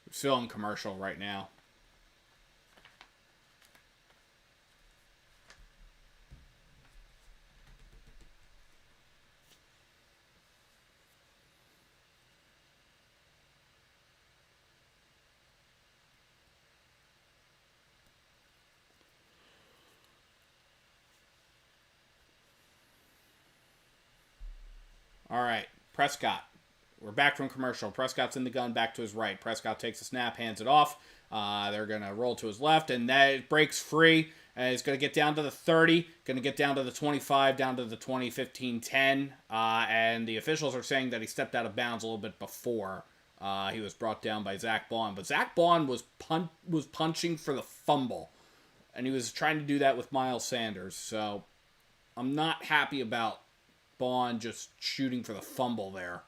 We're still in commercial right now. All right, Prescott. We're back from commercial. Prescott's in the gun, back to his right. Prescott takes a snap, hands it off. They're going to roll to his left, and that breaks free. He's going to get down to the 30, going to get down to the 25, down to the 20, 15, 10. And the officials are saying that he stepped out of bounds a little bit before he was brought down by Zach Baun. But Zach Baun was punching for the fumble, and he was trying to do that with Miles Sanders. So I'm not happy about Baun just shooting for the fumble there.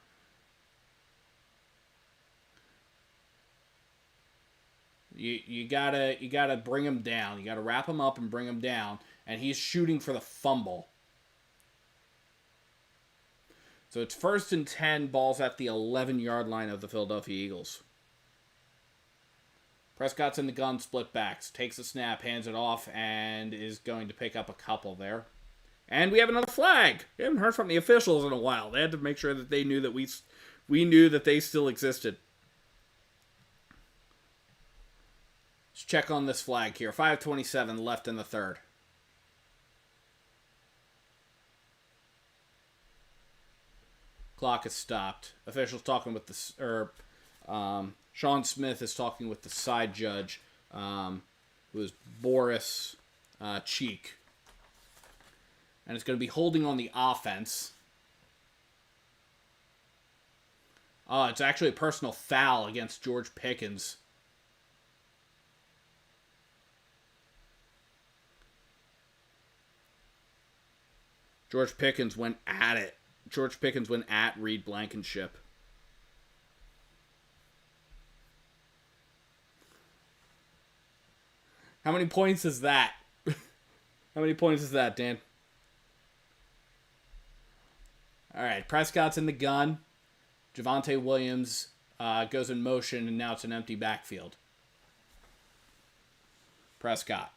You gotta bring him down. You gotta wrap him up and bring him down. And he's shooting for the fumble. So it's 1st and 10. Ball's at the 11-yard line of the Philadelphia Eagles. Prescott's in the gun, split backs, takes a snap, hands it off, and is going to pick up a couple there. And we have another flag. We haven't heard from the officials in a while. They had to make sure that they knew that we knew that they still existed. Let's check on this flag here. 5:27 left in the third. Clock is stopped. Officials talking with Sean Smith is talking with the side judge, who is Boris Cheek. And it's going to be holding on the offense. It's actually a personal foul against George Pickens. George Pickens went at it. George Pickens went at Reed Blankenship. How many points is that? How many points is that, Dan? All right, Prescott's in the gun. Javonte Williams goes in motion, and now it's an empty backfield. Prescott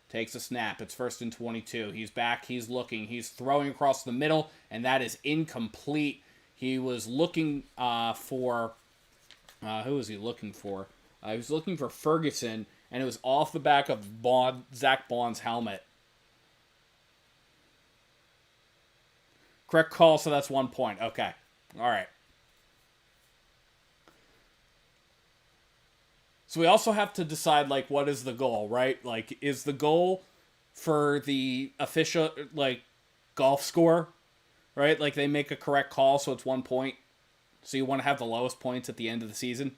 takes a snap. It's 1st and 22. He's back. He's looking. He's throwing across the middle, and that is incomplete. He was looking for... who was he looking for? He was looking for Ferguson, and it was off the back of Zach Baun's helmet. Correct call, so that's 1 point. Okay. All right. So we also have to decide, like, what is the goal, right? Like, is the goal for the official, like, golf score, right? Like, they make a correct call, so it's 1 point. So you want to have the lowest points at the end of the season.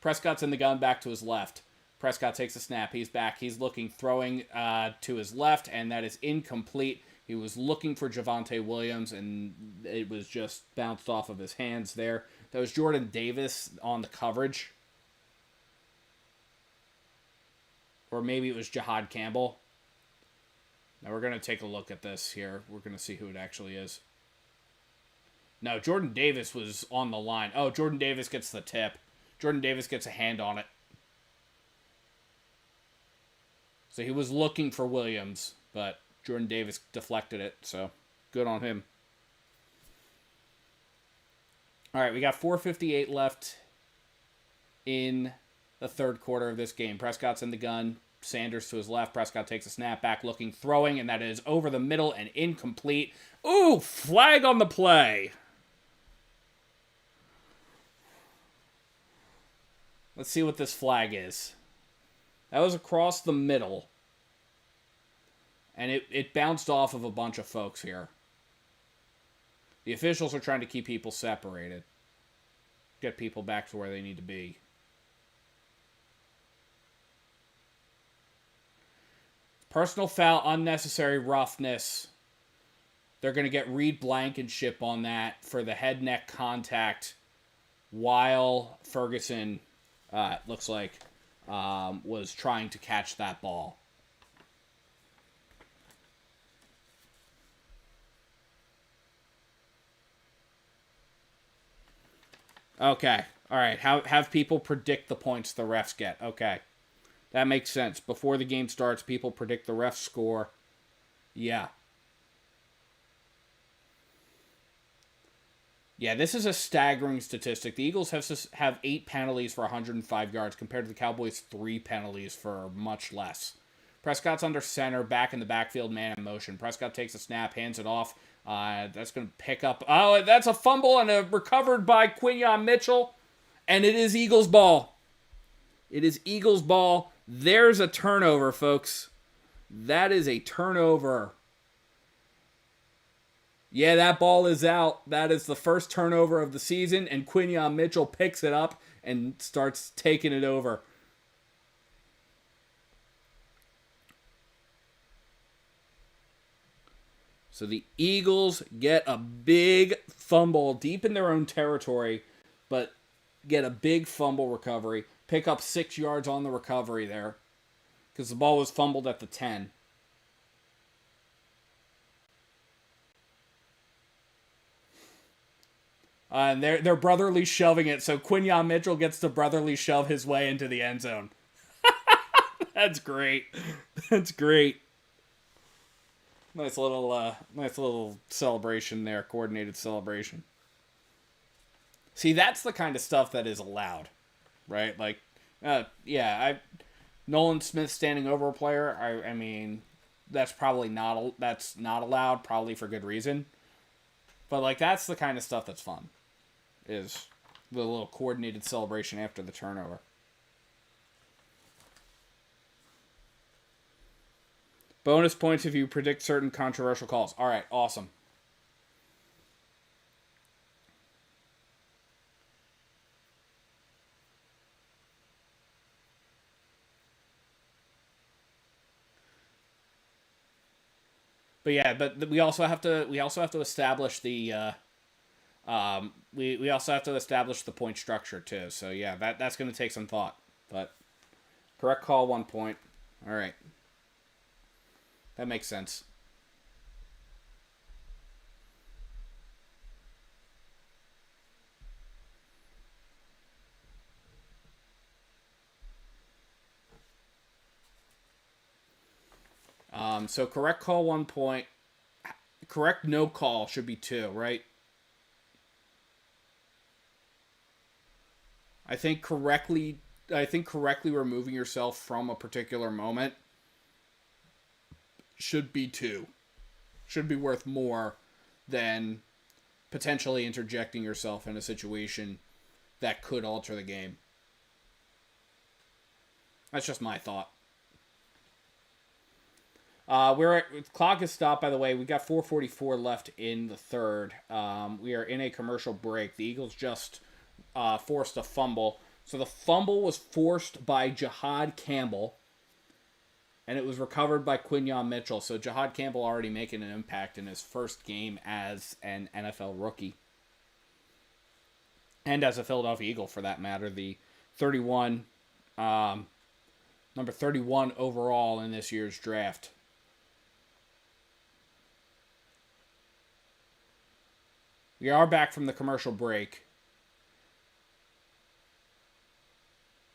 Prescott's in the gun, back to his left. Prescott takes a snap. He's back. He's looking, throwing to his left, and that is incomplete. He was looking for Javonte Williams, and it was just bounced off of his hands there. That was Jordan Davis on the coverage. Or maybe it was Jihad Campbell. Now we're going to take a look at this here. We're going to see who it actually is. No, Jordan Davis was on the line. Oh, Jordan Davis gets the tip. Jordan Davis gets a hand on it. So he was looking for Williams, but Jordan Davis deflected it, so good on him. All right, we got 4:58 left in the third quarter of this game. Prescott's in the gun. Sanders to his left. Prescott takes a snap, back looking, throwing, and that is over the middle and incomplete. Ooh, flag on the play. Let's see what this flag is. That was across the middle. And it bounced off of a bunch of folks here. The officials are trying to keep people separated. Get people back to where they need to be. Personal foul, unnecessary roughness. They're going to get Reed Blankenship on that for the head-neck contact while Ferguson, looks like, was trying to catch that ball. Okay. All right. Have people predict the points the refs get. Okay. That makes sense. Before the game starts, people predict the ref's score. Yeah. Yeah, this is a staggering statistic. The Eagles have 8 penalties for 105 yards compared to the Cowboys' 3 penalties for much less. Prescott's under center, back in the backfield, man in motion. Prescott takes a snap, hands it off. That's going to pick up. Oh, that's a fumble and recovered by Quinyon Mitchell. And it is Eagles ball. It is Eagles ball. There's a turnover, folks. That is a turnover. Yeah, that ball is out. That is the first turnover of the season, and Quinyon Mitchell picks it up and starts taking it over. So the Eagles get a big fumble deep in their own territory, but get a big fumble recovery. Pick up 6 yards on the recovery there because the ball was fumbled at the 10. And they're brotherly shoving it, so Quinyon Mitchell gets to brotherly shove his way into the end zone. That's great. That's great. Nice little celebration there, coordinated celebration. See, that's the kind of stuff that is allowed, right? Like, Nolan Smith standing over a player. I mean, that's probably not allowed, probably for good reason. But like, that's the kind of stuff that's fun. Is the little coordinated celebration after the turnover. Bonus points if you predict certain controversial calls. All right, awesome. But yeah, but we also have to establish the we also have to establish the point structure too. So yeah, that's going to take some thought. But correct call, 1 point. All right. That makes sense. So correct call, 1 point. Correct no call should be 2, right? I think correctly removing yourself from a particular moment should be 2. Should be worth more than potentially interjecting yourself in a situation that could alter the game. That's just my thought. Clock is stopped, by the way. We got 4:44 left in the third. We are in a commercial break. The Eagles just forced a fumble. So the fumble was forced by Jihad Campbell, and it was recovered by Quinyon Mitchell. So Jihad Campbell already making an impact in his first game as an NFL rookie. and as a Philadelphia Eagle for that matter, the 31, number 31 overall in this year's draft. We are back from the commercial break.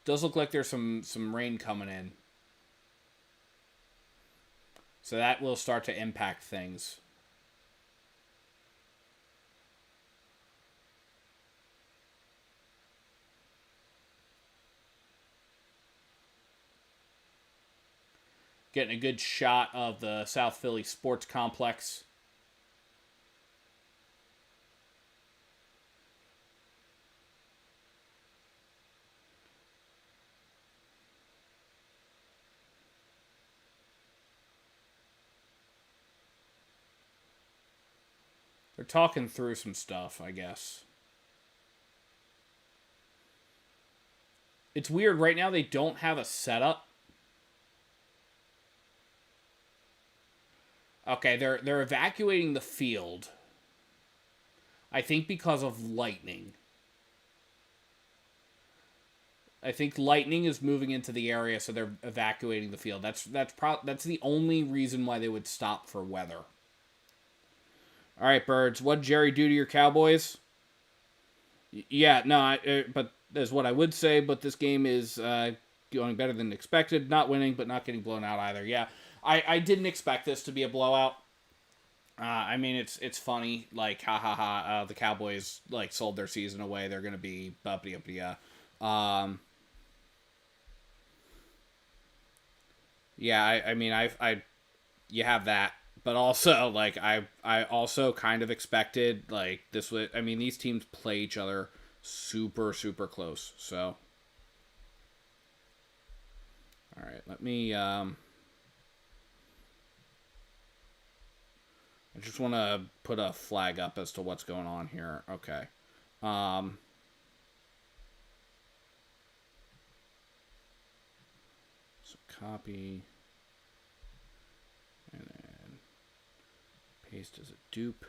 Does look like there's some rain coming in. So that will start to impact things. Getting a good shot of the South Philly Sports Complex. They're talking through some stuff, I guess. It's weird. Right now, they don't have a setup. Okay, they're evacuating the field. I think because of lightning. I think lightning is moving into the area, so they're evacuating the field. That's the only reason why they would stop for weather. All right, Birds. What'd Jerry do to your Cowboys? Yeah, no, but that's what I would say. But this game is going better than expected. Not winning, but not getting blown out either. Yeah, I didn't expect this to be a blowout. I mean, it's funny. Like, ha ha ha. The Cowboys like sold their season away. They're gonna be uppity uppity. Yeah, I mean, you have that. But also, like, I also kind of expected, like, this would... I mean, these teams play each other super, super close. So, all right, let me... I just want to put a flag up as to what's going on here. Okay. So, copy... and then paste as a dupe,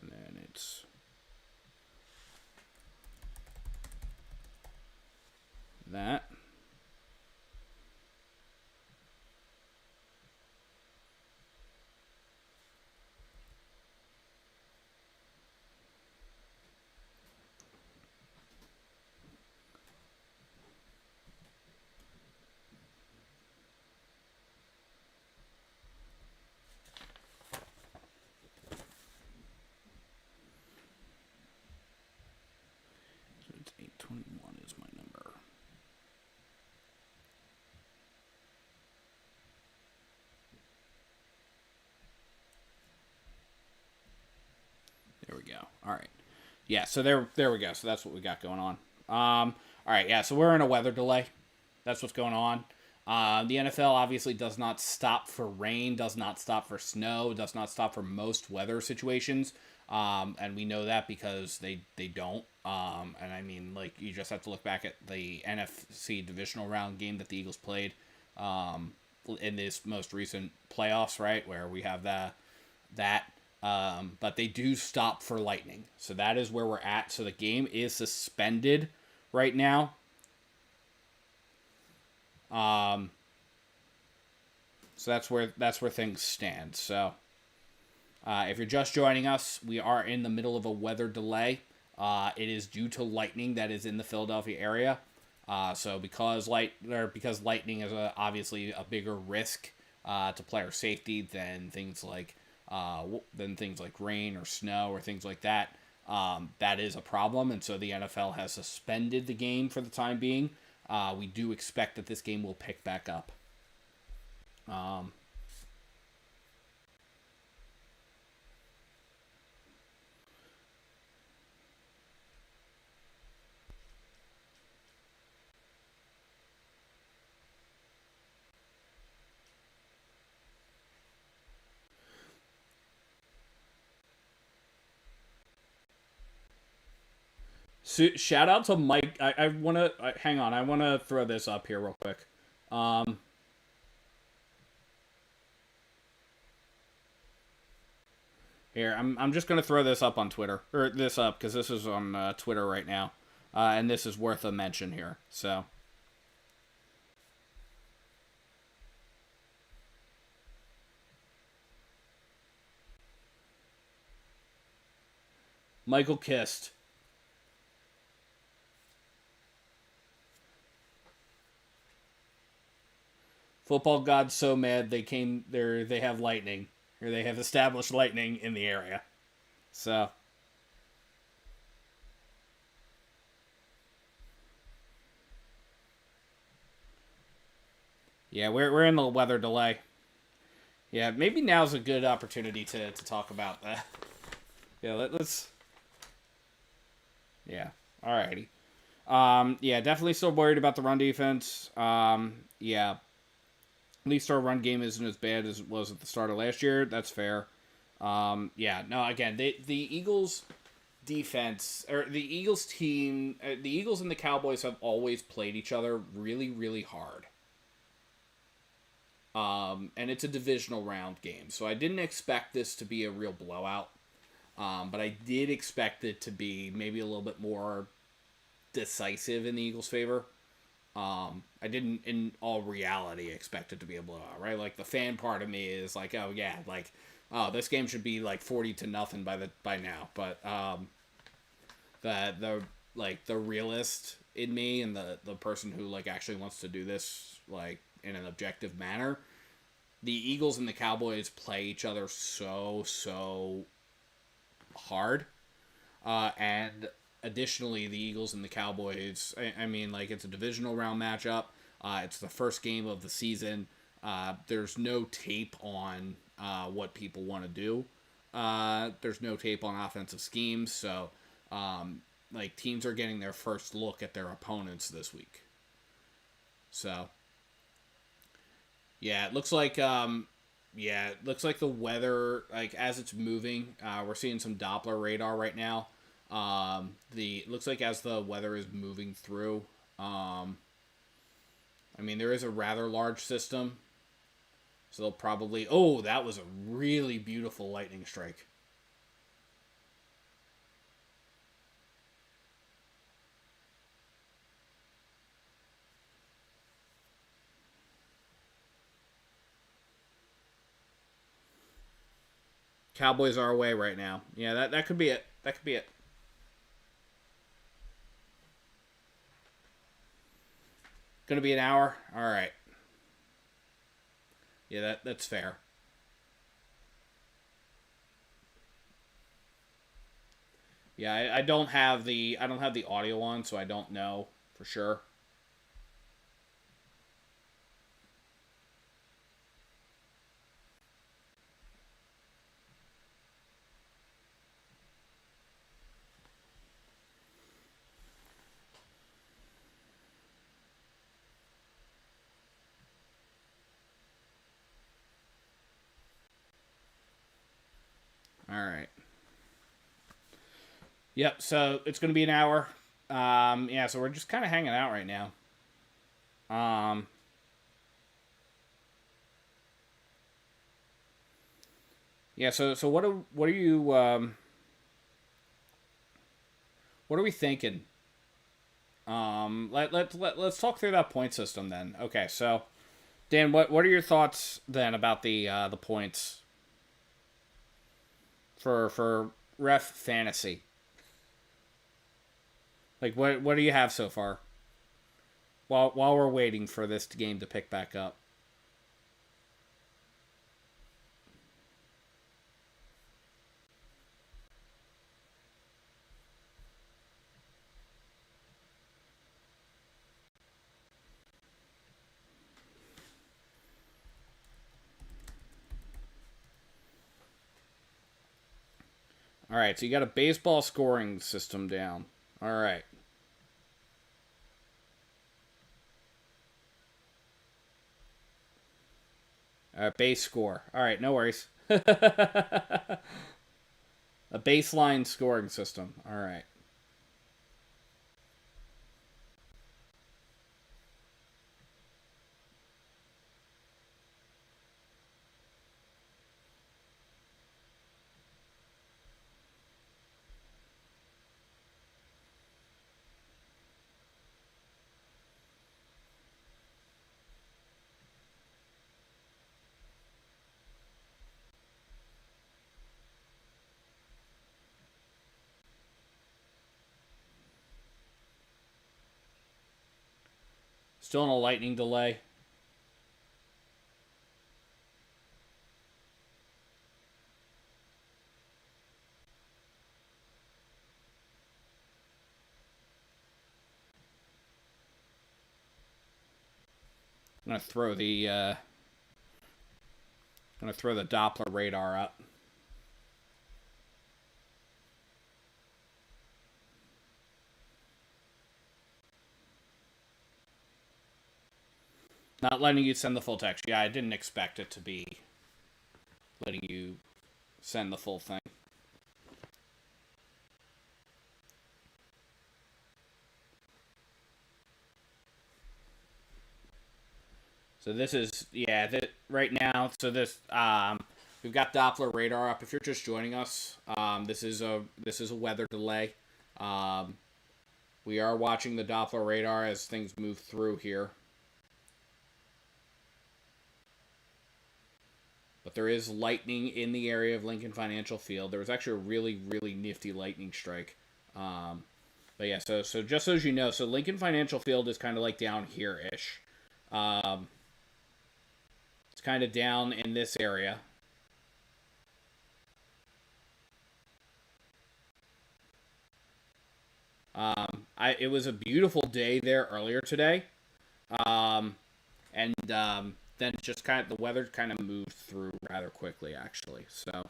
and then it's that. So it's 821 is my number. There we go. All right. Yeah, so there we go. So that's what we got going on. All right, yeah, so we're in a weather delay. That's what's going on. The NFL obviously does not stop for rain, does not stop for snow, does not stop for most weather situations. And we know that because they don't. And I mean, like, you just have to look back at the NFC divisional round game that the Eagles played in this most recent playoffs, right, where we have that. But they do stop for lightning. So that is where we're at. So the game is suspended right now. So that's where things stand. So if you're just joining us, we are in the middle of a weather delay. It is due to lightning that is in the Philadelphia area. So because lightning is obviously a bigger risk to player safety than things like rain or snow or things like that, that is a problem. And so the NFL has suspended the game for the time being. We do expect that this game will pick back up. So, shout out to Mike. I want to hang on. I want to throw this up here real quick. Here, I'm just gonna throw this up on Twitter, or this up because this is on Twitter right now, and this is worth a mention here. So, Michael Kist. Football gods so mad they came there. They have lightning, or they have established lightning in the area. So, yeah, we're in the weather delay. Yeah, maybe now's a good opportunity to talk about that. Yeah, let's. Yeah, alrighty. Yeah, definitely still worried about the run defense. Yeah, at least our run game isn't as bad as it was at the start of last year. That's fair. Yeah, no, again, the Eagles defense or the Eagles team, the Eagles and the Cowboys have always played each other really, really hard. And it's a divisional round game, so I didn't expect this to be a real blowout. But I did expect it to be maybe a little bit more decisive in the Eagles' favor. I didn't, in all reality, expect it to be a blowout, right? Like the fan part of me is like, oh yeah, like, oh, this game should be like 40-0 by now. But the like the realist in me and the person who like actually wants to do this like in an objective manner, the Eagles and the Cowboys play each other so hard, and additionally, the Eagles and the Cowboys. I mean, like it's a divisional round matchup. It's the first game of the season. There's no tape on what people want to do. There's no tape on offensive schemes, so like teams are getting their first look at their opponents this week. So yeah, it looks like the weather, like as it's moving, we're seeing some Doppler radar right now. The it looks like as the weather is moving through, I mean there is a rather large system, so they'll probably. Oh, that was a really beautiful lightning strike. Cowboys are away right now. Yeah, that could be it. That could be it. Gonna be an hour. All right. Yeah, that's fair. Yeah, I don't have the audio on, so I don't know for sure. All right. Yep. So it's gonna be an hour. Yeah. So we're just kind of hanging out right now. Um. Yeah. So what are you what are we thinking? Let's talk through that point system then. Okay. So Dan, what are your thoughts then about the points for ref fantasy? Like what do you have so far? While we're waiting for this game to pick back up. All right, so you got a baseball scoring system down. All right. Base score. All right, no worries. A baseline scoring system. All right. Still in a lightning delay. I'm gonna throw the Doppler radar up. Not letting you send the full text. Yeah, I didn't expect it to be letting you send the full thing. So this is, right now, so this, we've got Doppler radar up. If you're just joining us, this is a weather delay. We are watching the Doppler radar as things move through here. But there is lightning in the area of Lincoln Financial Field. There was actually a really, really nifty lightning strike. But yeah, so just so as you know, so Lincoln Financial Field is kind of like down here-ish. It's kind of down in this area. It was a beautiful day there earlier today. Then just kind of the weather kind of moved through rather quickly, actually. So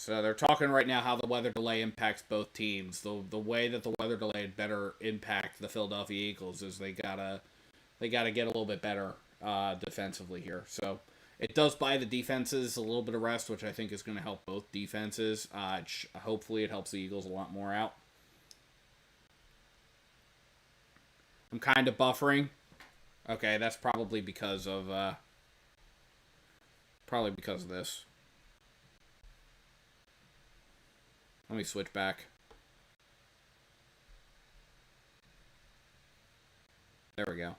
they're talking right now how the weather delay impacts both teams. The way that the weather delay had better impact the Philadelphia Eagles is they gotta get a little bit better defensively here. So it does buy the defenses a little bit of rest, which I think is going to help both defenses. Hopefully it helps the Eagles a lot more out. I'm kind of buffering. Okay, that's probably because of this. Let me switch back. There we go.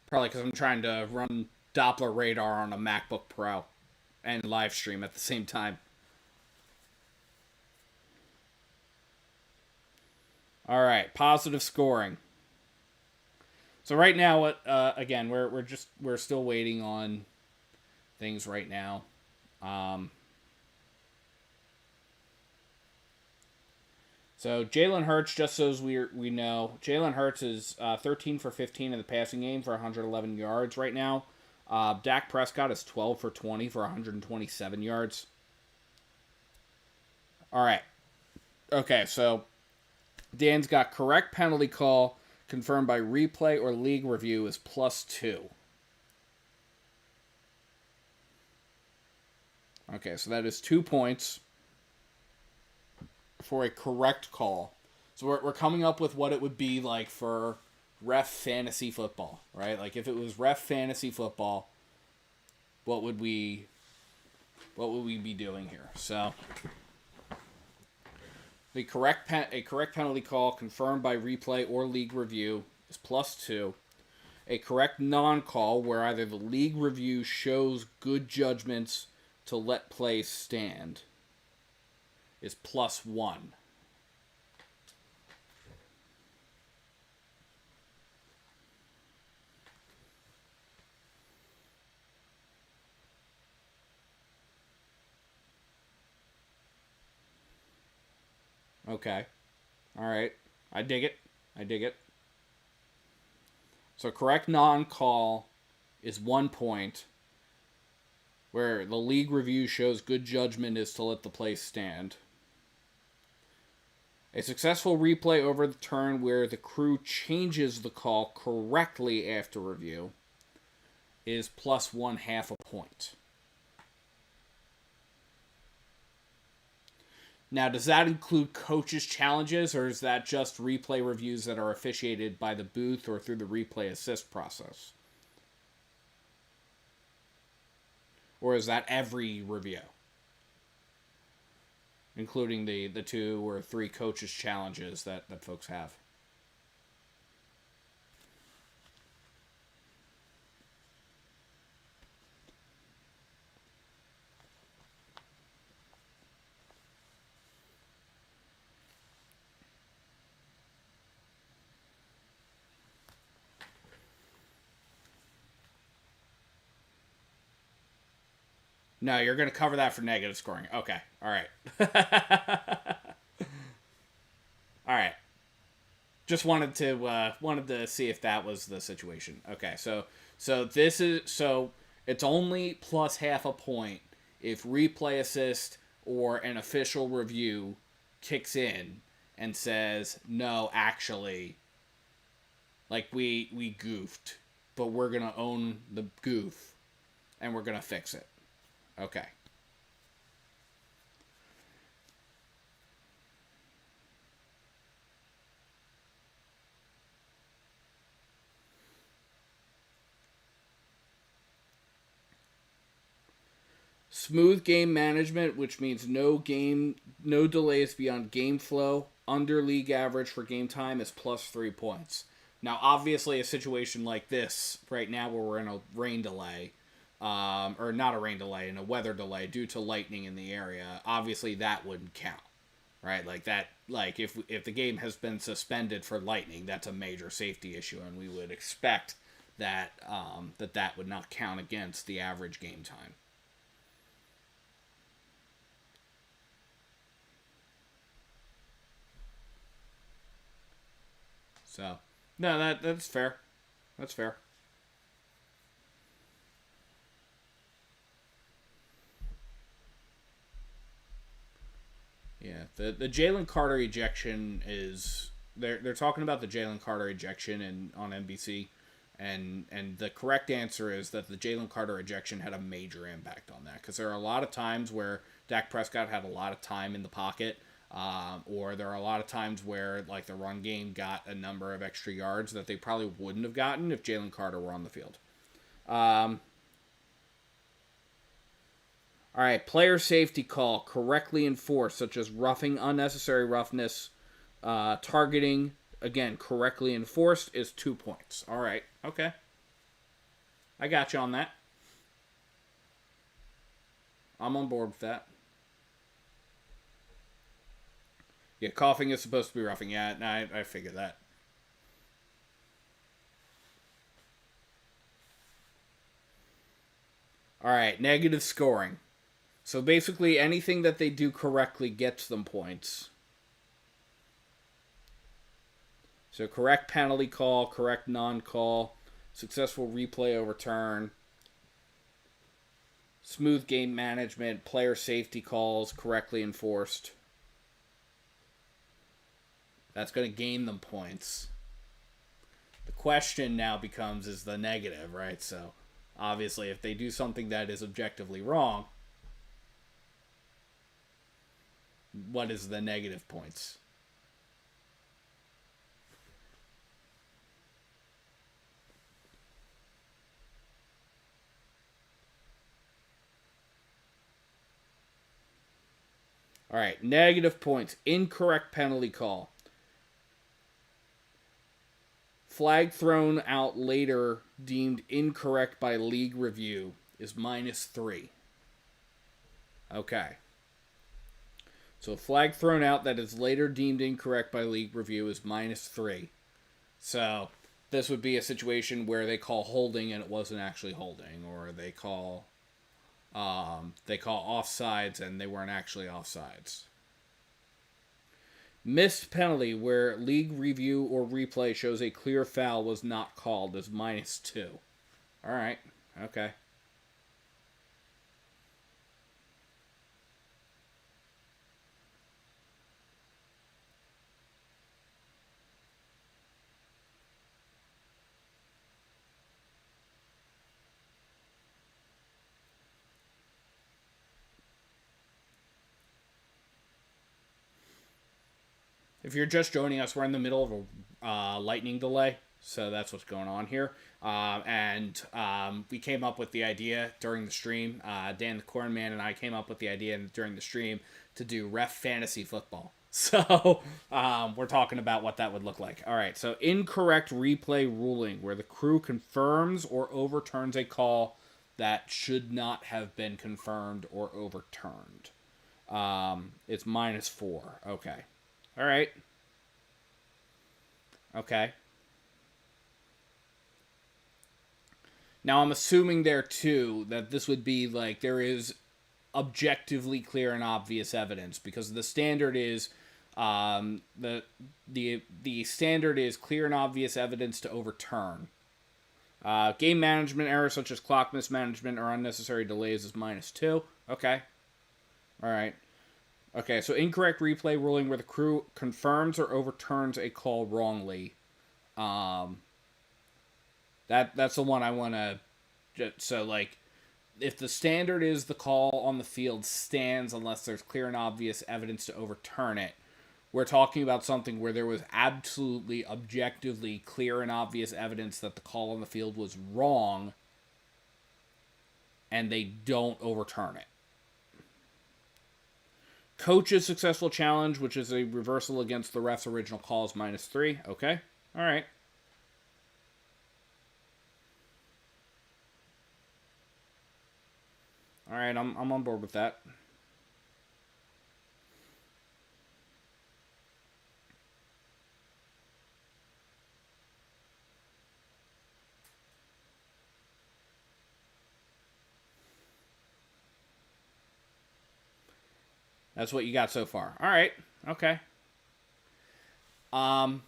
Probably because I'm trying to run Doppler radar on a MacBook Pro and live stream at the same time. All right, positive scoring. So right now, again, we're still waiting on things right now. So Jalen Hurts, just so as we know, Jalen Hurts is 13 for 15 in the passing game for 111 yards right now. Dak Prescott is 12 for 20 for 127 yards. All right. Okay, so Dan's got correct penalty call confirmed by replay or league review is +2. Okay, so that is 2 points for a correct call. So we're coming up with what it would be like for ref fantasy football, right? Like if it was ref fantasy football, what would we be doing here? So a correct penalty call confirmed by replay or league review is +2. A correct non-call where either the league review shows good judgments to let play stand is +1. Okay. All right. I dig it. So correct non-call is 1 point, where the league review shows good judgment is to let the play stand. A successful replay over the turn where the crew changes the call correctly after review is +1/2 a point. Now, does that include coaches' challenges, or is that just replay reviews that are officiated by the booth or through the replay assist process? Or is that every review, including the 2 or 3 coaches' challenges that folks have? No, you're going to cover that for negative scoring. Okay. All right. All right. Just wanted to see if that was the situation. Okay. So it's only plus half a point if replay assist or an official review kicks in and says, "No, actually, like we goofed, but we're going to own the goof and we're going to fix it." Okay. Smooth game management, which means no delays beyond game flow, under league average for game time is plus 3 points. Now, obviously, a situation like this right now, where we're in a rain delay, or not a rain delay, in a weather delay due to lightning in the area, obviously that wouldn't count, right? Like that, like if the game has been suspended for lightning, that's a major safety issue, and we would expect that that would not count against the average game time. So, no, that's fair. That's fair. Yeah, the Jalen Carter ejection is they're talking about the Jalen Carter ejection on NBC, and the correct answer is that the Jalen Carter ejection had a major impact on that, because there are a lot of times where Dak Prescott had a lot of time in the pocket, or there are a lot of times where like the run game got a number of extra yards that they probably wouldn't have gotten if Jalen Carter were on the field. All right, player safety call correctly enforced, such as roughing, unnecessary roughness, targeting, again, correctly enforced, is 2 points. All right, okay. I got you on that. I'm on board with that. Yeah, coughing is supposed to be roughing. Yeah, I figured that. All right, negative scoring. So basically, anything that they do correctly gets them points. So correct penalty call, correct non-call, successful replay overturn, smooth game management, player safety calls correctly enforced. That's going to gain them points. The question now becomes, is the negative, right? So obviously, if they do something that is objectively wrong, what is the negative points? All right, negative points. Incorrect penalty call. Flag thrown out later deemed incorrect by league review is -3. Okay. So a flag thrown out that is later deemed incorrect by league review is -3. So this would be a situation where they call holding and it wasn't actually holding, or they call offsides and they weren't actually offsides. Missed penalty where league review or replay shows a clear foul was not called is -2. All right. Okay. If you're just joining us, we're in the middle of a lightning delay, so that's what's going on here. We came up with the idea during the stream. Dan the Cornman and I came up with the idea during the stream to do ref fantasy football. So we're talking about what that would look like. All right, so incorrect replay ruling, where the crew confirms or overturns a call that should not have been confirmed or overturned. It's -4. Okay. All right. Okay. Now I'm assuming there too that this would be like there is objectively clear and obvious evidence, because the standard is the standard is clear and obvious evidence to overturn. Game management errors such as clock mismanagement or unnecessary delays is -2. Okay. All right. Okay, so incorrect replay ruling where the crew confirms or overturns a call wrongly. That's the one I want to... So, like, if the standard is the call on the field stands unless there's clear and obvious evidence to overturn it, we're talking about something where there was absolutely, objectively clear and obvious evidence that the call on the field was wrong, and they don't overturn it. Coach's successful challenge, which is a reversal against the ref's original call, is -3. Okay. All right. All right, I'm on board with that. That's what you got so far. All right. Okay. I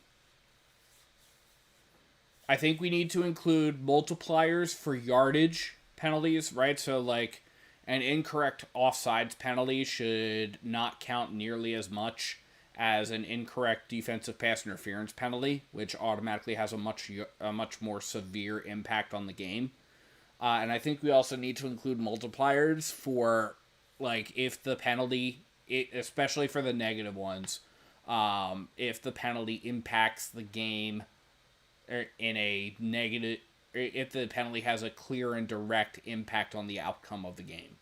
think we need to include multipliers for yardage penalties, right? So, like, an incorrect offsides penalty should not count nearly as much as an incorrect defensive pass interference penalty, which automatically has a much more severe impact on the game. And I think we also need to include multipliers for, like, if the penalty, especially for the negative ones, if the penalty impacts the game in a negative, if the penalty has a clear and direct impact on the outcome of the game,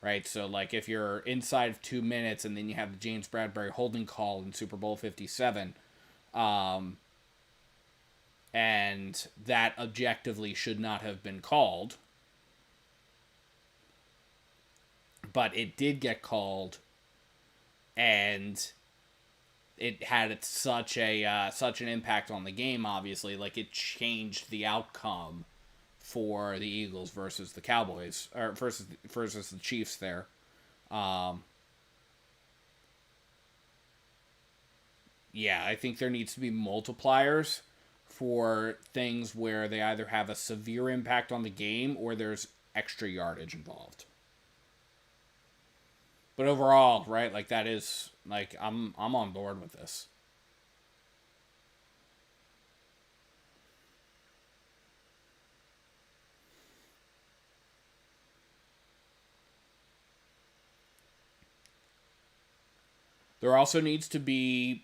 right? So, like, if you're inside of 2 minutes and then you have the James Bradbury holding call in Super Bowl 57, and that objectively should not have been called, but it did get called, and it had such an impact on the game, obviously, like, it changed the outcome for the Eagles versus the Cowboys, or versus the Chiefs there. Yeah, I think there needs to be multipliers for things where they either have a severe impact on the game or there's extra yardage involved. But overall, right, like, that is, like, I'm on board with this. There also needs to be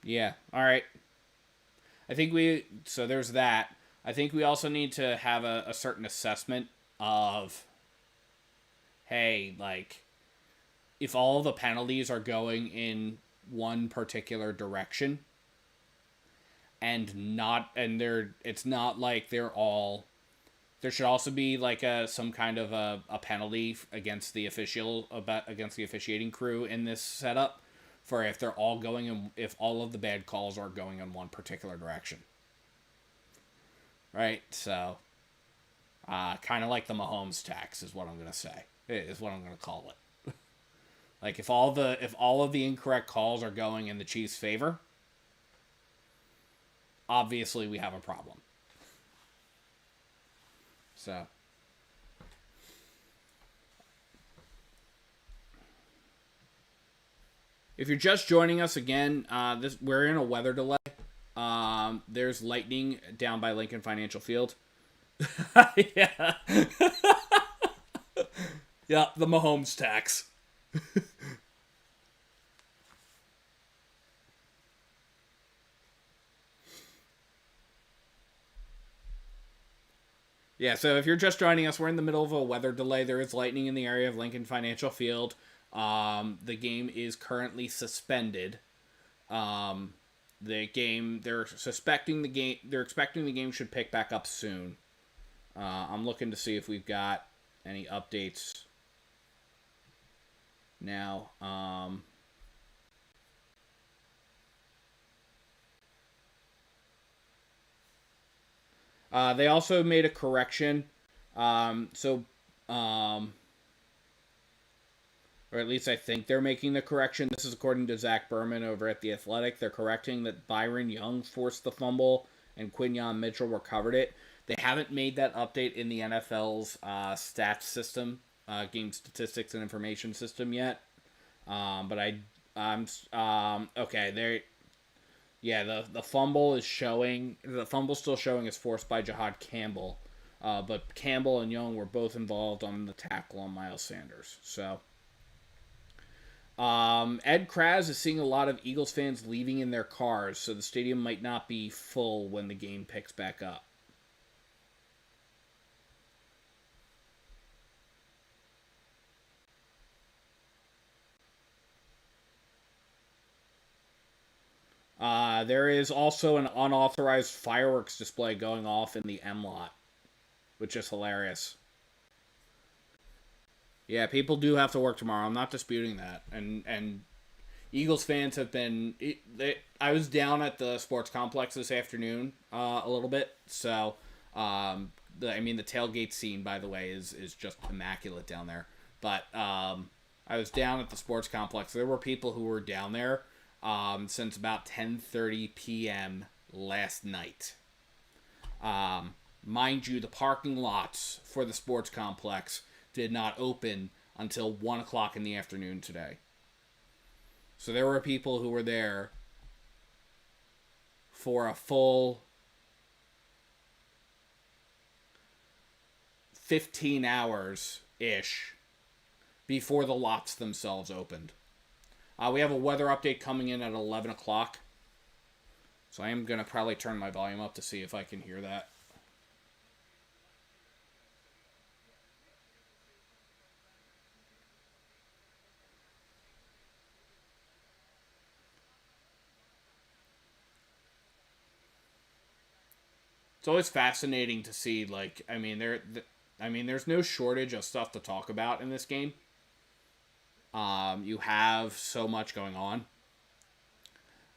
yeah, all right. So there's that. I think we also need to have a certain assessment of, hey, like, if all the penalties are going in one particular direction, it's not like they're all, there should also be, like, some kind of a penalty against the officiating crew in this setup, for if they're all going in, if all of the bad calls are going in one particular direction. Right? So, kind of like the Mahomes tax is what I'm going to say. Is what I'm going to call it. Like, if all of the incorrect calls are going in the Chiefs' favor, obviously we have a problem. So, if you're just joining us again, we're in a weather delay. There's lightning down by Lincoln Financial Field. Yeah. Yeah, the Mahomes tax. Yeah, so if you're just joining us, we're in the middle of a weather delay. There is lightning in the area of Lincoln Financial Field. The game is currently suspended. They're expecting the game should pick back up soon. I'm looking to see if we've got any updates now. They also made a correction. So, um, or at least I think they're making the correction. This is according to Zach Berman over at The Athletic. They're correcting that Byron Young forced the fumble and Quinyon Mitchell recovered it. They haven't made that update in the NFL's stats system, game statistics and information system yet. But I'm okay. There, yeah. The fumble is showing. The fumble still showing is forced by Jahad Campbell, but Campbell and Young were both involved on the tackle on Miles Sanders. So. Ed Kraz is seeing a lot of Eagles fans leaving in their cars, so the stadium might not be full when the game picks back up. There is also an unauthorized fireworks display going off in the M lot, which is hilarious. Yeah, people do have to work tomorrow. I'm not disputing that, and Eagles fans have been. I was down at the sports complex this afternoon a little bit, so I mean the tailgate scene, by the way, is just immaculate down there. But I was down at the sports complex. There were people who were down there since about 10:30 p.m. last night. Mind you, the parking lots for the sports complex did not open until 1 o'clock in the afternoon today. So there were people who were there for a full 15 hours-ish before the lots themselves opened. We have a weather update coming in at 11 o'clock. So I am going to probably turn my volume up to see if I can hear that. It's always fascinating to see, like, there's no shortage of stuff to talk about in this game. You have so much going on,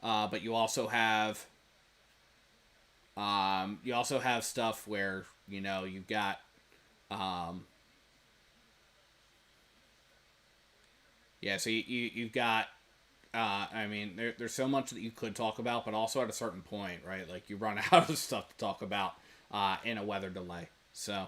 but you also have stuff where you've got, yeah. So you've got. There's so much that you could talk about, but also at a certain point, right? Like you run out of stuff to talk about in a weather delay. So.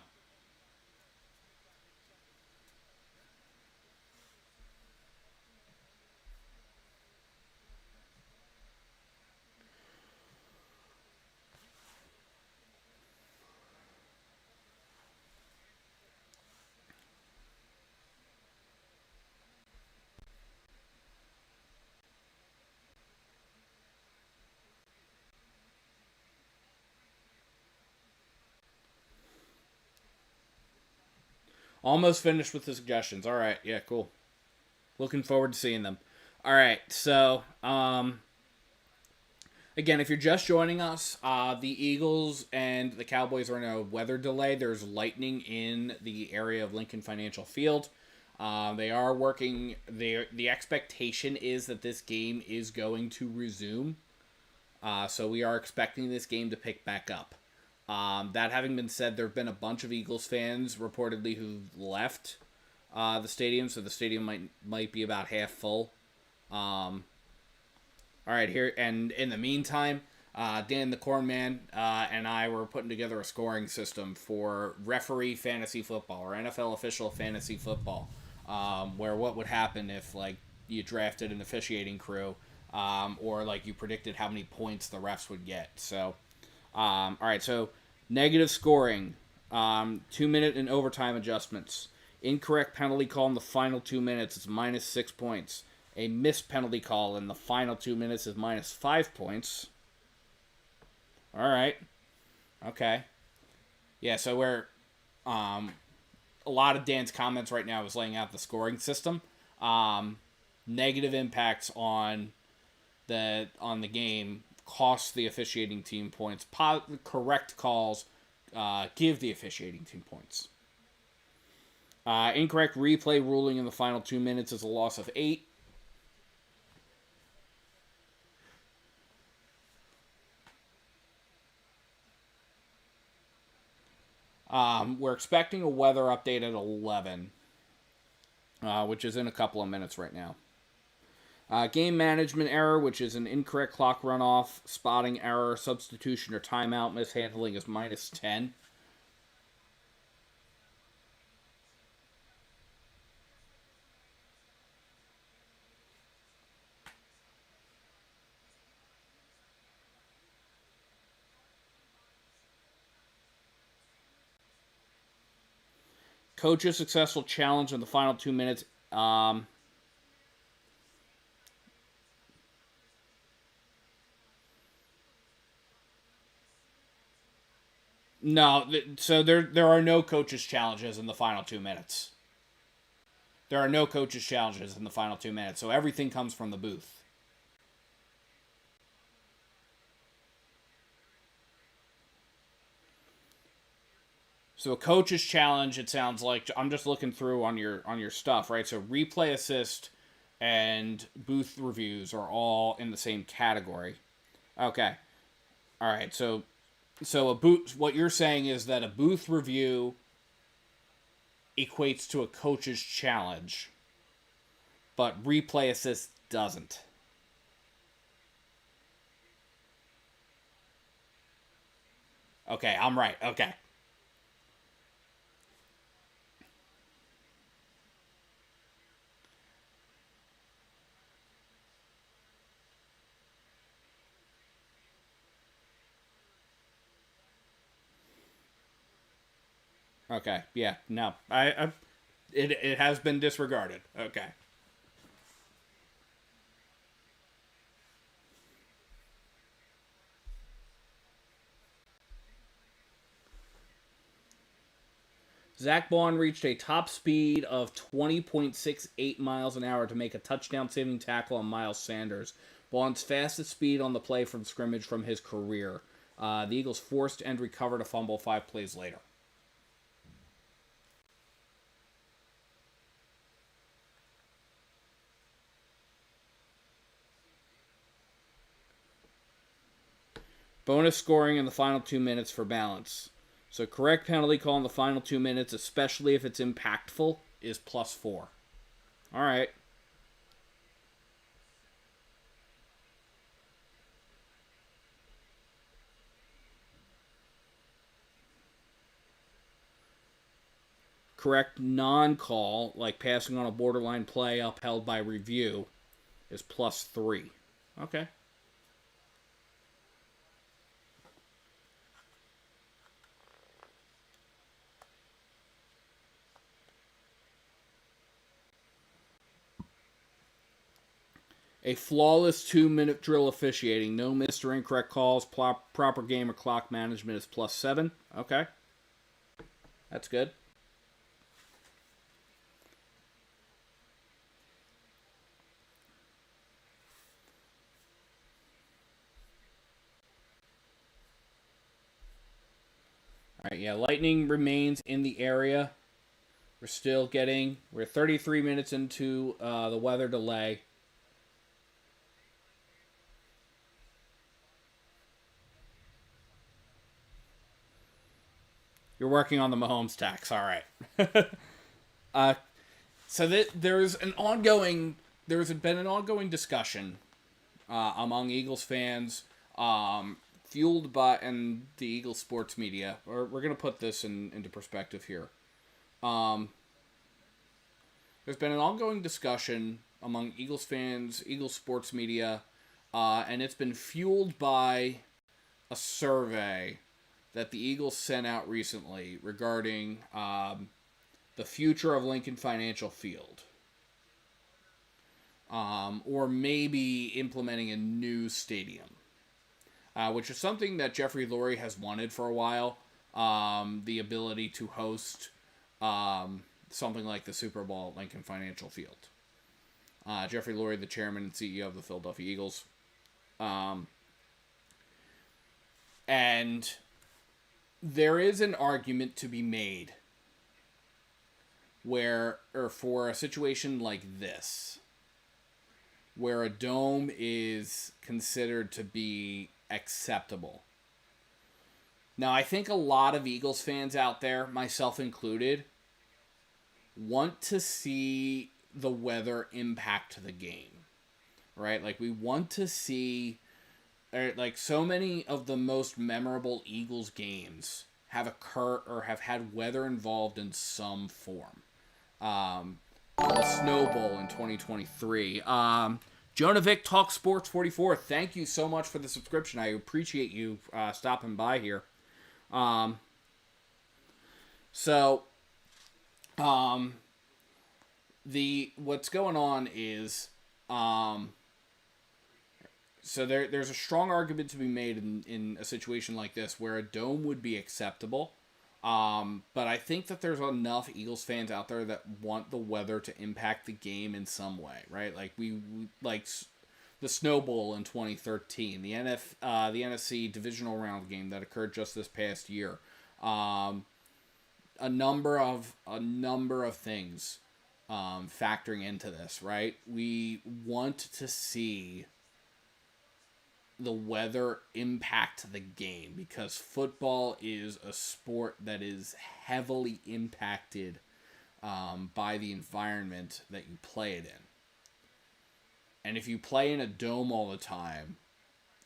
Almost finished with the suggestions. All right. Yeah, cool. Looking forward to seeing them. All right. So, again, if you're just joining us, the Eagles and the Cowboys are in a weather delay. There's lightning in the area of Lincoln Financial Field. They are working. The expectation is that this game is going to resume. So we are expecting this game to pick back up. That having been said, there have been a bunch of Eagles fans reportedly who left the stadium, so the stadium might be about half full. All right, here and in the meantime, Dan the Corn Man and I were putting together a scoring system for referee fantasy football or NFL official fantasy football, where what would happen if like you drafted an officiating crew, or like you predicted how many points the refs would get. So, all right, so negative scoring, 2-minute and overtime adjustments. Incorrect penalty call in the final 2 minutes is -6 points. A missed penalty call in the final 2 minutes is -5 points. All right. Okay. Yeah, so we're a lot of Dan's comments right now is laying out the scoring system. Negative impacts on the game cost the officiating team points. Correct calls give the officiating team points. Incorrect replay ruling in the final 2 minutes is a loss of 8. We're expecting a weather update at 11, which is in a couple of minutes right now. Game management error, which is an incorrect clock runoff, spotting error, substitution or timeout, mishandling is -10. Coach's successful challenge in the final 2 minutes. No, so there are no coaches challenges in the final 2 minutes. There are no coaches challenges in the final 2 minutes, so everything comes from the booth. So a coach's challenge, it sounds like, I'm just looking through on your stuff, right? So replay assist and booth reviews are all in the same category. Okay. All right. So a booth, what you're saying is that a booth review equates to a coach's challenge, but replay assist doesn't. Okay, I'm right. Okay. Okay. Yeah. No. It has been disregarded. Okay. Zach Bond reached a top speed of 20.68 miles an hour to make a touchdown-saving tackle on Miles Sanders. Bond's fastest speed on the play from scrimmage from his career. The Eagles forced and recovered a fumble 5 plays later. Bonus scoring in the final 2 minutes for balance. So correct penalty call in the final 2 minutes, especially if it's impactful, is +4. All right. Correct non-call, like passing on a borderline play upheld by review, is +3. Okay. A flawless 2-minute drill officiating. No missed or incorrect calls. Proper game or clock management is +7. Okay. That's good. All right, yeah, lightning remains in the area. We're 33 minutes into the weather delay. You're working on the Mahomes tax. All right. So there's been an ongoing discussion among Eagles fans, fueled by and the Eagles sports media. We're gonna put this into perspective here. There's been an ongoing discussion among Eagles fans, Eagles sports media, and it's been fueled by a survey that the Eagles sent out recently regarding the future of Lincoln Financial Field. Or maybe implementing a new stadium, which is something that Jeffrey Lurie has wanted for a while. The ability to host something like the Super Bowl at Lincoln Financial Field. Jeffrey Lurie, the chairman and CEO of the Philadelphia Eagles. And there is an argument to be made for a situation like this, where a dome is considered to be acceptable, Now, I think a lot of Eagles fans out there, myself included, want to see the weather impact the game, right? Like, we want to see, like, so many of the most memorable Eagles games have occurred or have had weather involved in some form. The Snow Bowl in 2023. Jonah Vick, Talk Sports 44. Thank you so much for the subscription. I appreciate you stopping by here. So, what's going on is, so there's a strong argument to be made in a situation like this where a dome would be acceptable. But I think that there's enough Eagles fans out there that want the weather to impact the game in some way, right? Like we like the Snow Bowl in 2013, the NFC divisional round game that occurred just this past year. A number of things factoring into this, right? We want to see the weather impact the game because football is a sport that is heavily impacted by the environment that you play it in. And if you play in a dome all the time,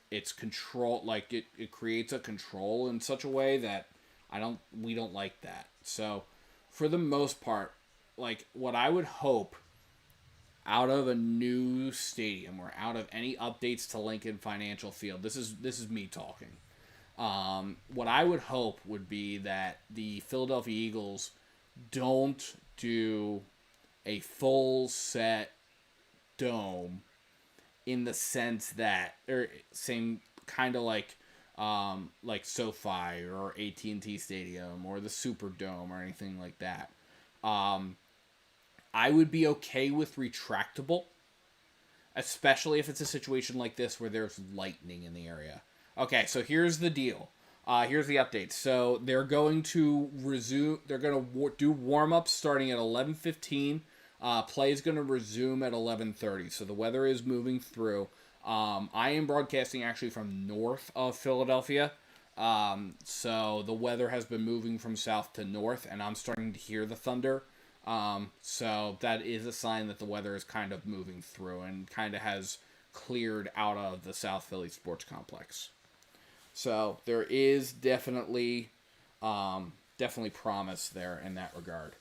it's control, like it creates a control in such a way that we don't like that. So for the most part, like what I would hope out of a new stadium or out of any updates to Lincoln Financial Field, this is me talking. What I would hope would be that the Philadelphia Eagles don't do a full set dome in the sense that, or same kind of like SoFi or AT&T Stadium or the Superdome or anything like that. I would be okay with retractable, especially if it's a situation like this where there's lightning in the area. Okay, so here's the deal. Here's the update. So they're going to resume. They're going to do warm-ups starting at 11:15. Play is going to resume at 11:30. So the weather is moving through. I am broadcasting actually from north of Philadelphia. So the weather has been moving from south to north, and I'm starting to hear the thunder. So that is a sign that the weather is kind of moving through and kind of has cleared out of the South Philly Sports Complex. So there is definitely promise there in that regard.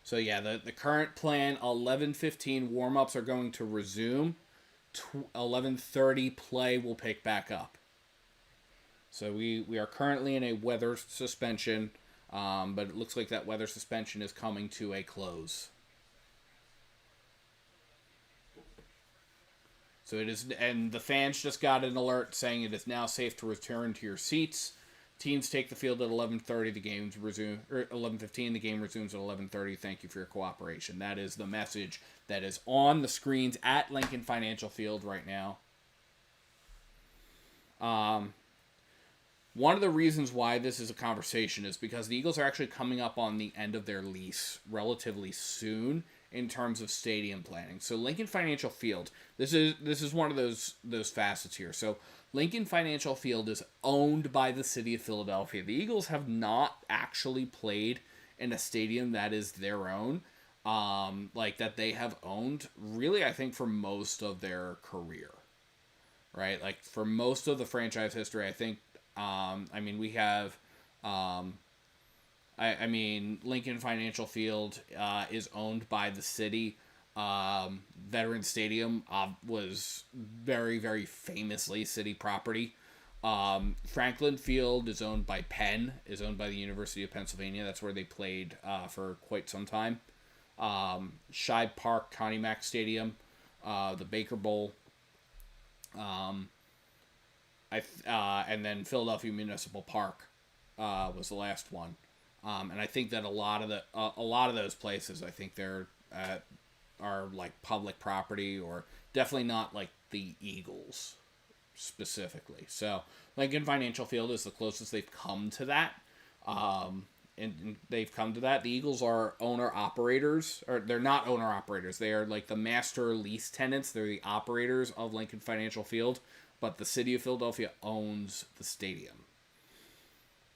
So yeah, the current plan, 11:15 warm-ups are going to resume. 11:30 play will pick back up. So we are currently in a weather suspension, but it looks like that weather suspension is coming to a close. So it is, and the fans just got an alert saying it is now safe to return to your seats. Teams take the field at 11:30. The games resume, or 11:15. The game resumes at 11:30. Thank you for your cooperation. That is the message that is on the screens at Lincoln Financial Field right now. One of the reasons why this is a conversation is because the Eagles are actually coming up on the end of their lease relatively soon in terms of stadium planning. So Lincoln Financial Field, this is one of those facets here. So Lincoln Financial Field is owned by the city of Philadelphia. The Eagles have not actually played in a stadium that is their own, like that they have owned, really, I think, for most of their career, right? Like, for most of the franchise history, I think, we have, Lincoln Financial Field is owned by the city. Veterans Stadium was very, very famously city property. Franklin Field is owned by Penn, is owned by the University of Pennsylvania. That's where they played for quite some time. Shibe Park, Connie Mack Stadium, the Baker Bowl, and then Philadelphia Municipal Park was the last one. And I think that a lot of those places, I think they're are like public property, or definitely not like the Eagles specifically. So Lincoln Financial Field is the closest they've come to that. and they've come to that. The Eagles are owner-operators, or they're not owner-operators. They are like the master lease tenants. They're the operators of Lincoln Financial Field, but the city of Philadelphia owns the stadium.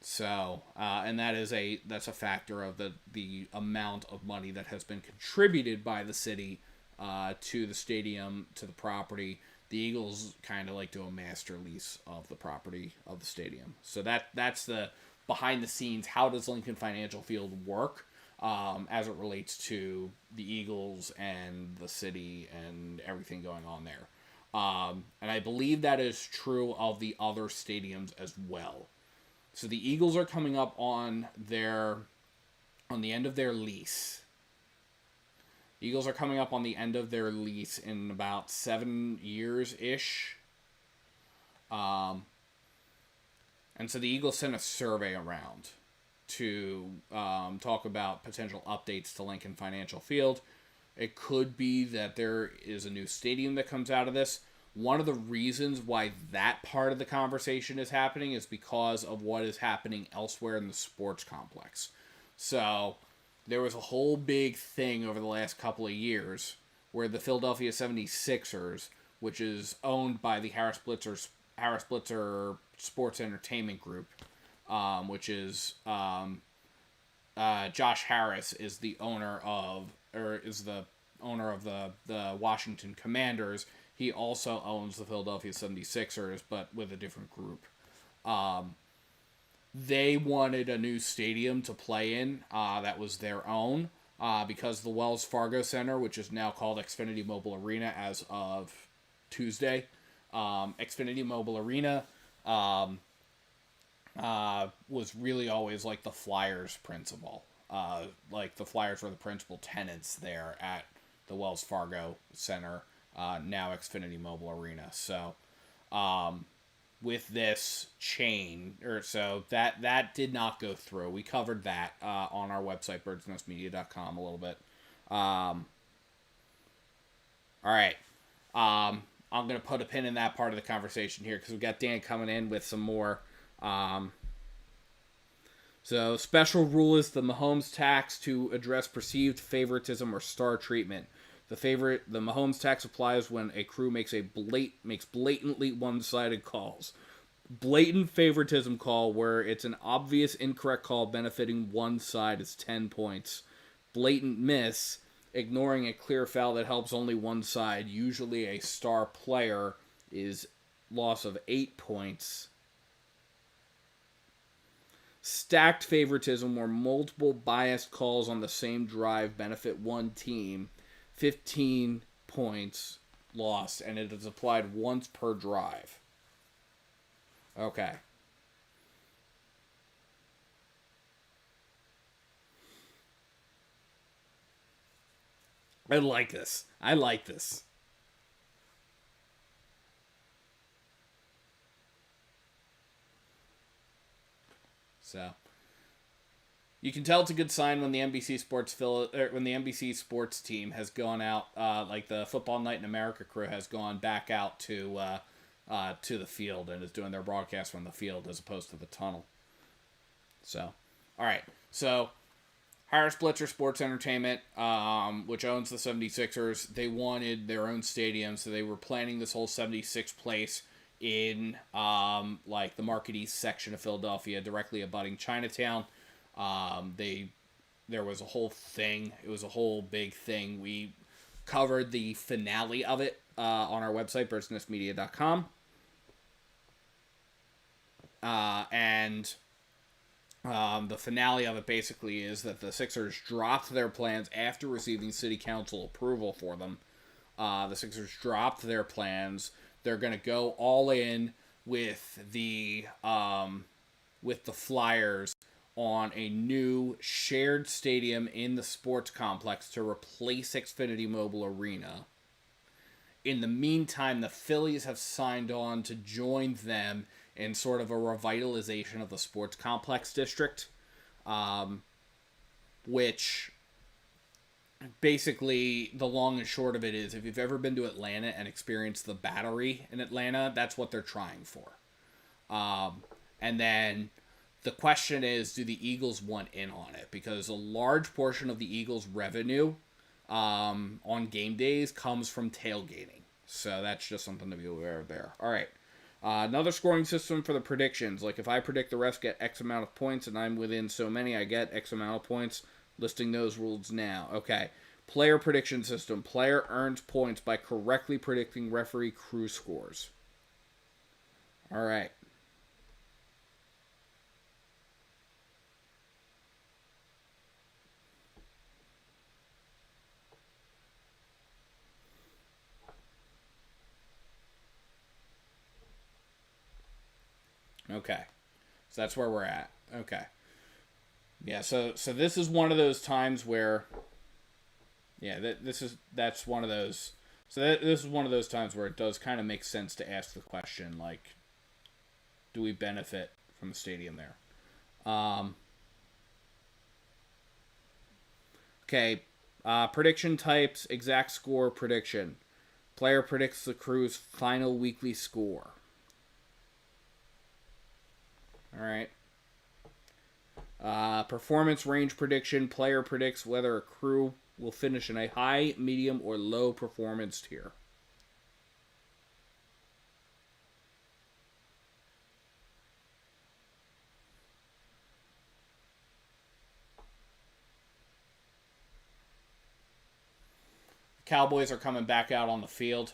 So, and that's a factor of the amount of money that has been contributed by the city to the stadium, to the property. The Eagles kind of like do a master lease of the property of the stadium. So that's the behind the scenes. How does Lincoln Financial Field work as it relates to the Eagles and the city and everything going on there? And I believe that is true of the other stadiums as well. So the Eagles are coming up on the end of their lease. The Eagles are coming up on the end of their lease in about 7 years-ish. And so the Eagles sent a survey around to talk about potential updates to Lincoln Financial Field. It could be that there is a new stadium that comes out of this. One of the reasons why that part of the conversation is happening is because of what is happening elsewhere in the sports complex. So there was a whole big thing over the last couple of years where the Philadelphia 76ers, which is owned by the Harris Blitzer Sports Entertainment Group, which is Josh Harris is the owner of the Washington Commanders. He also owns the Philadelphia 76ers, but with a different group. They wanted a new stadium to play in that was their own because the Wells Fargo Center, which is now called Xfinity Mobile Arena as of Tuesday, Xfinity Mobile Arena was really always like the Flyers principal. Like the Flyers were the principal tenants there at the Wells Fargo Center, now Xfinity Mobile Arena. So with this chain, that did not go through. We covered that on our website, birdsnestmedia.com, a little bit. All right. I'm going to put a pin in that part of the conversation here because we've got Dan coming in with some more. So special rule is the Mahomes tax to address perceived favoritism or star treatment. The Mahomes tax applies when a crew makes blatantly one-sided calls. Blatant favoritism call where it's an obvious incorrect call benefiting one side is 10 points. Blatant miss, ignoring a clear foul that helps only one side, usually a star player, is loss of 8 points. Stacked favoritism where multiple biased calls on the same drive benefit one team, 15 points lost, and it is applied once per drive. Okay. I like this. So you can tell it's a good sign when the NBC Sports team has gone out, like the Football Night in America crew has gone back out to the field and is doing their broadcast from the field as opposed to the tunnel. So, all right. So Harris Blitzer Sports Entertainment, which owns the 76ers, they wanted their own stadium, so they were planning this whole 76th place in like the Market East section of Philadelphia, directly abutting Chinatown. There was a whole thing. It was a whole big thing. We covered the finale of it on our website, birdsnestmedia.com. And the finale of it basically is that the Sixers dropped their plans after receiving city council approval for them. The Sixers dropped their plans. They're going to go all in with the Flyers on a new shared stadium in the sports complex to replace Xfinity Mobile Arena. In the meantime, the Phillies have signed on to join them in sort of a revitalization of the sports complex district, which basically the long and short of it is, if you've ever been to Atlanta and experienced the Battery in Atlanta, that's what they're trying for. And then The question is, do the Eagles want in on it? Because a large portion of the Eagles' revenue on game days comes from tailgating. So that's just something to be aware of there. All right. Another scoring system for the predictions. Like if I predict the refs get X amount of points and I'm within so many, I get X amount of points. Listing those rules now. Okay. Player prediction system. Player earns points by correctly predicting referee crew scores. All right. Okay. So that's where we're at. Okay. Yeah, so this is one of those times where that's one of those this is one of those times where it does kind of make sense to ask the question, like, do we benefit from the stadium there? Okay. Prediction types, exact score prediction. Player predicts the crew's final weekly score. All right. Performance range prediction. Player predicts whether a crew will finish in a high, medium, or low performance tier. Cowboys are coming back out on the field.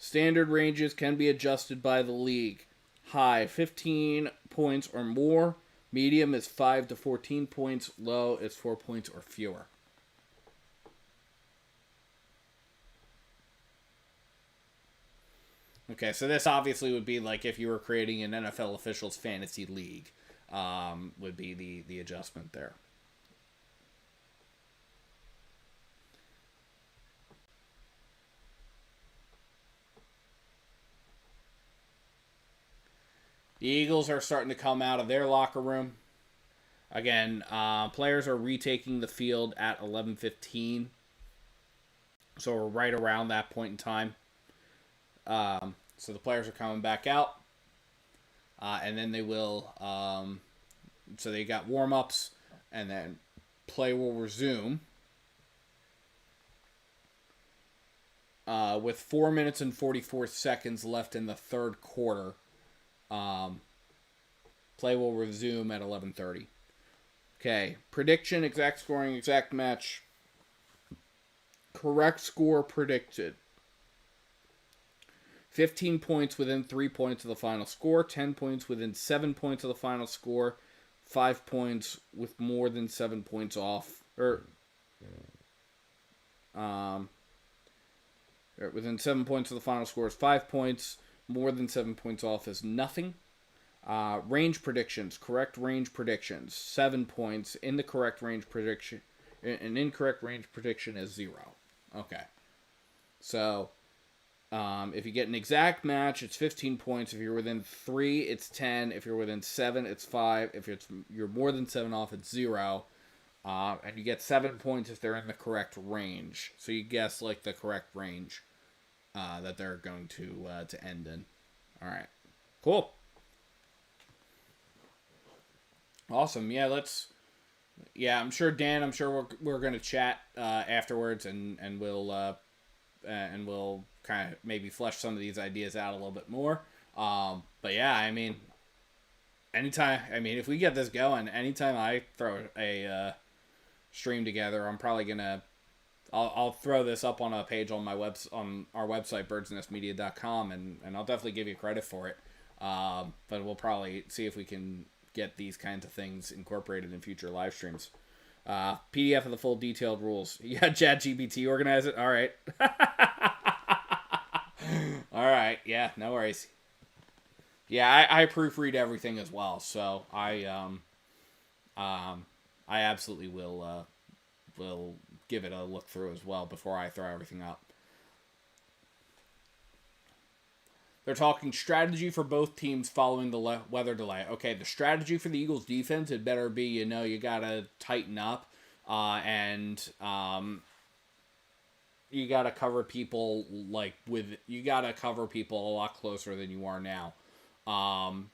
Standard ranges can be adjusted by the league. High, 15 points or more. Medium is 5 to 14 points. Low is 4 points or fewer. Okay, so this obviously would be like if you were creating an NFL officials fantasy league, would be the adjustment there. The Eagles are starting to come out of their locker room. Again, players are retaking the field at 11:15, so we're right around that point in time. So the players are coming back out, and then they will. So they got warm ups, and then play will resume. With 4 minutes and 44 seconds left in the third quarter, play will resume at 11:30. Okay, prediction, exact scoring, exact match. Correct score predicted. 15 points within 3 points of the final score, 10 points within 7 points of the final score, 5 points with more than 7 points off, within 7 points of the final score is 5 points, more than 7 points off is nothing. Range predictions, correct range predictions, 7 points. In the correct range prediction, an incorrect range prediction is 0. Okay. So, if you get an exact match, it's 15 points. If you're within 3, it's 10. If you're within 7, it's 5. If you're more than 7 off, it's 0. And you get 7 points if they're in the correct range. So you guess like the correct range that they're going to end in. All right. Cool. Awesome. Yeah, I'm sure Dan, I'm sure we're going to chat afterwards and we'll kind of maybe flesh some of these ideas out a little bit more. But yeah, I mean, if we get this going, anytime I throw a stream together, I'm probably going to I'll throw this up on a page on on our website, birdsnestmedia.com, and I'll definitely give you credit for it. But we'll probably see if we can get these kinds of things incorporated in future live streams. PDF of the full detailed rules. Yeah, ChatGPT organize it. All right. All right. Yeah, no worries. Yeah, I proofread everything as well, so I absolutely will give it a look through as well before I throw everything up. They're talking strategy for both teams following the weather delay. Okay, the strategy for the Eagles defense had better be, you got to tighten up and you got to cover people you got to cover people a lot closer than you are now.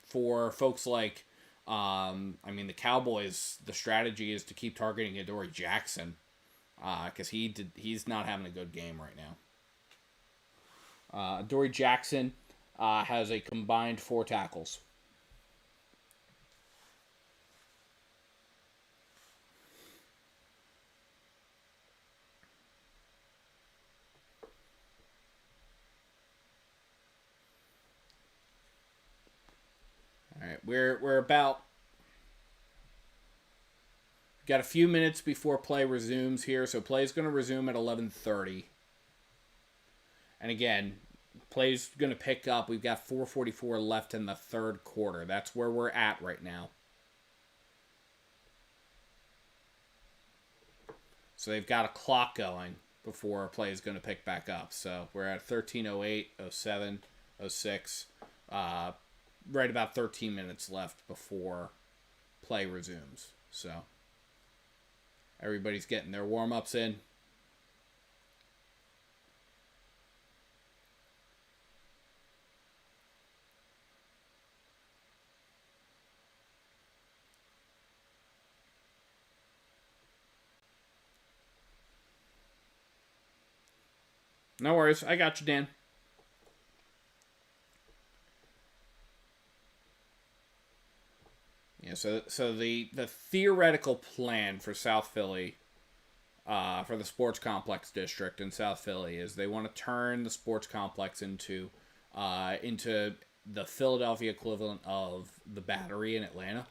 For folks like, the Cowboys, the strategy is to keep targeting Adoree Jackson because he's not having a good game right now. Adoree Jackson has a combined 4 tackles. All right, we're about got a few minutes before play resumes here, so play is going to resume at 11:30. And again, play's going to pick up. We've got 4:44 left in the third quarter. That's where we're at right now. So they've got a clock going before play is going to pick back up. So we're at 13:08, 07, 06. Right about 13 minutes left before play resumes. So everybody's getting their warm-ups in. No worries. I got you, Dan. Yeah, so the theoretical plan for South Philly, for the sports complex district in South Philly, is they want to turn the sports complex into the Philadelphia equivalent of the Battery in Atlanta.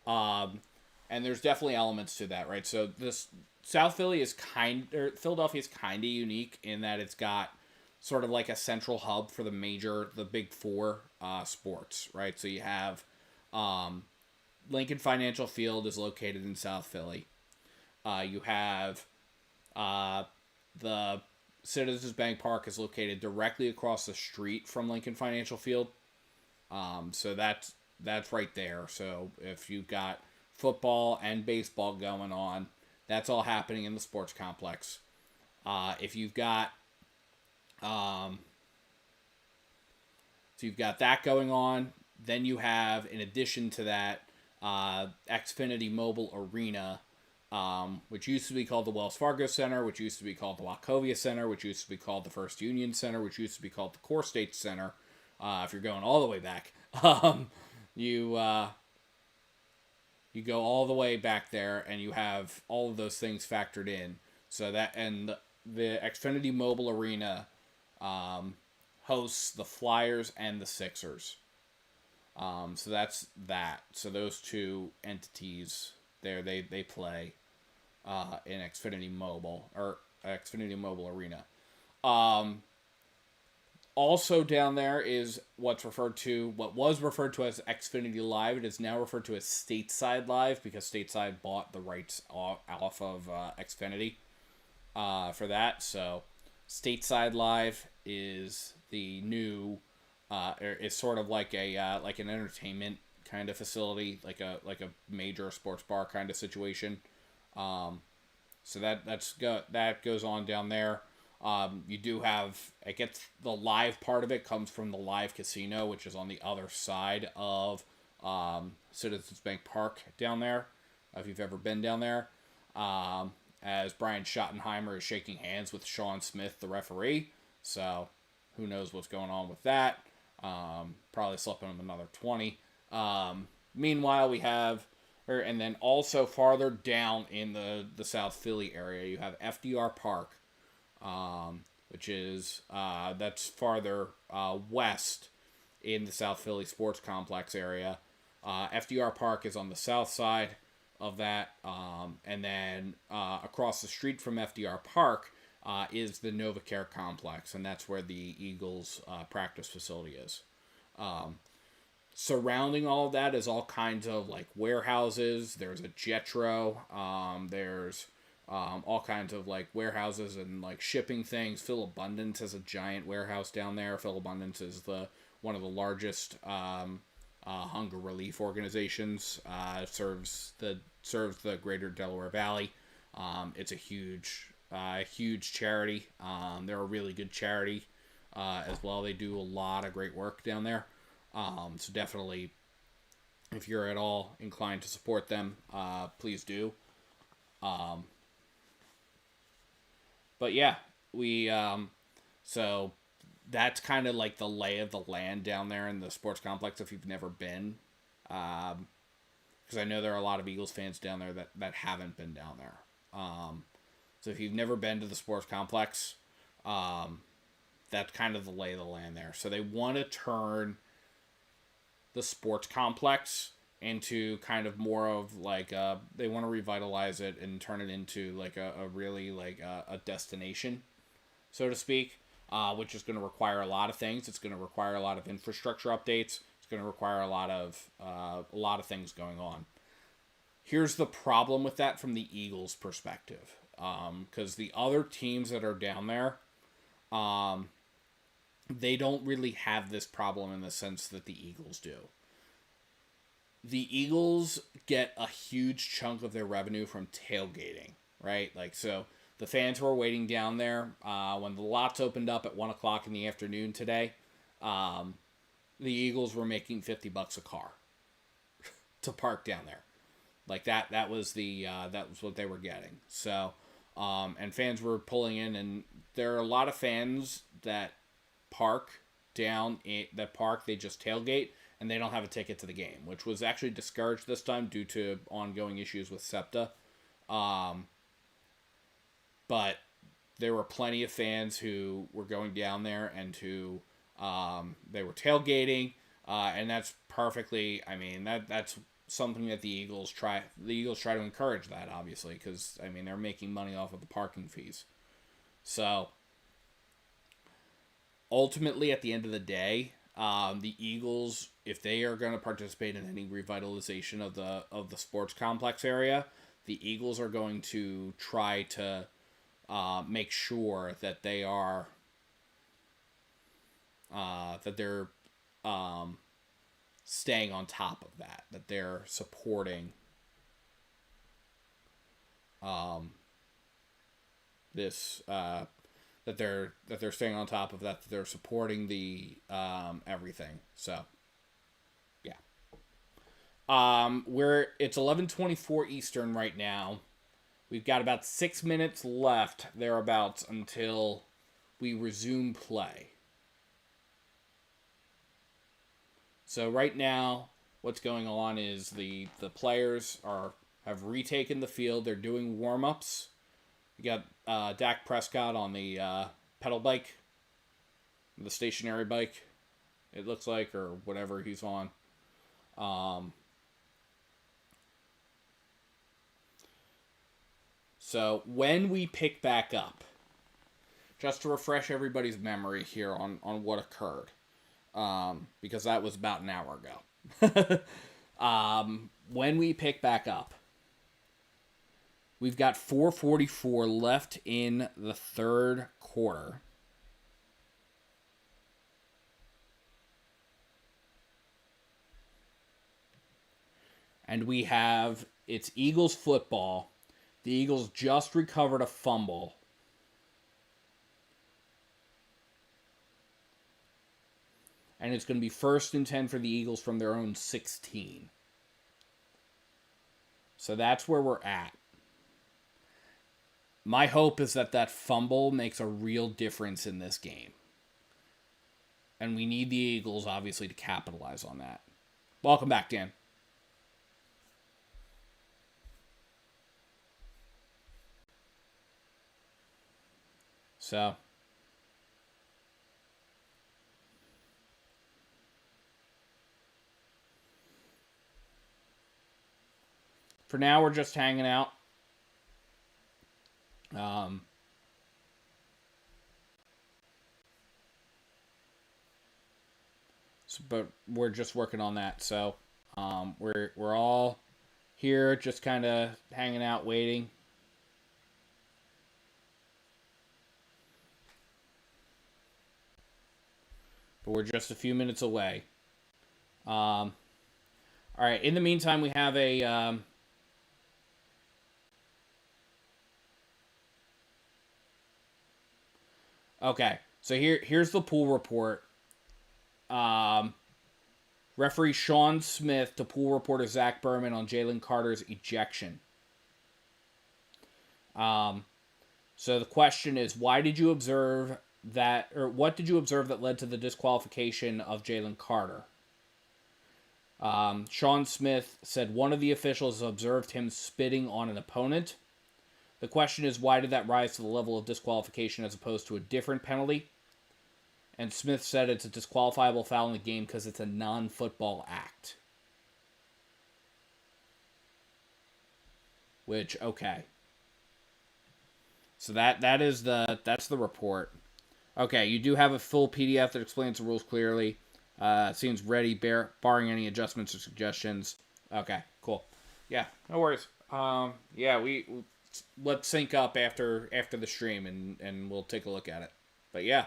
And there's definitely elements to that, right? So this South Philly is Philadelphia is kind of unique in that it's got sort of like a central hub for the big 4 sports, right? So you have Lincoln Financial Field is located in South Philly. You have the Citizens Bank Park is located directly across the street from Lincoln Financial Field. So that's right there. So if you've got football and baseball going on, that's all happening in the sports complex. If you've got that going on, then you have, in addition to that, Xfinity Mobile Arena, which used to be called the Wells Fargo Center, which used to be called the Wachovia Center, which used to be called the First Union Center, which used to be called the Core State Center. If you're going all the way back, you go all the way back there, and you have all of those things factored in. So that, and the Xfinity Mobile Arena hosts the Flyers and the Sixers. So that's that. So those two entities there, they play in Xfinity Mobile or Xfinity Mobile Arena. Also down there is what was referred to as Xfinity Live. It is now referred to as Stateside Live because Stateside bought the rights off of Xfinity for that. So Stateside Live is the new, is sort of like like an entertainment kind of facility, like a major sports bar kind of situation. So that goes on down there. You do have, it gets, the live part of it comes from the Live Casino, which is on the other side of Citizens Bank Park down there, if you've ever been down there. As Brian Schottenheimer is shaking hands with Sean Smith, the referee. So who knows what's going on with that. Probably slipping him another 20. Meanwhile, we have, and then also farther down in the South Philly area, you have FDR Park, which is, that's farther west in the South Philly Sports Complex area. FDR Park is on the south side of that, and then across the street from FDR Park is the NovaCare Complex, and that's where the Eagles practice facility is. Surrounding all of that is all kinds of like warehouses. There's a Jetro. There's all kinds of like warehouses and like shipping things. Phil Abundance has a giant warehouse down there. Phil Abundance is one of the largest hunger relief organizations. Serves the greater Delaware Valley. It's a huge charity. They're a really good charity as well. They do a lot of great work down there. So definitely, if you're at all inclined to support them, please do. But yeah, so that's kind of like the lay of the land down there in the sports complex if you've never been. Because I know there are a lot of Eagles fans down there that haven't been down there. So if you've never been to the sports complex, that's kind of the lay of the land there. So they want to turn the sports complex into kind of more of like they want to revitalize it and turn it into like a really like a destination, so to speak, which is going to require a lot of things. It's going to require a lot of infrastructure updates. It's going to require a lot of things going on. Here's the problem with that from the Eagles' perspective, because the other teams that are down there, they don't really have this problem in the sense that the Eagles do. The Eagles get a huge chunk of their revenue from tailgating, right? Like, so the fans who are waiting down there, when the lots opened up at 1 o'clock in the afternoon today, the Eagles were making $50 a car to park down there. Like that was what they were getting. So, and fans were pulling in, and there are a lot of fans that they just tailgate, and they don't have a ticket to the game, which was actually discouraged this time due to ongoing issues with SEPTA. But there were plenty of fans who were going down there and who they were tailgating, and that's perfectly. I mean, that's something that the Eagles try to encourage that, obviously, because I mean they're making money off of the parking fees. So ultimately, at the end of the day, the Eagles, if they are going to participate in any revitalization of the sports complex area, the Eagles are going to try to make sure that they're staying on top of that they're supporting this. That they're staying on top of that they're supporting the everything. So yeah. It's 11:24 Eastern right now. We've got about 6 minutes left thereabouts until we resume play. So right now, what's going on is the players have retaken the field. They're doing warm-ups. You got Dak Prescott on the pedal bike, the stationary bike, it looks like, or whatever he's on. So when we pick back up, just to refresh everybody's memory here on what occurred, because that was about an hour ago. When we pick back up, we've got 4:44 left in the third quarter. And it's Eagles football. The Eagles just recovered a fumble. And it's going to be 1st and 10 for the Eagles from their own 16. So that's where we're at. My hope is that fumble makes a real difference in this game. And we need the Eagles, obviously, to capitalize on that. Welcome back, Dan. So for now, we're just hanging out. But we're just working on that. So we're all here, just kind of hanging out, waiting. but we're just a few minutes away. All right. In the meantime, we have a okay. So here's the pool report. Referee Sean Smith to pool reporter Zach Berman on Jalen Carter's ejection. So the question is, why did you observe that, or what did you observe that led to the disqualification of Jalen Carter? Sean Smith said one of the officials observed him spitting on an opponent. The question is, why did that rise to the level of disqualification as opposed to a different penalty? And Smith said it's a disqualifiable foul in the game because it's a non-football act. Which, okay. So that's the report. Okay, you do have a full PDF that explains the rules clearly. Seems ready, barring any adjustments or suggestions. Okay, cool. Yeah, no worries. Yeah, we let's sync up after the stream and we'll take a look at it. But yeah,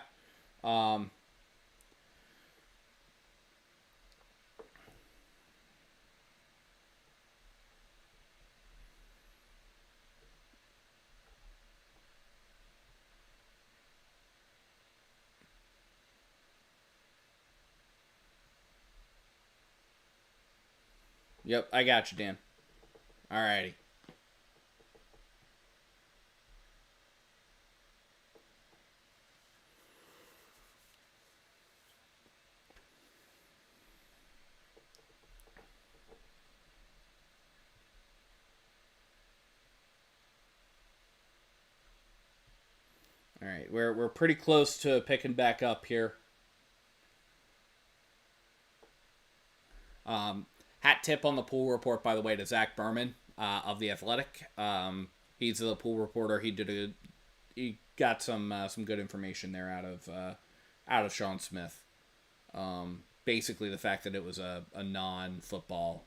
yep, I got you, Dan. Alrighty. All right, we're pretty close to picking back up here. Hat tip on the pool report, by the way, to Zach Berman of The Athletic. He's the pool reporter. He got some good information there out of Sean Smith. Basically, the fact that it was a non-football,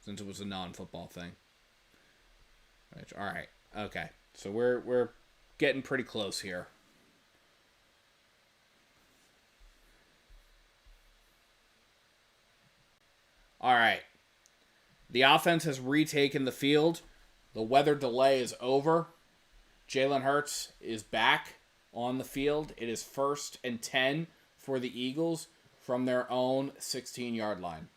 since it was a non-football thing. All right, okay, so we're getting pretty close here. All right. The offense has retaken the field. The weather delay is over. Jalen Hurts is back on the field. It is 1st and 10 for the Eagles from their own 16-yard line.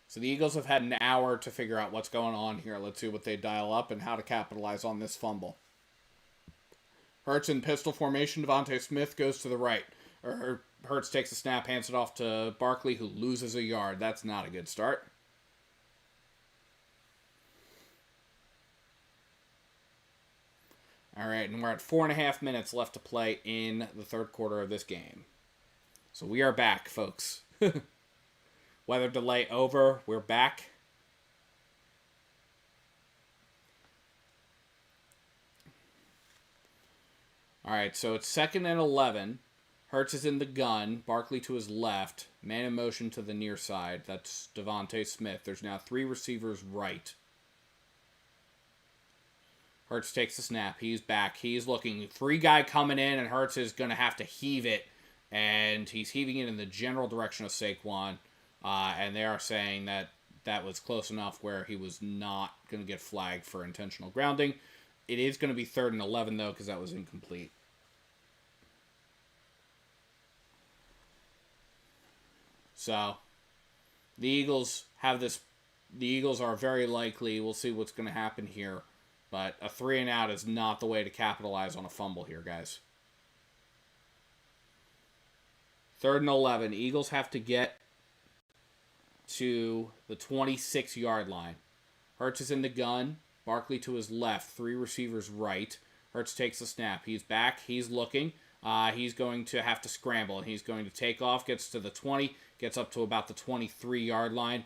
So the Eagles have had an hour to figure out what's going on here. Let's see what they dial up and how to capitalize on this fumble. Hurts in pistol formation. Devontae Smith goes to the right. Hurts takes the snap, hands it off to Barkley, who loses a yard. That's not a good start. All right, and we're at 4.5 minutes left to play in the third quarter of this game. So we are back, folks. Weather delay over. We're back. All right, so it's 2nd and 11. Hurts is in the gun. Barkley to his left. Man in motion to the near side. That's Devontae Smith. There's now 3 receivers right. Hurts takes the snap. He's back. He's looking. 3 guy coming in, and Hurts is going to have to heave it. And he's heaving it in the general direction of Saquon. And they are saying that was close enough where he was not going to get flagged for intentional grounding. It is going to be 3rd and 11, though, because that was incomplete. So, the Eagles have this. The Eagles are very likely. We'll see what's going to happen here. But a 3 and out is not the way to capitalize on a fumble here, guys. 3rd and 11. Eagles have to get to the 26-yard line. Hurts is in the gun. Barkley to his left. 3 receivers right. Hurts takes the snap. He's back. He's looking. He's going to have to scramble. And he's going to take off. Gets to the 20. Gets up to about the 23-yard line,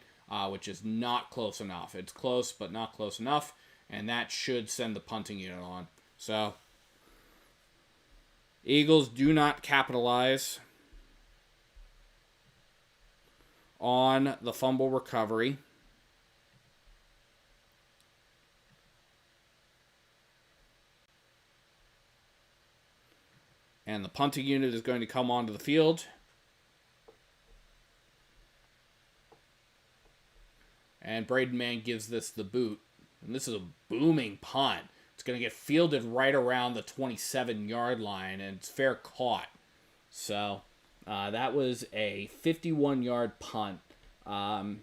which is not close enough. It's close, but not close enough. And that should send the punting unit on. So, Eagles do not capitalize on the fumble recovery. 3rd And the punting unit is going to come onto the field. And Braden Mann gives this the boot. And this is a booming punt. It's going to get fielded right around the 27-yard line, and it's fair caught. So that was a 51-yard punt. And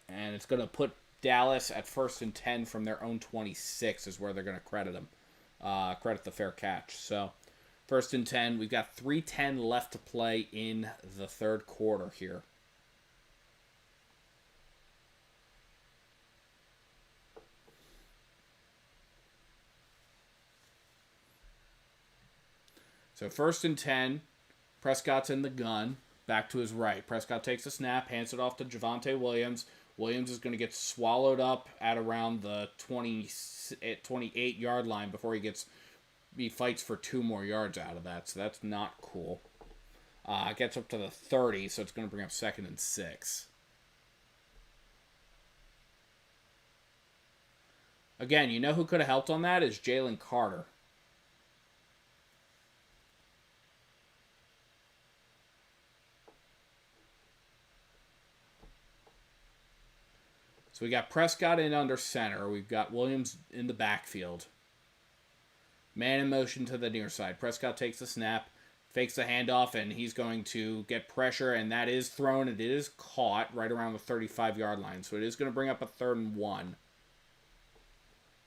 it's going to put Dallas at 1st and 10 from their own 26 is where they're going to credit them. Credit the fair catch. So 1st and 10. We've got 3:10 left to play in the third quarter here. So 1st and 10, Prescott's in the gun, back to his right. Prescott takes a snap, hands it off to Javonte Williams. Williams is going to get swallowed up at around the 28-yard line before he fights for 2 more yards out of that, so that's not cool. Gets up to the 30, so it's going to bring up 2nd and 6. Again, you know who could have helped on that is Jalen Carter. So we got Prescott in under center. We've got Williams in the backfield. Man in motion to the near side. Prescott takes the snap, fakes the handoff, and he's going to get pressure, and that is thrown, and it is caught right around the 35-yard line. So it is going to bring up a 3rd and 1.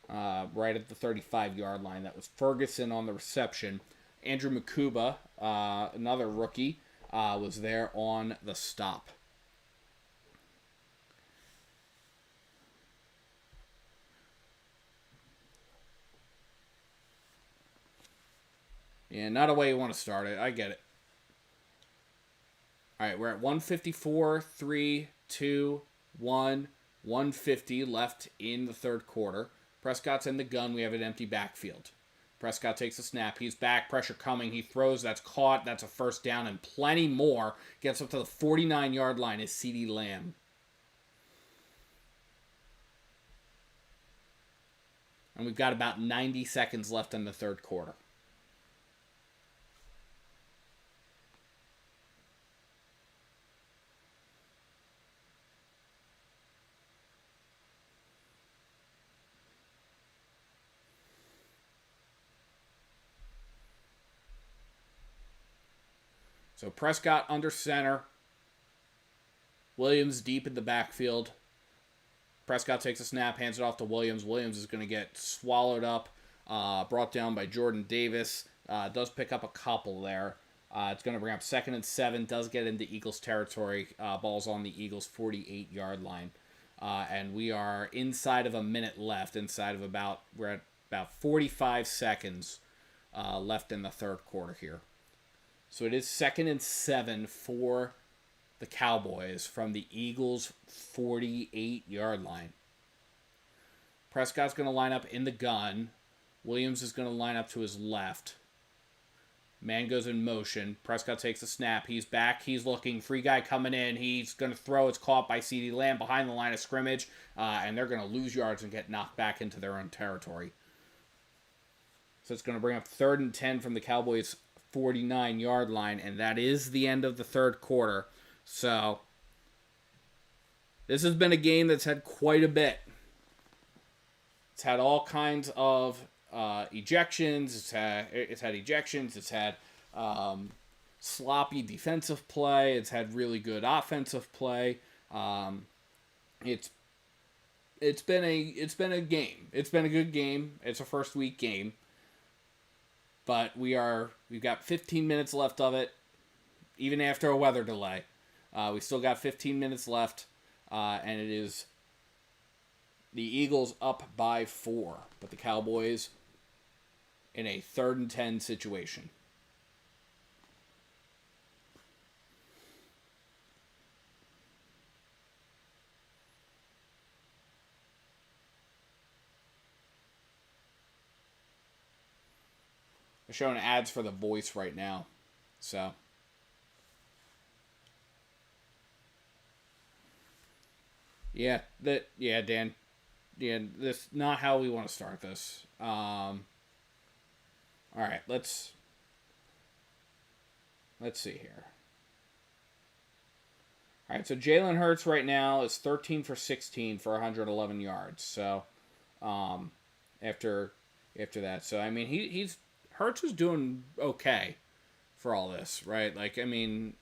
Right at the 35-yard line. That was Ferguson on the reception. Andrew Makuba, another rookie, was there on the stop. Yeah, not a way you want to start it. I get it. All right, we're at 154, 3, 2, 1, 150 left in the third quarter. Prescott's in the gun. We have an empty backfield. Prescott takes a snap. He's back. Pressure coming. He throws. That's caught. That's a 1st down and plenty more. Gets up to the 49-yard line is CeeDee Lamb. And we've got about 90 seconds left in the third quarter. So Prescott under center. Williams deep in the backfield. Prescott takes a snap, hands it off to Williams. Williams is going to get swallowed up, brought down by Jordan Davis. Does pick up a couple there. It's going to bring up 2nd and 7. Does get into Eagles territory. Ball's on the Eagles' 48-yard line. And we are inside of a minute left. We're at about 45 seconds left in the third quarter here. So it is 2nd and 7 for the Cowboys from the Eagles' 48-yard line. Prescott's going to line up in the gun. Williams is going to line up to his left. Man goes in motion. Prescott takes a snap. He's back. He's looking. Free guy coming in. He's going to throw. It's caught by CeeDee Lamb behind the line of scrimmage. And they're going to lose yards and get knocked back into their own territory. So it's going to bring up 3rd and 10 from the Cowboys' 49-yard line. And that is the end of the third quarter. So this has been a game that's had quite a bit. It's had all kinds of ejections. It's had ejections. It's had sloppy defensive play. It's had really good offensive play. It's been a game. It's been a good game. It's a first week game. But we've got 15 minutes left of it, even after a weather delay. We still got 15 minutes left, and it is the Eagles up by 4, but the Cowboys in a 3rd and 10 situation. They're showing ads for The Voice right now, so. Dan. Yeah, this not how we want to start this. All right, let's let's see here. All right, so Jalen Hurts right now is 13 for 16 for 111 yards. So, um, after after that, so I mean he's Hurts is doing okay for all this, right? Like I mean,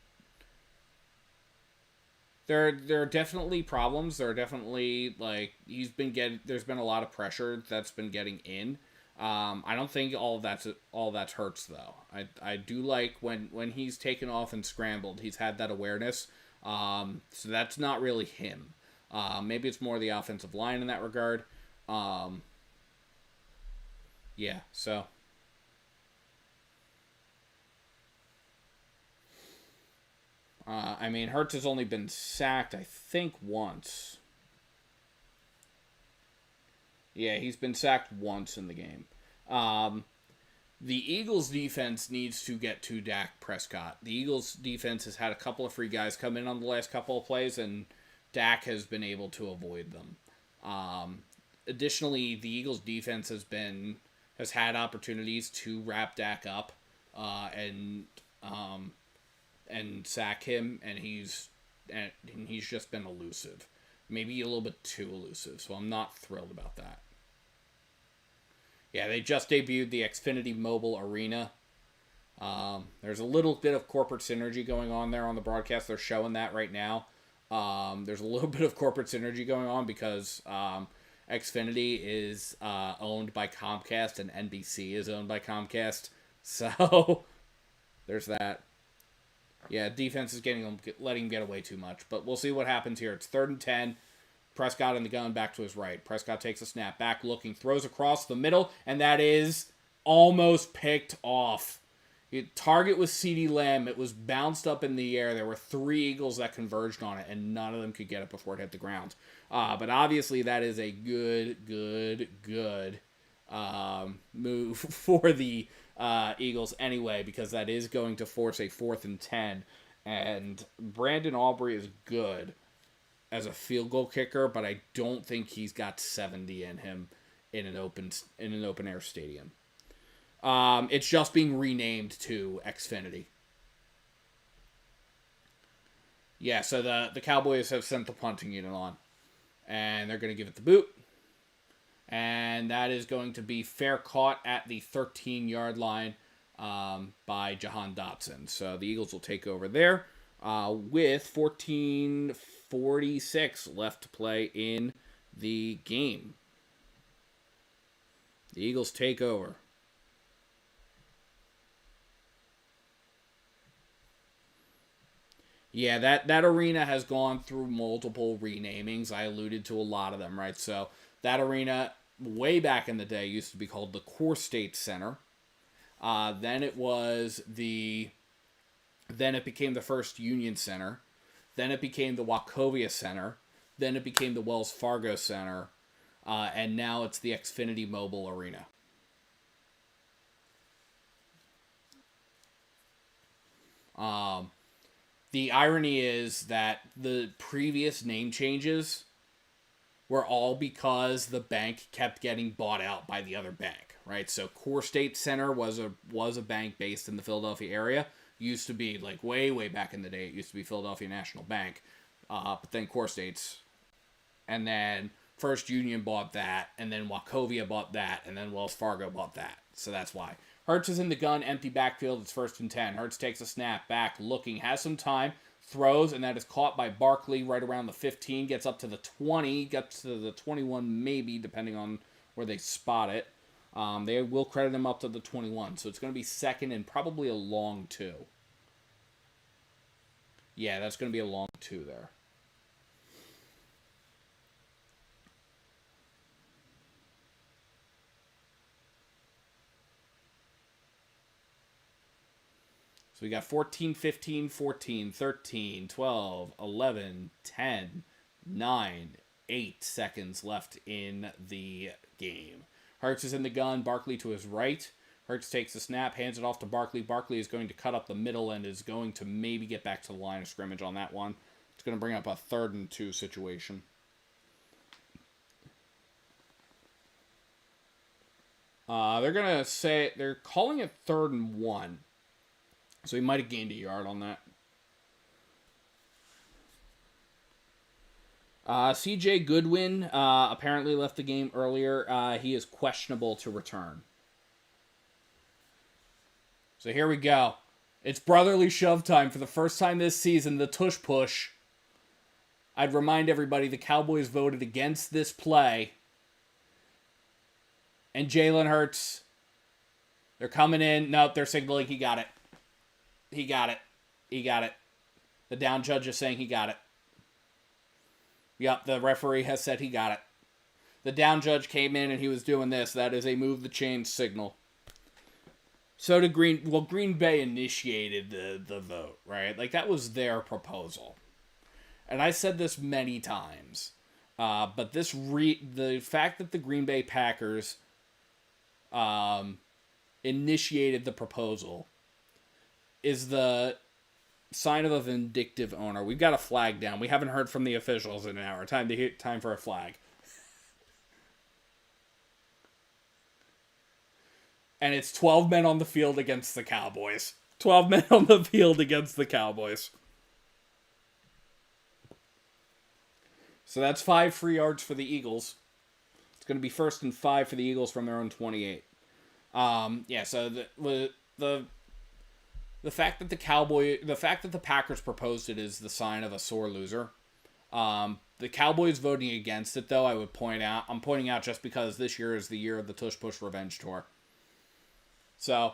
there are definitely problems. There are definitely like he's been getting. There's been a lot of pressure that's been getting in. I don't think all that's Hurts though. I do like when he's taken off and scrambled. He's had that awareness. So that's not really him. Maybe it's more the offensive line in that regard. Um, yeah. So I mean, Hurts has only been sacked, I think, once. Yeah, he's been sacked once in the game. Um, the Eagles' defense needs to get to Dak Prescott. The Eagles' defense has had a couple of free guys come in on the last couple of plays, and Dak has been able to avoid them. Um, Additionally, the Eagles' defense has had opportunities to wrap Dak up and sack him, and he's just been elusive, maybe a little bit too elusive. So I'm not thrilled about that. Yeah, they just debuted the Xfinity Mobile Arena. There's a little bit of corporate synergy going on there on the broadcast. They're showing that right now. There's a little bit of corporate synergy going on because Xfinity is owned by Comcast and NBC is owned by Comcast. So there's that. Yeah, defense is letting him get away too much. But we'll see what happens here. It's 3rd and 10. Prescott in the gun, back to his right. Prescott takes a snap, back looking, throws across the middle, and that is almost picked off. Target was CeeDee Lamb. It was bounced up in the air. There were 3 Eagles that converged on it, and none of them could get it before it hit the ground. But obviously that is a good move for the Eagles anyway, because that is going to force a 4th and 10. And Brandon Aubrey is good as a field goal kicker, but I don't think he's got 70 in him in an open air stadium. It's just being renamed to Xfinity. Yeah, so the Cowboys have sent the punting unit on, and they're going to give it the boot. And that is going to be fair caught at the 13-yard line by Jahan Dotson. So the Eagles will take over there with 14:46 left to play in the game. The Eagles take over. Yeah, that arena has gone through multiple renamings. I alluded to a lot of them, right? So that arena, way back in the day, used to be called the Core State Center. Then it became the First Union Center. Then it became the Wachovia Center. Then it became the Wells Fargo Center. And now it's the Xfinity Mobile Arena. The irony is that the previous name changes were all because the bank kept getting bought out by the other bank, right? So Core State Center was a bank based in the Philadelphia area. Used to be like way back in the day. It used to be Philadelphia National Bank, but then Core State's, and then First Union bought that, and then Wachovia bought that, and then Wells Fargo bought that. So that's why. Hurts is in the gun, empty backfield. It's 1st and 10. Hurts takes a snap, back, looking, has some time, throws, and that is caught by Barkley right around the 15. Gets up to the 20, gets to the 21 maybe, depending on where they spot it. They will credit him up to the 21, so it's going to be 2nd and probably a long 2. Yeah, that's going to be a long 2 there. So we got 14, 15, 14, 13, 12, 11, 10, 9, 8 seconds left in the game. Hurts is in the gun. Barkley to his right. Hurts takes the snap, hands it off to Barkley. Barkley is going to cut up the middle and is going to maybe get back to the line of scrimmage on that one. It's going to bring up a 3rd and 2 situation. They're calling it 3rd and 1. So he might have gained a yard on that. C.J. Goodwin apparently left the game earlier. He is questionable to return. So here we go. It's brotherly shove time for the first time this season. The tush push. I'd remind everybody the Cowboys voted against this play. And Jalen Hurts, they're coming in. Nope, they're signaling he got it. He got it. He got it. The down judge is saying he got it. Yep, the referee has said he got it. The down judge came in and he was doing this. That is a move the chains signal. So did Green Bay initiated the vote, right? Like, that was their proposal. And I said this many times. But the fact that the Green Bay Packers initiated the proposal is the sign of a vindictive owner. We've got a flag down. We haven't heard from the officials in an hour. Time for a flag. And it's 12 men on the field against the Cowboys. 12 men on the field against the Cowboys. So that's 5 free yards for the Eagles. It's going to be 1st and 5 for the Eagles from their own 28. So the fact that the Packers proposed it is the sign of a sore loser. The Cowboys voting against it, though, I'm pointing out just because this year is the year of the Tush Push Revenge Tour. So,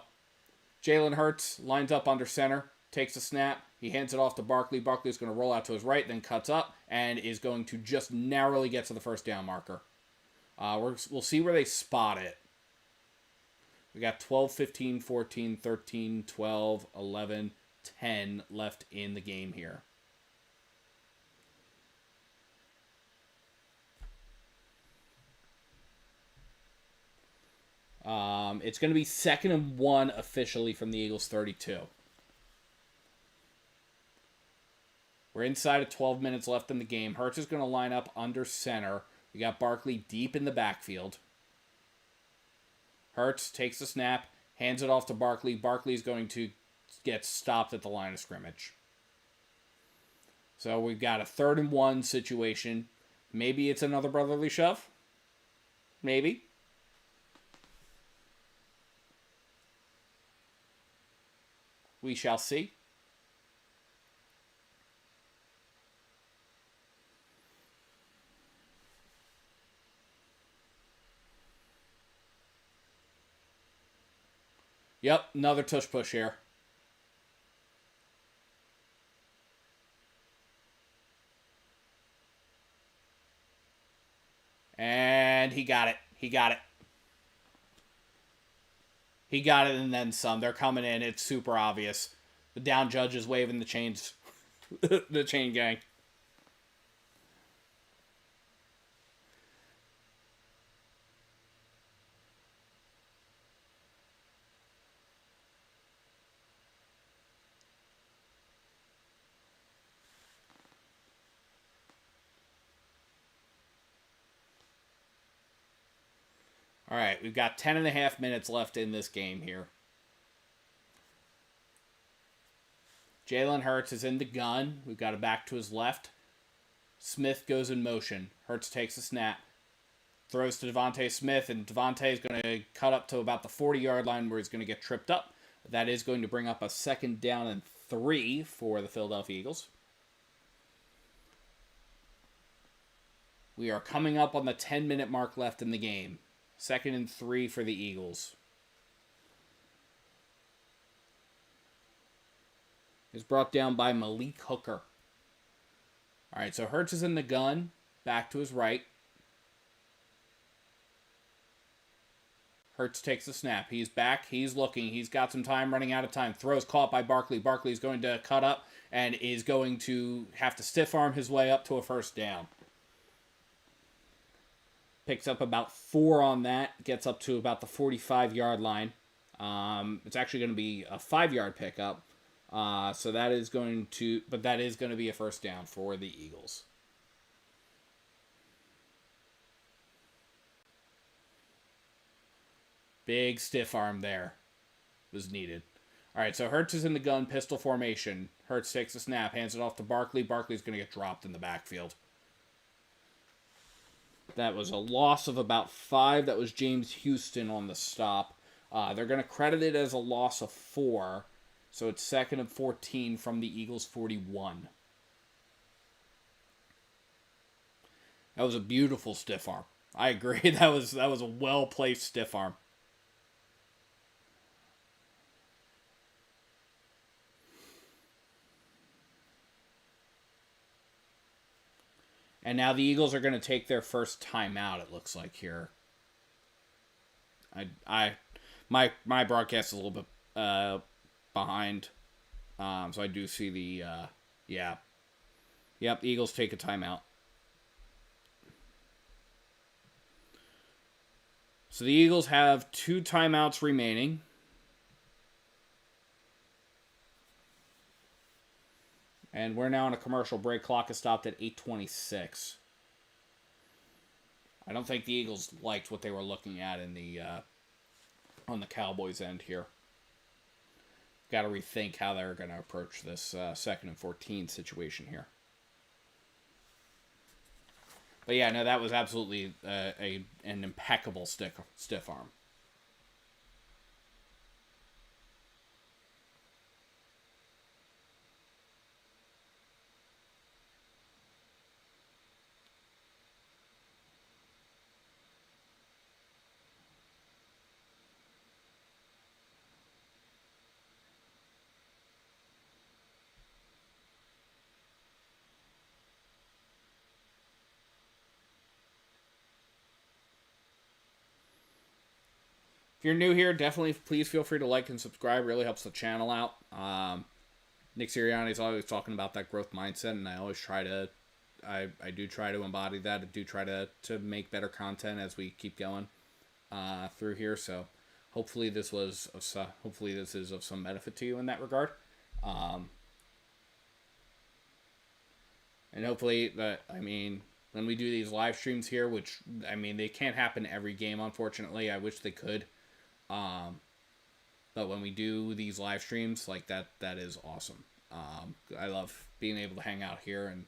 Jalen Hurts lines up under center, takes a snap, he hands it off to Barkley. Barkley's going to roll out to his right, then cuts up, and is going to just narrowly get to the first down marker. We'll see where they spot it. We got 12, 15, 14, 13, 12, 11, 10 left in the game here. It's going to be 2nd and 1 officially from the Eagles' 32. We're inside of 12 minutes left in the game. Hurts is going to line up under center. We got Barkley deep in the backfield. Hurts takes the snap, hands it off to Barkley. Barkley's going to get stopped at the line of scrimmage. So we've got a 3rd and 1 situation. Maybe it's another brotherly shove. Maybe. We shall see. Yep, another tush push here. And he got it. He got it. He got it and then some. They're coming in. It's super obvious. The down judge is waving the chains. The chain gang. All right, we've got 10 and a half minutes left in this game here. Jalen Hurts is in the gun. We've got a back to his left. Smith goes in motion. Hurts takes a snap. Throws to Devontae Smith, and Devontae is going to cut up to about the 40-yard line where he's going to get tripped up. That is going to bring up a 2nd down and 3 for the Philadelphia Eagles. We are coming up on the 10-minute mark left in the game. 2nd and 3 for the Eagles. Is brought down by Malik Hooker. All right, so Hurts is in the gun. Back to his right. Hurts takes the snap. He's back. He's looking. He's got some time, running out of time. Throws caught by Barkley. Barkley's going to cut up and is going to have to stiff arm his way up to a 1st down. Picks up about 4 on that. Gets up to about the 45-yard line. It's actually going to be a 5-yard pickup. So that is going to be a 1st down for the Eagles. Big stiff arm there was needed. All right, so Hurts is in the gun, pistol formation. Hurts takes a snap, hands it off to Barkley. Barkley's going to get dropped in the backfield. That was a loss of about 5. That was James Houston on the stop. They're going to credit it as a loss of 4. So it's 2nd and 14 from the Eagles' 41. That was a beautiful stiff arm. I agree. That was a well-placed stiff arm. And now the Eagles are going to take their first timeout, it looks like here. My broadcast is a little bit behind. So I do see the yeah. Yep, the Eagles take a timeout. So the Eagles have 2 timeouts remaining. And we're now on a commercial break. Clock is stopped at 8:26. I don't think the Eagles liked what they were looking at in the on the Cowboys end here. Got to rethink how they're going to approach this 2nd and 14 situation here. But yeah, no, that was absolutely an impeccable stiff arm. If you're new here, definitely please feel free to like and subscribe. It really helps the channel out. Nick Sirianni is always talking about that growth mindset, and I always try to, I do try to embody that. I do try to make better content as we keep going through here. So hopefully this is of some benefit to you in that regard. And hopefully when we do these live streams here, which they can't happen every game, unfortunately. I wish they could. But when we do these live streams, like that is awesome. I love being able to hang out here and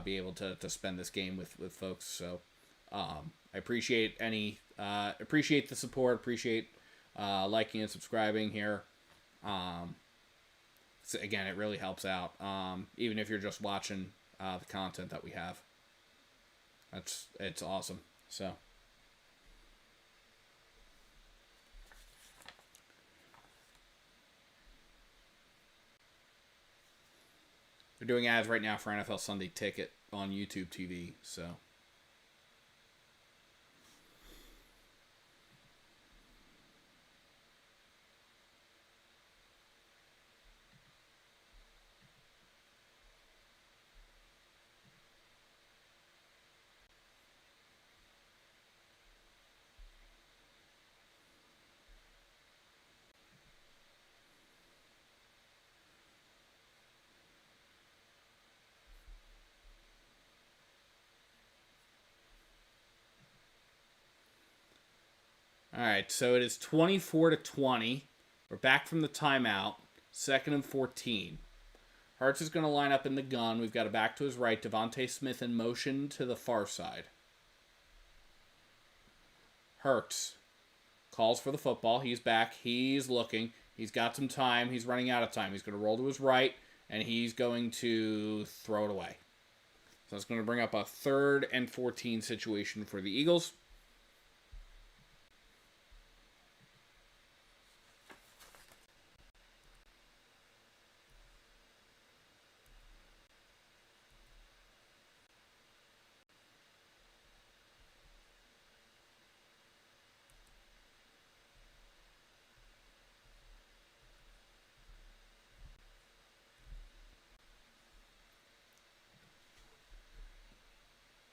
be able to spend this game with folks. So I appreciate appreciate the support, appreciate liking and subscribing here. So again, it really helps out. Even if you're just watching the content that we have, it's awesome. So. They're doing ads right now for NFL Sunday Ticket on YouTube TV, so. All right, so it is 24-20. We're back from the timeout. 2nd and 14. Hurts is going to line up in the gun. We've got a back to his right. Devontae Smith in motion to the far side. Hurts calls for the football. He's back. He's looking. He's got some time. He's running out of time. He's going to roll to his right, and he's going to throw it away. So it's going to bring up a 3rd and 14 situation for the Eagles.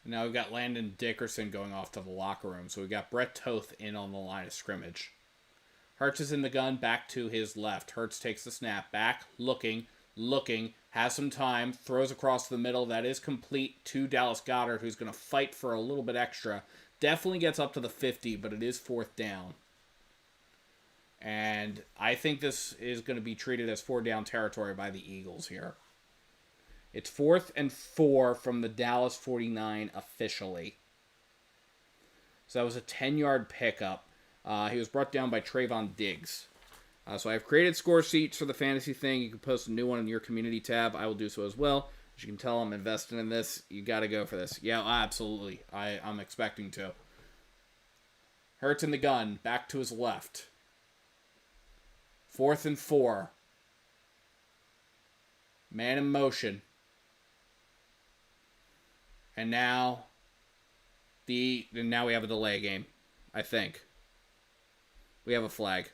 Now we've got Landon Dickerson going off to the locker room. So we've got Brett Toth in on the line of scrimmage. Hurts is in the gun, back to his left. Hurts takes the snap, back, looking, has some time, throws across the middle. That is complete to Dallas Goedert, who's going to fight for a little bit extra. Definitely gets up to the 50, but it is 4th down. And I think this is going to be treated as 4-down territory by the Eagles here. It's 4th and 4 from the Dallas 49 officially. So that was a 10-yard pickup. He was brought down by Trayvon Diggs. So I've created score sheets for the fantasy thing. You can post a new one in your community tab. I will do so as well. As you can tell, I'm investing in this. You got to go for this. Yeah, absolutely. I'm expecting to. Hurts in the gun. Back to his left. 4th and 4. Man in motion. And now we have a delay game, I think. We have a flag.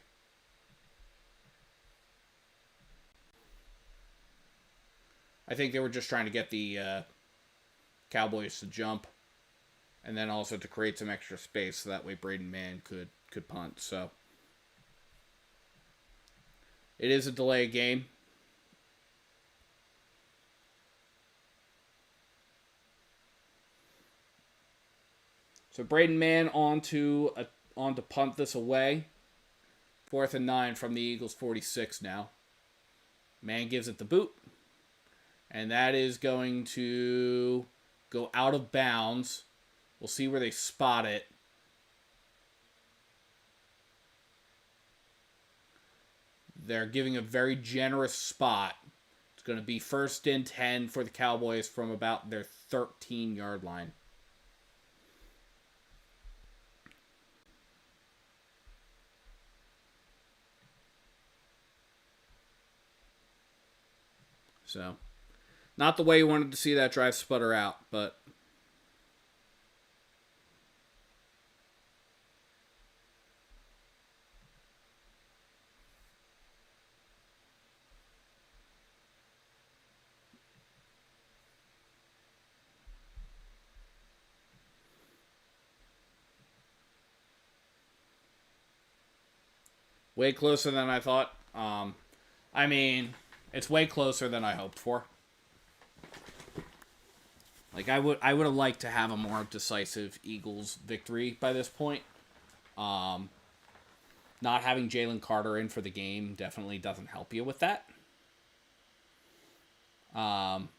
I think they were just trying to get the Cowboys to jump, and then also to create some extra space so that way Braden Mann could punt. So it is a delay game. So Braden Mann on to punt this away. 4th and 9 from the Eagles 46 now. Mann gives it the boot. And that is going to go out of bounds. We'll see where they spot it. They're giving a very generous spot. It's going to be 1st and 10 for the Cowboys from about their 13-yard line. So, not the way you wanted to see that drive sputter out, but way closer than I thought. I mean, it's way closer than I hoped for. Like I would have liked to have a more decisive Eagles victory by this point. Not having Jalen Carter in for the game definitely doesn't help you with that. But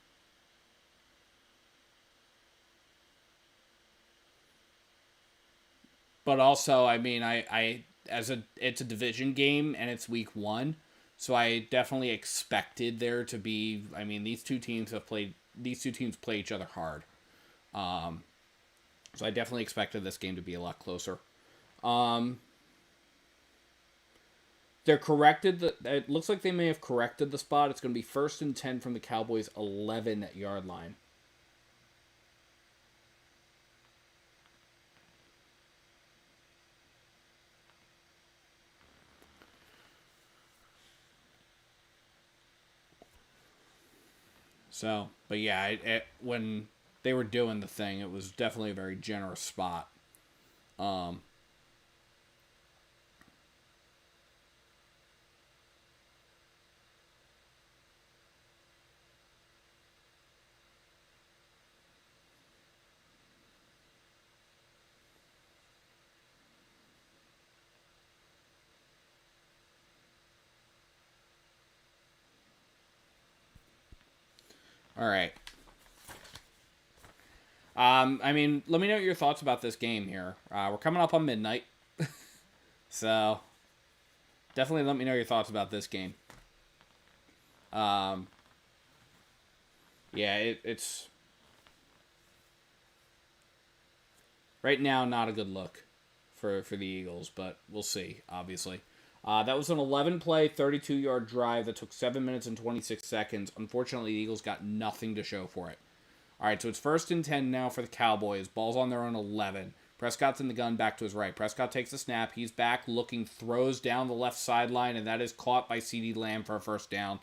also, I mean, it's a division game and it's week 1, so I definitely expected there to be. I mean, these two teams play each other hard. So I definitely expected this game to be a lot closer. They're corrected. It looks like they may have corrected the spot. It's going to be 1st and 10 from the Cowboys' 11-yard line. So, but yeah, when they were doing the thing, it was definitely a very generous spot. All right. I mean, let me know your thoughts about this game here. We're coming up on midnight. So, definitely let me know your thoughts about this game. Yeah, it's right now not a good look for the Eagles, but we'll see, obviously. That was an 11-play, 32-yard drive that took 7 minutes and 26 seconds. Unfortunately, the Eagles got nothing to show for it. All right, so it's 1st and 10 now for the Cowboys. Ball's on their own 11. Prescott's in the gun back to his right. Prescott takes the snap. He's back looking, throws down the left sideline, and that is caught by CeeDee Lamb for a 1st down.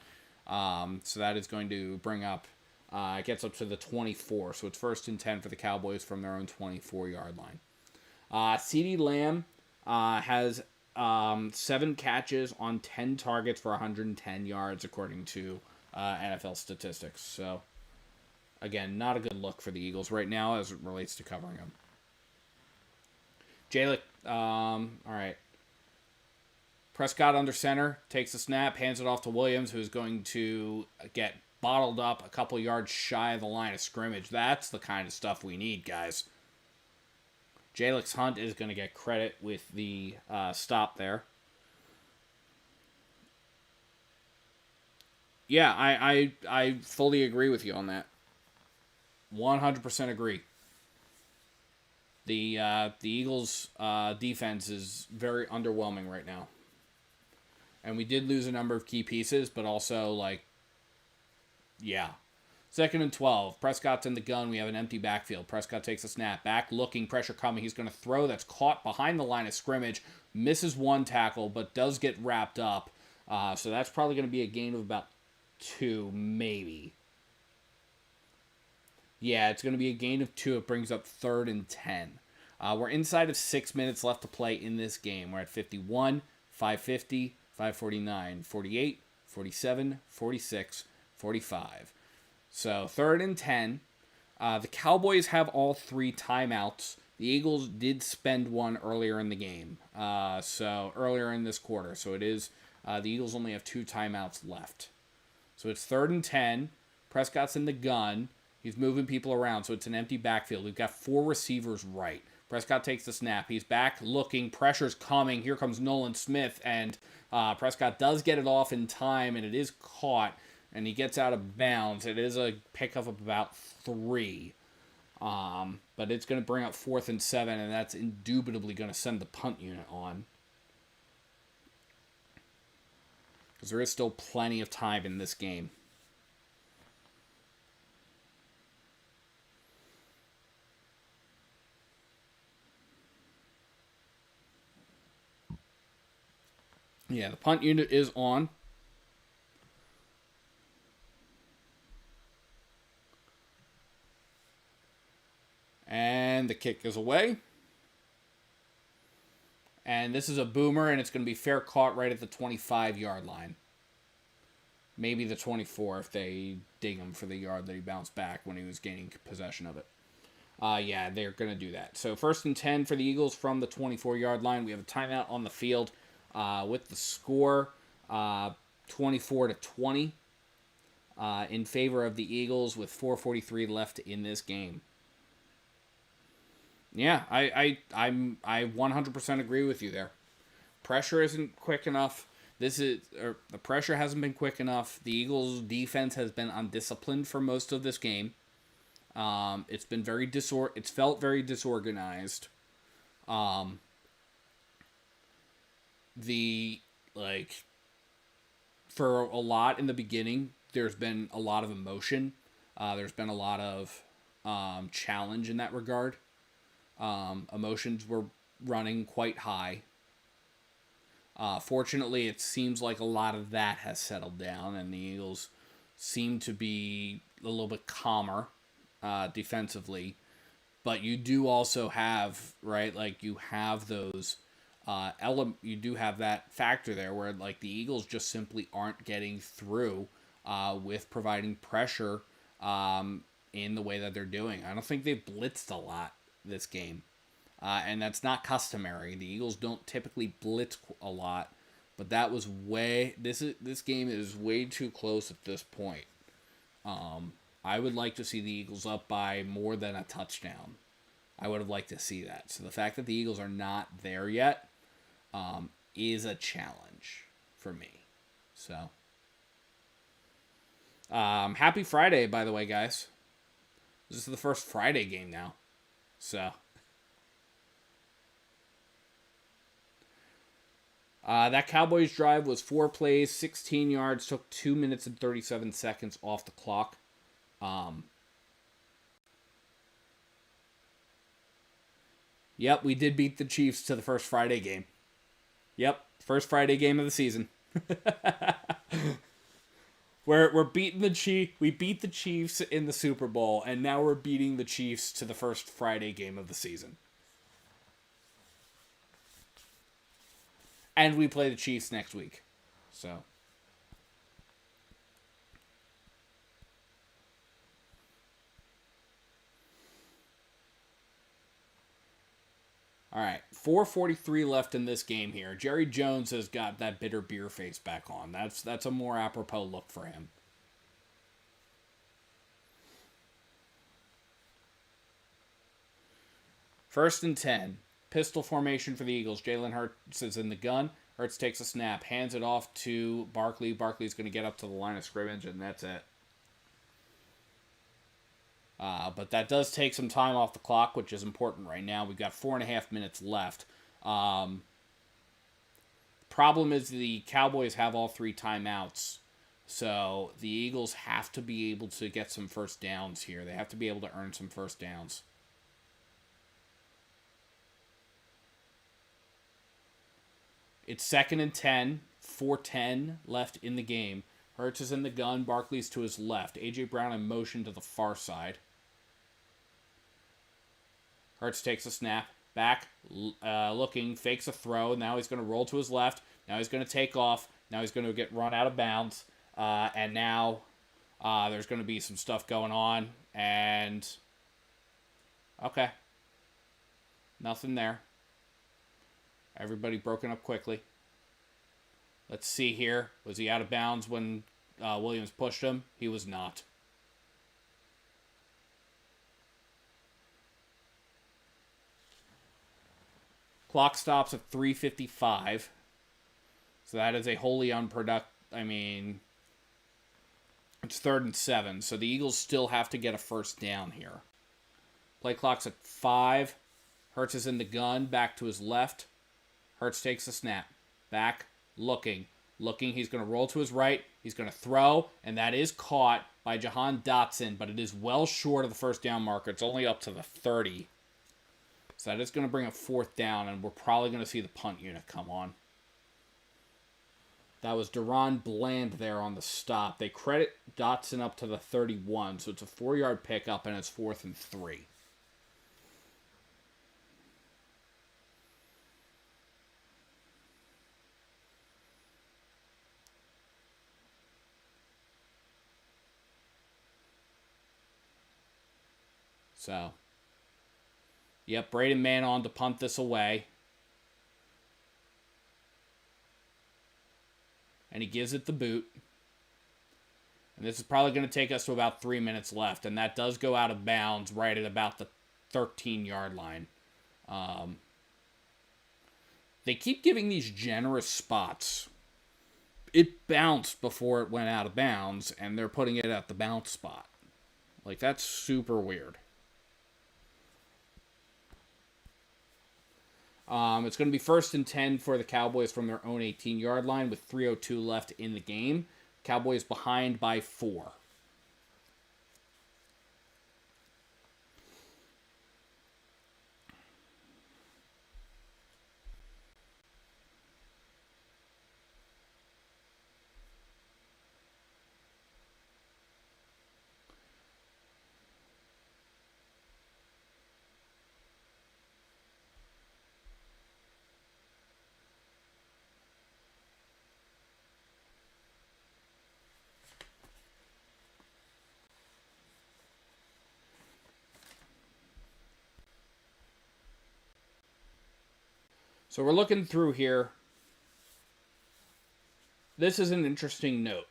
So that is going to bring up, it gets up to the 24. So it's 1st and 10 for the Cowboys from their own 24-yard line. CeeDee Lamb has 7 catches on 10 targets for 110 yards, according to NFL statistics. So, again, not a good look for the Eagles right now as it relates to covering them. Jalen, all right. Prescott under center, takes the snap, hands it off to Williams, who's going to get bottled up a couple yards shy of the line of scrimmage. That's the kind of stuff we need, guys. Jalix Hunt is going to get credit with the stop there. Yeah, I fully agree with you on that. 100% agree. The Eagles' defense is very underwhelming right now. And we did lose a number of key pieces, but also, yeah. 2nd and 12. Prescott's in the gun. We have an empty backfield. Prescott takes a snap. Back looking. Pressure coming. He's going to throw. That's caught behind the line of scrimmage. Misses one tackle, but does get wrapped up. So that's probably going to be a gain of about 2, maybe. Yeah, it's going to be a gain of 2. It brings up 3rd and 10. We're inside of 6 minutes left to play in this game. We're at 51, 550, 549, 48, 47, 46, 45. So 3rd and 10. The Cowboys have all 3 timeouts. The Eagles did spend one earlier in the game. So earlier in this quarter. So it is the Eagles only have 2 timeouts left. So it's 3rd and 10. Prescott's in the gun. He's moving people around, so it's an empty backfield. We've got 4 receivers right. Prescott takes the snap. He's back looking. Pressure's coming. Here comes Nolan Smith, and Prescott does get it off in time, and it is caught, and he gets out of bounds. It is a pickup of about 3. But it's going to bring up 4th and 7, and that's indubitably going to send the punt unit on. Because there is still plenty of time in this game. Yeah, the punt unit is on. And the kick is away. And this is a boomer, and it's going to be fair caught right at the 25-yard line. Maybe the 24 if they dig him for the yard that he bounced back when he was gaining possession of it. Yeah, they're going to do that. So 1st and 10 for the Eagles from the 24-yard line. We have a timeout on the field with the score 24-20 in favor of the Eagles with 4:43 left in this game. Yeah, I 100% agree with you there. Pressure isn't quick enough. The pressure hasn't been quick enough. The Eagles' defense has been undisciplined for most of this game. It's been it's felt very disorganized. For a lot in the beginning, there's been a lot of emotion. There's been a lot of challenge in that regard. Emotions were running quite high. Fortunately, it seems like a lot of that has settled down, and the Eagles seem to be a little bit calmer defensively. But you do also have, right, you have those you do have that factor there where, the Eagles just simply aren't getting through with providing pressure in the way that they're doing. I don't think they've blitzed a lot this game. And that's not customary. The Eagles don't typically blitz a lot, but that was this game is way too close at this point. I would like to see the Eagles up by more than a touchdown. I would have liked to see that. So the fact that the Eagles are not there yet is a challenge for me. So happy Friday, by the way, guys. This is the first Friday game now. So that Cowboys drive was 4 plays, 16 yards, took 2 minutes and 37 seconds off the clock. Yep, we did beat the Chiefs to the first Friday game. Yep, first Friday game of the season. We're beating the Chiefs. We beat the Chiefs in the Super Bowl, and now we're beating the Chiefs to the first Friday game of the season. And we play the Chiefs next week. So. All right. 4:43 left in this game here. Jerry Jones has got that bitter beer face back on. That's a more apropos look for him. First and 10. Pistol formation for the Eagles. Jalen Hurts is in the gun. Hurts takes a snap, hands it off to Barkley. Barkley's going to get up to the line of scrimmage, and that's it. But that does take some time off the clock, which is important right now. We've got 4.5 minutes left. Problem is the Cowboys have all 3 timeouts, so the Eagles have to be able to get some first downs here. They have to be able to earn some first downs. It's 2nd and 10, 4:10 left in the game. Hurts is in the gun. Barkley's to his left. A.J. Brown in motion to the far side. Hurts takes a snap. Back, looking, fakes a throw. Now he's going to roll to his left. Now he's going to take off. Now he's going to get run out of bounds. And now there's going to be some stuff going on. And, okay. Nothing there. Everybody broken up quickly. Let's see here. Was he out of bounds when Williams pushed him? He was not. Clock stops at 3:55. So that is a wholly unproductive. I mean, it's 3rd and 7. So the Eagles still have to get a first down here. Play clock's at 5. Hurts is in the gun. Back to his left. Hurts takes a snap. Back. Looking. He's going to roll to his right. He's going to throw. And that is caught by Jahan Dotson. But it is well short of the first down marker. It's only up to the 30. So that is going to bring up 4th down. And we're probably going to see the punt unit come on. That was Deron Bland there on the stop. They credit Dotson up to the 31. So it's a 4-yard pickup. And it's 4th and 3. So, yep, Braden Mann on to punt this away. And he gives it the boot. And this is probably going to take us to about 3 minutes left. And that does go out of bounds right at about the 13-yard line. They keep giving these generous spots. It bounced before it went out of bounds, and they're putting it at the bounce spot. Like, that's super weird. It's going to be 1st and 10 for the Cowboys from their own 18-yard line with 3:02 left in the game. Cowboys behind by 4. So we're looking through here. This is an interesting note.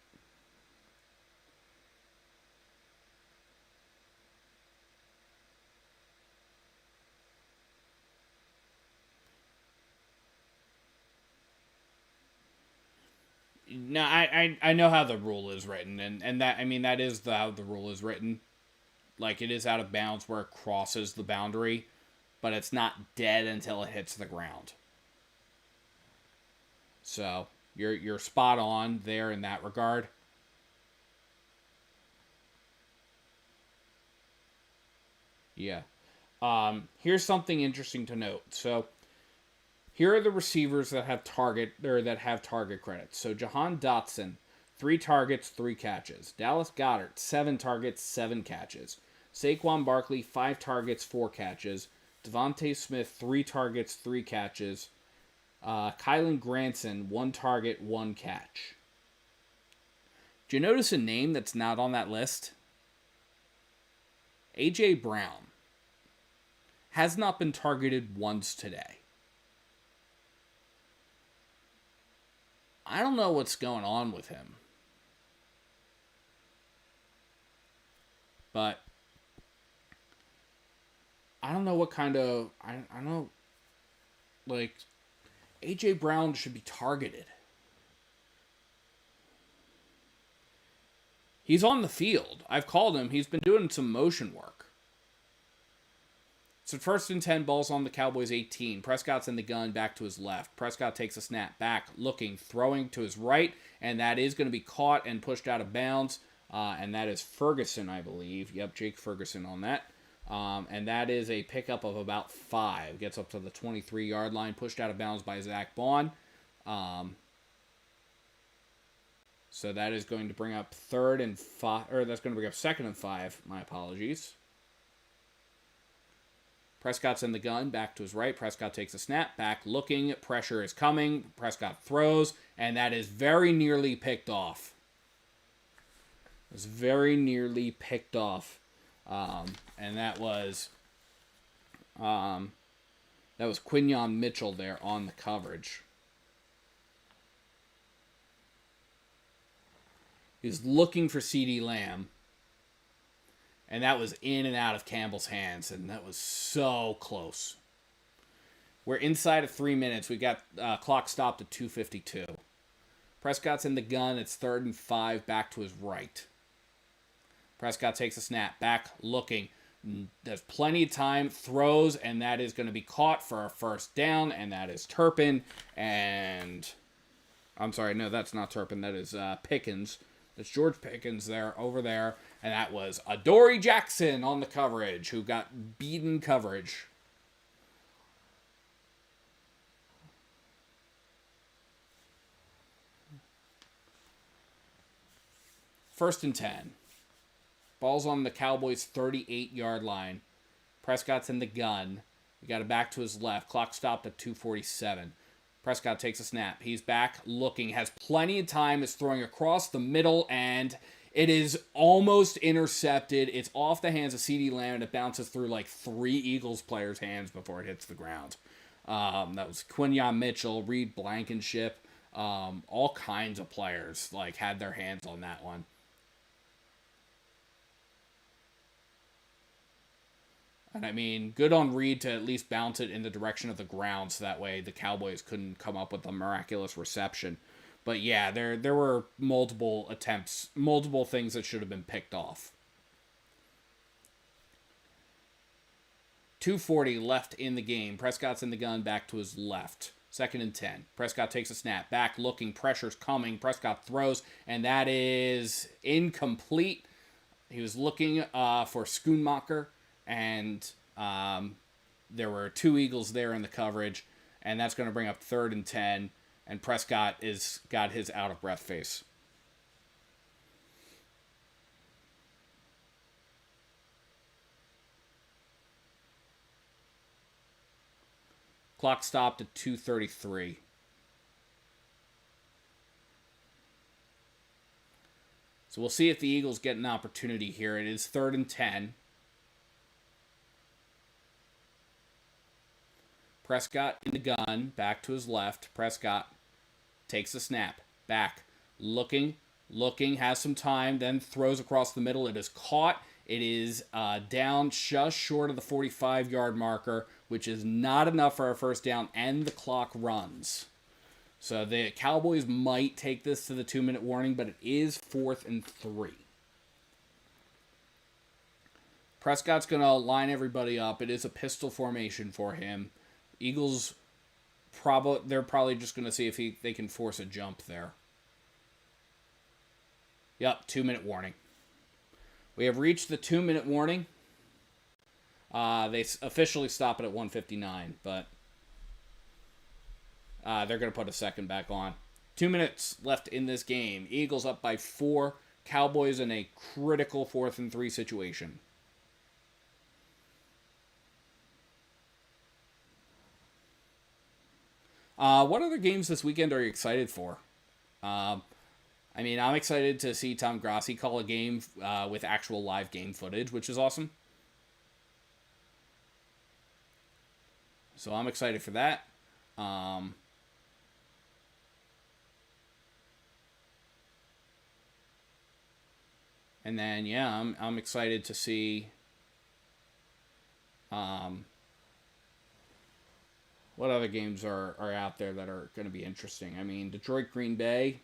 Now, I know how the rule is written, and that, I mean, that is how the rule is written. Like, it is out of bounds where it crosses the boundary, but it's not dead until it hits the ground. So, you're spot on there in that regard. Yeah. Here's something interesting to note. So, here are the receivers that have target credits. So, Jahan Dotson, 3 targets, 3 catches. Dallas Goedert, 7 targets, 7 catches. Saquon Barkley, 5 targets, 4 catches. Devontae Smith, 3 targets, 3 catches. Kylan Granson, 1 target, 1 catch. Do you notice a name that's not on that list? A.J. Brown has not been targeted once today. I don't know what's going on with him. But I don't know what kind of... I don't know. Like, A.J. Brown should be targeted. He's on the field. I've called him. He's been doing some motion work. So 1st and 10, balls on the Cowboys 18. Prescott's in the gun, back to his left. Prescott takes a snap, back, looking, throwing to his right, and that is going to be caught and pushed out of bounds. And that is Ferguson, I believe. Yep, Jake Ferguson on that. And that is a pickup of about 5. Gets up to the 23-yard line, pushed out of bounds by Zach Bond. So that is going to bring up 3rd and 5, or that's going to bring up 2nd and 5. My apologies. Prescott's in the gun, back to his right. Prescott takes a snap, back looking. Pressure is coming. Prescott throws, and that is very nearly picked off. It was very nearly picked off. And that was Quinyon Mitchell there on the coverage. He was looking for CeeDee Lamb. And that was in and out of Campbell's hands. And that was so close. We're inside of 3 minutes. We got clock stopped at 2:52. Prescott's in the gun. It's 3rd and 5, back to his right. Prescott takes a snap, back looking. There's plenty of time. Throws, and that is going to be caught for a 1st down. And that is Turpin. And I'm sorry, no, that's not Turpin. That is Pickens. That's George Pickens there, over there. And that was Adoree Jackson on the coverage, who got beaten coverage. First and 10. Ball's on the Cowboys' 38-yard line. Prescott's in the gun. We got it back to his left. Clock stopped at 2:47. Prescott takes a snap. He's back looking. Has plenty of time. Is throwing across the middle, and it is almost intercepted. It's off the hands of CeeDee Lamb, and it bounces through like 3 Eagles players' hands before it hits the ground. That was Quinyon Mitchell, Reed Blankenship. All kinds of players like had their hands on that one. And I mean, good on Reed to at least bounce it in the direction of the ground so that way the Cowboys couldn't come up with a miraculous reception. But yeah, there were multiple attempts, multiple things that should have been picked off. 2:40 left in the game. Prescott's in the gun, back to his left. 2nd and 10. Prescott takes a snap, back looking, pressure's coming. Prescott throws, and that is incomplete. He was looking for Schoonmaker. And there were 2 Eagles there in the coverage. And that's going to bring up 3rd and 10. And Prescott is got his out-of-breath face. Clock stopped at 2:33. So we'll see if the Eagles get an opportunity here. It is 3rd and 10. Prescott in the gun, back to his left. Prescott takes a snap, back, looking, has some time, then throws across the middle. It is caught. It is down just short of the 45-yard marker, which is not enough for a 1st down, and the clock runs. So the Cowboys might take this to the 2-minute warning, but it is 4th and 3. Prescott's going to line everybody up. It is a pistol formation for him. Eagles, they're probably just going to see if they can force a jump there. Yep, 2-minute warning. We have reached the 2-minute warning. They officially stop it at 1:59, but they're going to put a 2nd back on. 2 minutes left in this game. Eagles up by 4. Cowboys in a critical 4th and 3 situation. What other games this weekend are you excited for? I'm excited to see Tom Grassi call a game with actual live game footage, which is awesome. So I'm excited for that. And then, yeah, I'm excited to see um, what other games are out there that are going to be interesting. I mean, Detroit Green Bay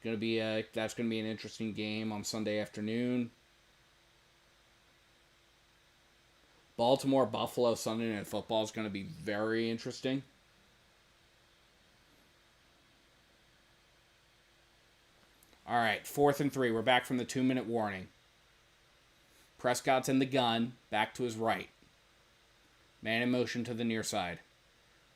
that's gonna be an interesting game on Sunday afternoon. Baltimore Buffalo Sunday Night Football is going to be very interesting. All right, 4th and 3. We're back from the 2-minute warning. Prescott's in the gun, back to his right. Man in motion to the near side.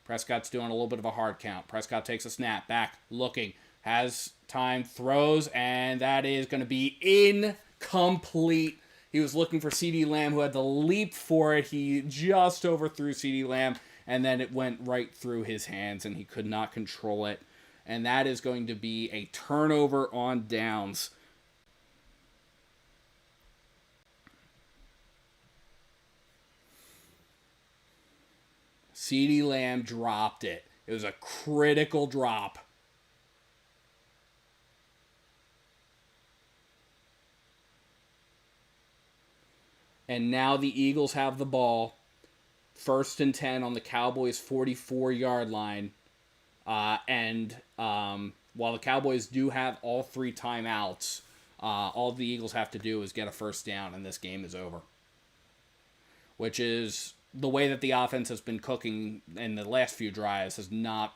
Prescott's doing a little bit of a hard count. Prescott takes a snap, back, looking, has time, throws, and that is going to be incomplete. He was looking for CeeDee Lamb, who had to leap for it. He just overthrew CeeDee Lamb, and then it went right through his hands, and he could not control it. And that is going to be a turnover on downs. CeeDee Lamb dropped it. It was a critical drop. And now the Eagles have the ball. 1st and 10 on the Cowboys' 44-yard line. While the Cowboys do have all 3 timeouts, all the Eagles have to do is get a first down, and this game is over. Which is the way that the offense has been cooking in the last few drives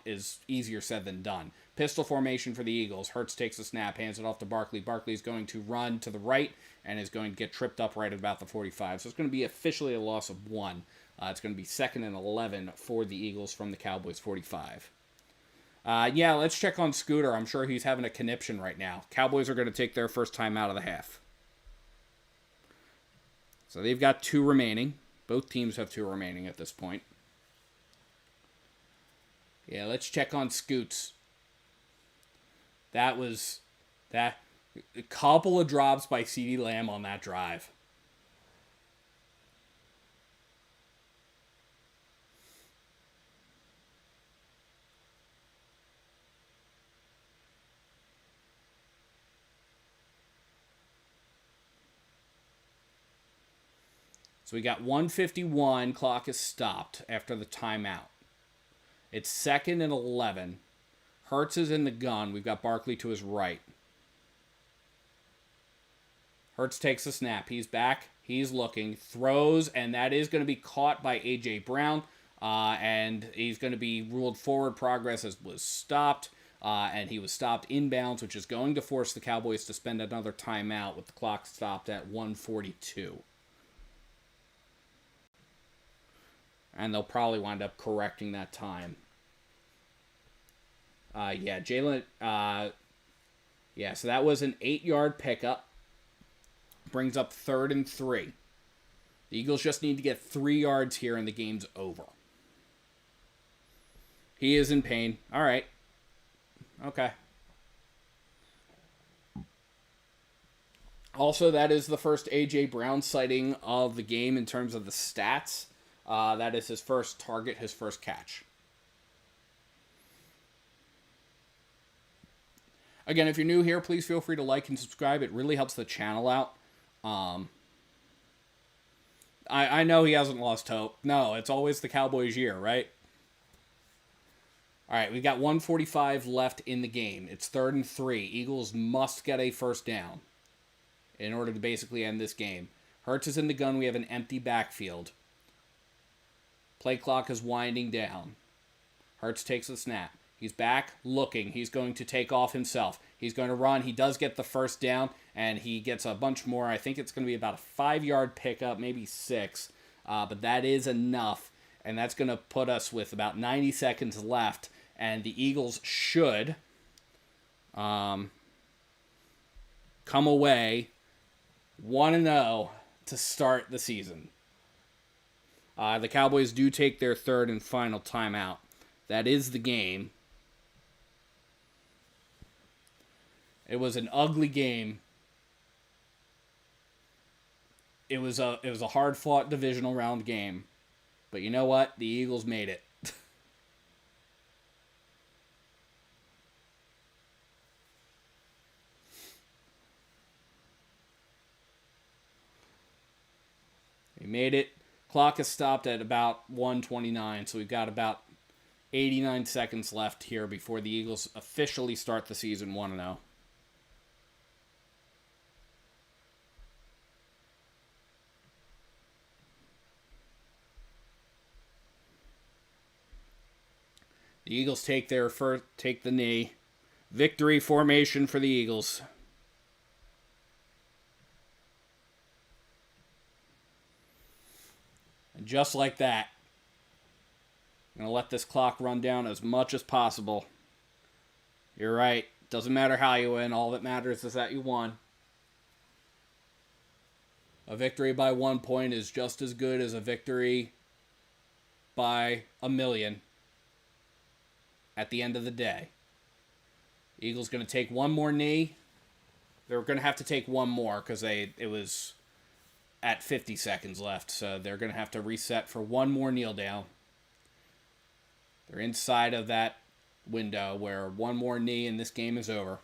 is easier said than done. Pistol formation for the Eagles. Hurts takes a snap, hands it off to Barkley. Barkley is going to run to the right and is going to get tripped up right at about the 45. So it's going to be officially a loss of 1. It's going to be 2nd and 11 for the Eagles from the Cowboys' 45. Let's check on Scooter. I'm sure he's having a conniption right now. Cowboys are going to take their first time out of the half. So they've got 2 remaining. Both teams have 2 remaining at this point. Yeah, let's check on Scoots. A couple of drops by CeeDee Lamb on that drive. So we got 1:51. Clock is stopped after the timeout. It's 2nd and 11. Hurts is in the gun. We've got Barkley to his right. Hurts takes a snap. He's back. He's looking. Throws, and that is going to be caught by A.J. Brown. And he's going to be ruled forward progress as was stopped. And he was stopped inbounds, which is going to force the Cowboys to spend another timeout with the clock stopped at 1:42. And they'll probably wind up correcting that time. Jalen. So that was an 8-yard pickup. Brings up 3rd and 3. The Eagles just need to get 3 yards here and the game's over. He is in pain. All right. Okay. Also, that is the first A.J. Brown sighting of the game in terms of the stats. That is his first target, his first catch. Again, if you're new here, please feel free to like and subscribe. It really helps the channel out. I know he hasn't lost hope. No, it's always the Cowboys' year, right? All right, we got 1:45 left in the game. It's 3rd and 3. Eagles must get a first down in order to basically end this game. Hurts is in the gun. We have an empty backfield. Play clock is winding down. Hurts takes the snap. He's back, looking. He's going to take off himself. He's going to run. He does get the first down, and he gets a bunch more. I think it's going to be about a 5-yard pickup, maybe 6. But that is enough, and that's going to put us with about 90 seconds left, and the Eagles should come away 1-0 to start the season. The Cowboys do take their 3rd and final timeout. That is the game. It was an ugly game. It was a hard-fought divisional round game. But you know what? The Eagles made it. made it. Clock is stopped at about 1:29, so we've got about 89 seconds left here before the Eagles officially start the season 1-0. The Eagles take the knee. Victory formation for the Eagles. And just like that, I'm going to let this clock run down as much as possible. You're right. Doesn't matter how you win. All that matters is that you won. A victory by 1 point is just as good as a victory by 1,000,000 at the end of the day. Eagles going to take one more knee. They're going to have to take one more because it was at 50 seconds left. So they're going to have to reset for one more kneel down. They're inside of that window where one more knee and this game is over.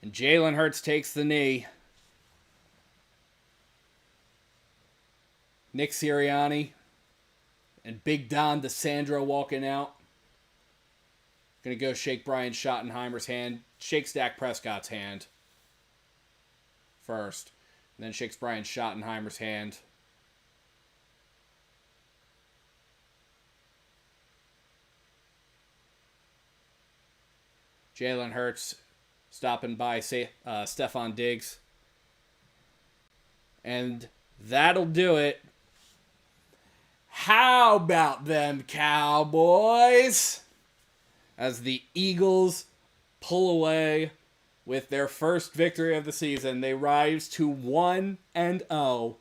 And Jalen Hurts takes the knee. Nick Sirianni and Big Don DeSandro walking out. Going to go shake Brian Schottenheimer's hand. Shakes Dak Prescott's hand first. And then shakes Brian Schottenheimer's hand. Jalen Hurts stopping by Stephon Diggs. And that'll do it. How about them Cowboys? As the Eagles pull away with their first victory of the season, they rise to 1-0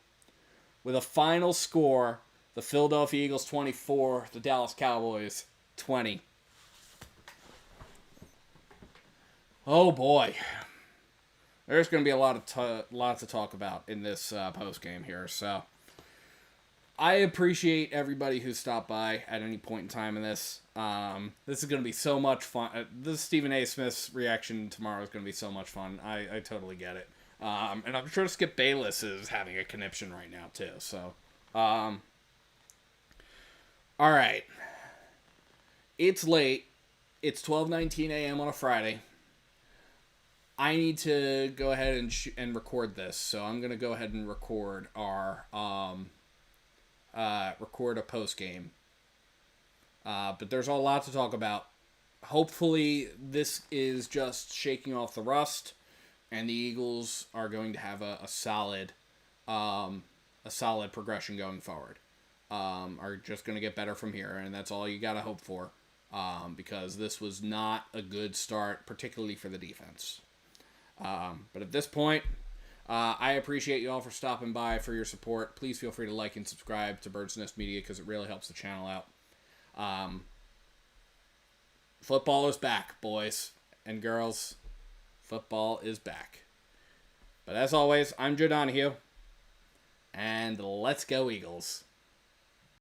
with a final score: the Philadelphia Eagles 24, the Dallas Cowboys 20. Oh boy, there's going to be a lot to talk about in this post game here. So I appreciate everybody who stopped by at any point in time in this. This is going to be so much fun. This Stephen A. Smith's reaction tomorrow is going to be so much fun. I totally get it. And I'm sure Skip Bayless is having a conniption right now too. So, all right. It's late. It's 12:19 a.m. on a Friday. I need to go ahead and record this. So I'm going to go ahead and record our record a post game. But there's a lot to talk about. Hopefully this is just shaking off the rust, and the Eagles are going to have a solid progression going forward. Are just going to get better from here, and that's all you got to hope for. Because this was not a good start, particularly for the defense. But at this point, I appreciate you all for stopping by, for your support. Please feel free to like and subscribe to Bird's Nest Media because it really helps the channel out. Football is back, boys and girls. Football is back. But as always, I'm Joe Donahue, and let's go Eagles.